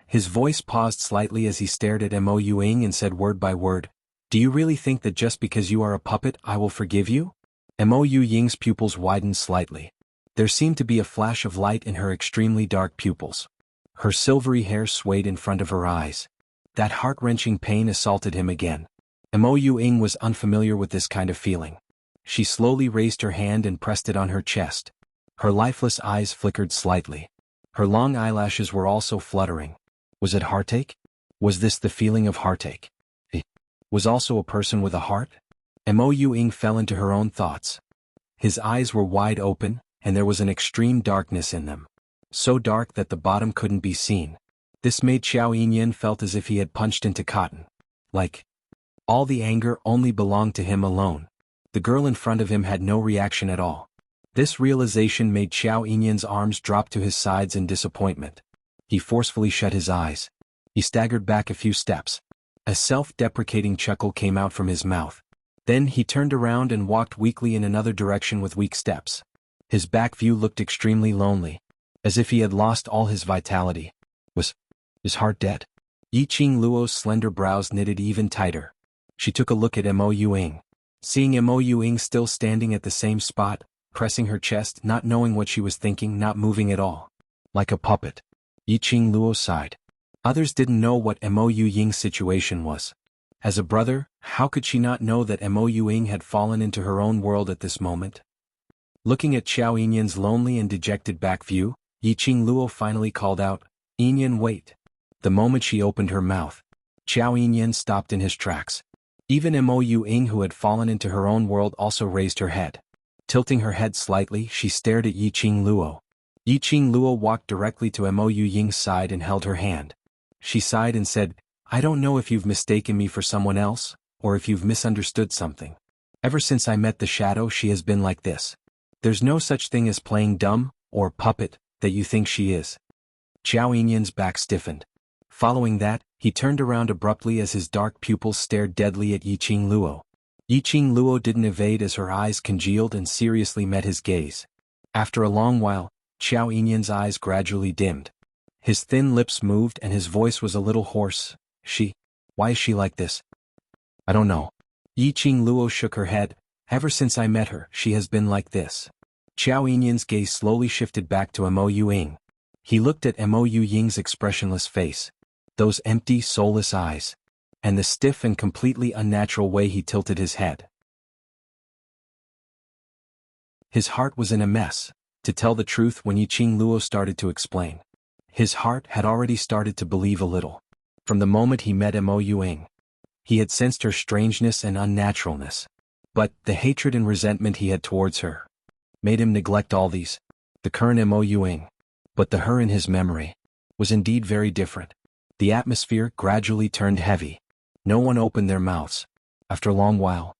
His voice paused slightly as he stared at Mo Ying and said word by word, "Do you really think that just because you are a puppet I will forgive you?" Mo Ying's pupils widened slightly. There seemed to be a flash of light in her extremely dark pupils. Her silvery hair swayed in front of her eyes. That heart-wrenching pain assaulted him again. Mo Ying was unfamiliar with this kind of feeling. She slowly raised her hand and pressed it on her chest. Her lifeless eyes flickered slightly. Her long eyelashes were also fluttering. Was it heartache? Was this the feeling of heartache? Was also a person with a heart? Mo Ying fell into her own thoughts. His eyes were wide open, and there was an extreme darkness in them. So dark that the bottom couldn't be seen. This made Xiao Yinyan felt as if he had punched into cotton. Like all the anger only belonged to him alone. The girl in front of him had no reaction at all. This realization made Xiao Yinyan's arms drop to his sides in disappointment. He forcefully shut his eyes. He staggered back a few steps. A self-deprecating chuckle came out from his mouth. Then he turned around and walked weakly in another direction with weak steps. His back view looked extremely lonely, as if he had lost all his vitality. Was his heart dead? Yiqing Luo's slender brows knitted even tighter. She took a look at Mo Ying. Seeing Mo Ying still standing at the same spot, pressing her chest, not knowing what she was thinking, not moving at all. Like a puppet. Yiqing Luo sighed. Others didn't know what Mo Ying's situation was. As a brother, how could she not know that Mo Ying had fallen into her own world at this moment? Looking at Xiao Yinyan's lonely and dejected back view, Yiqing Luo finally called out, "Yinyan, wait." The moment she opened her mouth, Xiao Yinyan stopped in his tracks. Even Mo Ying, who had fallen into her own world, also raised her head. Tilting her head slightly, she stared at Yiqing Luo. Yiqing Luo walked directly to Mo Ying's side and held her hand. She sighed and said, "I don't know if you've mistaken me for someone else, or if you've misunderstood something. Ever since I met the shadow, she has been like this. There's no such thing as playing dumb, or puppet, that you think she is." Xiao Yinyan's back stiffened. Following that, he turned around abruptly as his dark pupils stared deadly at Yiqing Luo. Yiqing Luo didn't evade as her eyes congealed and seriously met his gaze. After a long while, Xiao Yinyan's eyes gradually dimmed. His thin lips moved and his voice was a little hoarse. Why is she like this?" "I don't know." Yiqing Luo shook her head. "Ever since I met her, she has been like this." Xiao Yinyan's gaze slowly shifted back to Mo Ying. He looked at Mo Ying's expressionless face. Those empty, soulless eyes. And the stiff and completely unnatural way he tilted his head. His heart was in a mess, to tell the truth. When Yiqing Luo started to explain, his heart had already started to believe a little. From the moment he met Mo Ying, he had sensed her strangeness and unnaturalness. But the hatred and resentment he had towards her made him neglect all these. The current Mo Ying, but the her in his memory, was indeed very different. The atmosphere gradually turned heavy. No one opened their mouths. After a long while,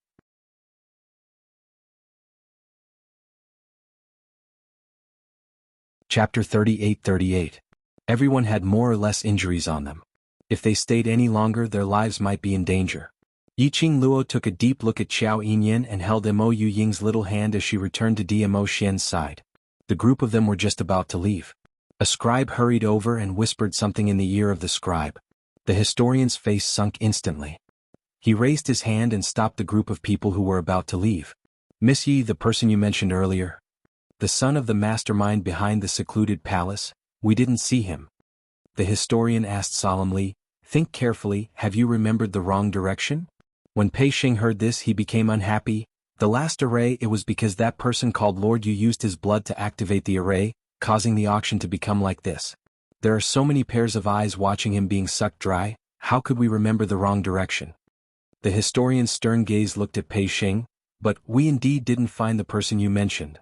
Chapter 38-38. Everyone had more or less injuries on them. If they stayed any longer, their lives might be in danger. Yiqing Luo took a deep look at Xiao Yinyan and held Mo Ying's little hand as she returned to Mo Xian's side. The group of them were just about to leave. A scribe hurried over and whispered something in the ear of the scribe. The historian's face sunk instantly. He raised his hand and stopped the group of people who were about to leave. "Miss Yi, the person you mentioned earlier? The son of the mastermind behind the secluded palace? We didn't see him." The historian asked solemnly, "Think carefully, have you remembered the wrong direction?" When Pei Xing heard this, he became unhappy. "The last array, it was because that person called Lord Yu used his blood to activate the array, causing the auction to become like this. There are so many pairs of eyes watching him being sucked dry, how could we remember the wrong direction? The historian's stern gaze looked at Pei Xing, but we indeed didn't find the person you mentioned.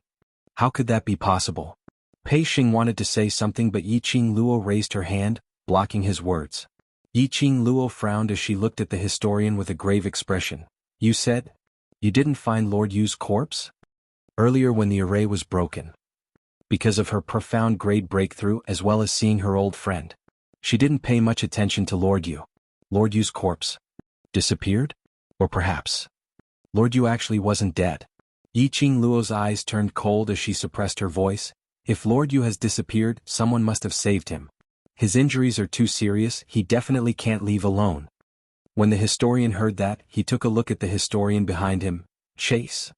How could that be possible? Pei Xing wanted to say something but Yiqing Luo raised her hand, blocking his words. Yiqing Luo frowned as she looked at the historian with a grave expression. You said? You didn't find Lord Yu's corpse? Earlier when the array was broken. Because of her profound grade breakthrough as well as seeing her old friend. She didn't pay much attention to Lord Yu. Lord Yu's corpse disappeared? Or perhaps Lord Yu actually wasn't dead. Yiqing Luo's eyes turned cold as she suppressed her voice. If Lord Yu has disappeared, someone must have saved him. His injuries are too serious, he definitely can't leave alone. When the historian heard that, he took a look at the historian behind him. Chase.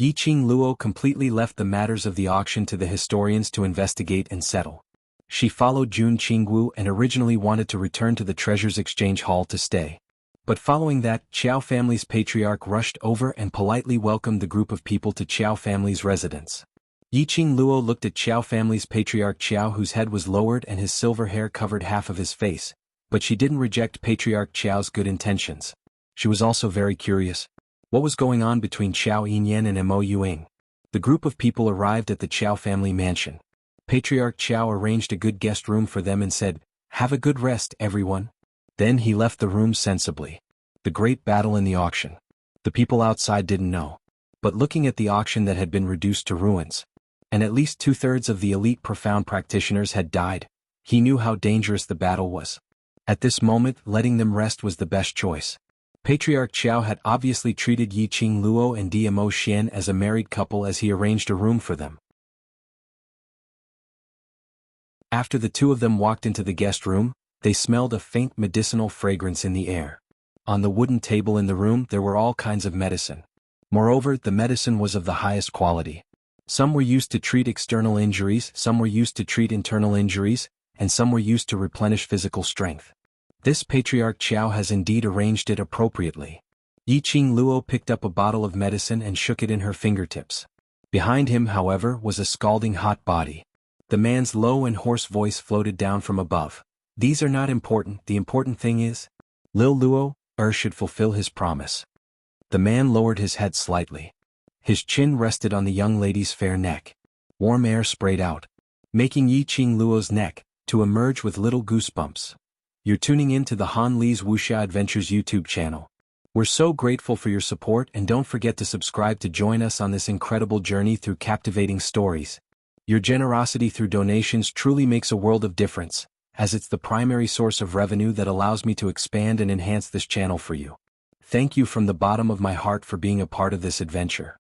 Yiqing Luo completely left the matters of the auction to the historians to investigate and settle. She followed Jun Qingwu and originally wanted to return to the Treasures Exchange Hall to stay. But following that, Qiao family's patriarch rushed over and politely welcomed the group of people to Qiao family's residence. Yiqing Luo looked at Qiao family's patriarch Qiao, whose head was lowered and his silver hair covered half of his face, but she didn't reject Patriarch Qiao's good intentions. She was also very curious. What was going on between Qiao Yinyan and Mo Yuing? The group of people arrived at the Qiao family mansion. Patriarch Qiao arranged a good guest room for them and said, "Have a good rest, everyone." Then he left the room sensibly. The great battle in the auction. The people outside didn't know. But looking at the auction that had been reduced to ruins, and at least 2/3 of the elite profound practitioners had died, he knew how dangerous the battle was. At this moment, letting them rest was the best choice. Patriarch Qiao had obviously treated Yiqing Luo and Dmo Xian as a married couple as he arranged a room for them. After the two of them walked into the guest room, they smelled a faint medicinal fragrance in the air. On the wooden table in the room there were all kinds of medicine. Moreover, the medicine was of the highest quality. Some were used to treat external injuries, some were used to treat internal injuries, and some were used to replenish physical strength. This Patriarch Qiao has indeed arranged it appropriately. Yiqing Luo picked up a bottle of medicine and shook it in her fingertips. Behind him, however, was a scalding hot body. The man's low and hoarse voice floated down from above. These are not important, the important thing is, Lil Luo, should fulfill his promise. The man lowered his head slightly. His chin rested on the young lady's fair neck. Warm air sprayed out, making Yiqing Luo's neck to emerge with little goosebumps. You're tuning in to the Han Li's Wuxia Adventures YouTube channel. We're so grateful for your support, and don't forget to subscribe to join us on this incredible journey through captivating stories. Your generosity through donations truly makes a world of difference, as it's the primary source of revenue that allows me to expand and enhance this channel for you. Thank you from the bottom of my heart for being a part of this adventure.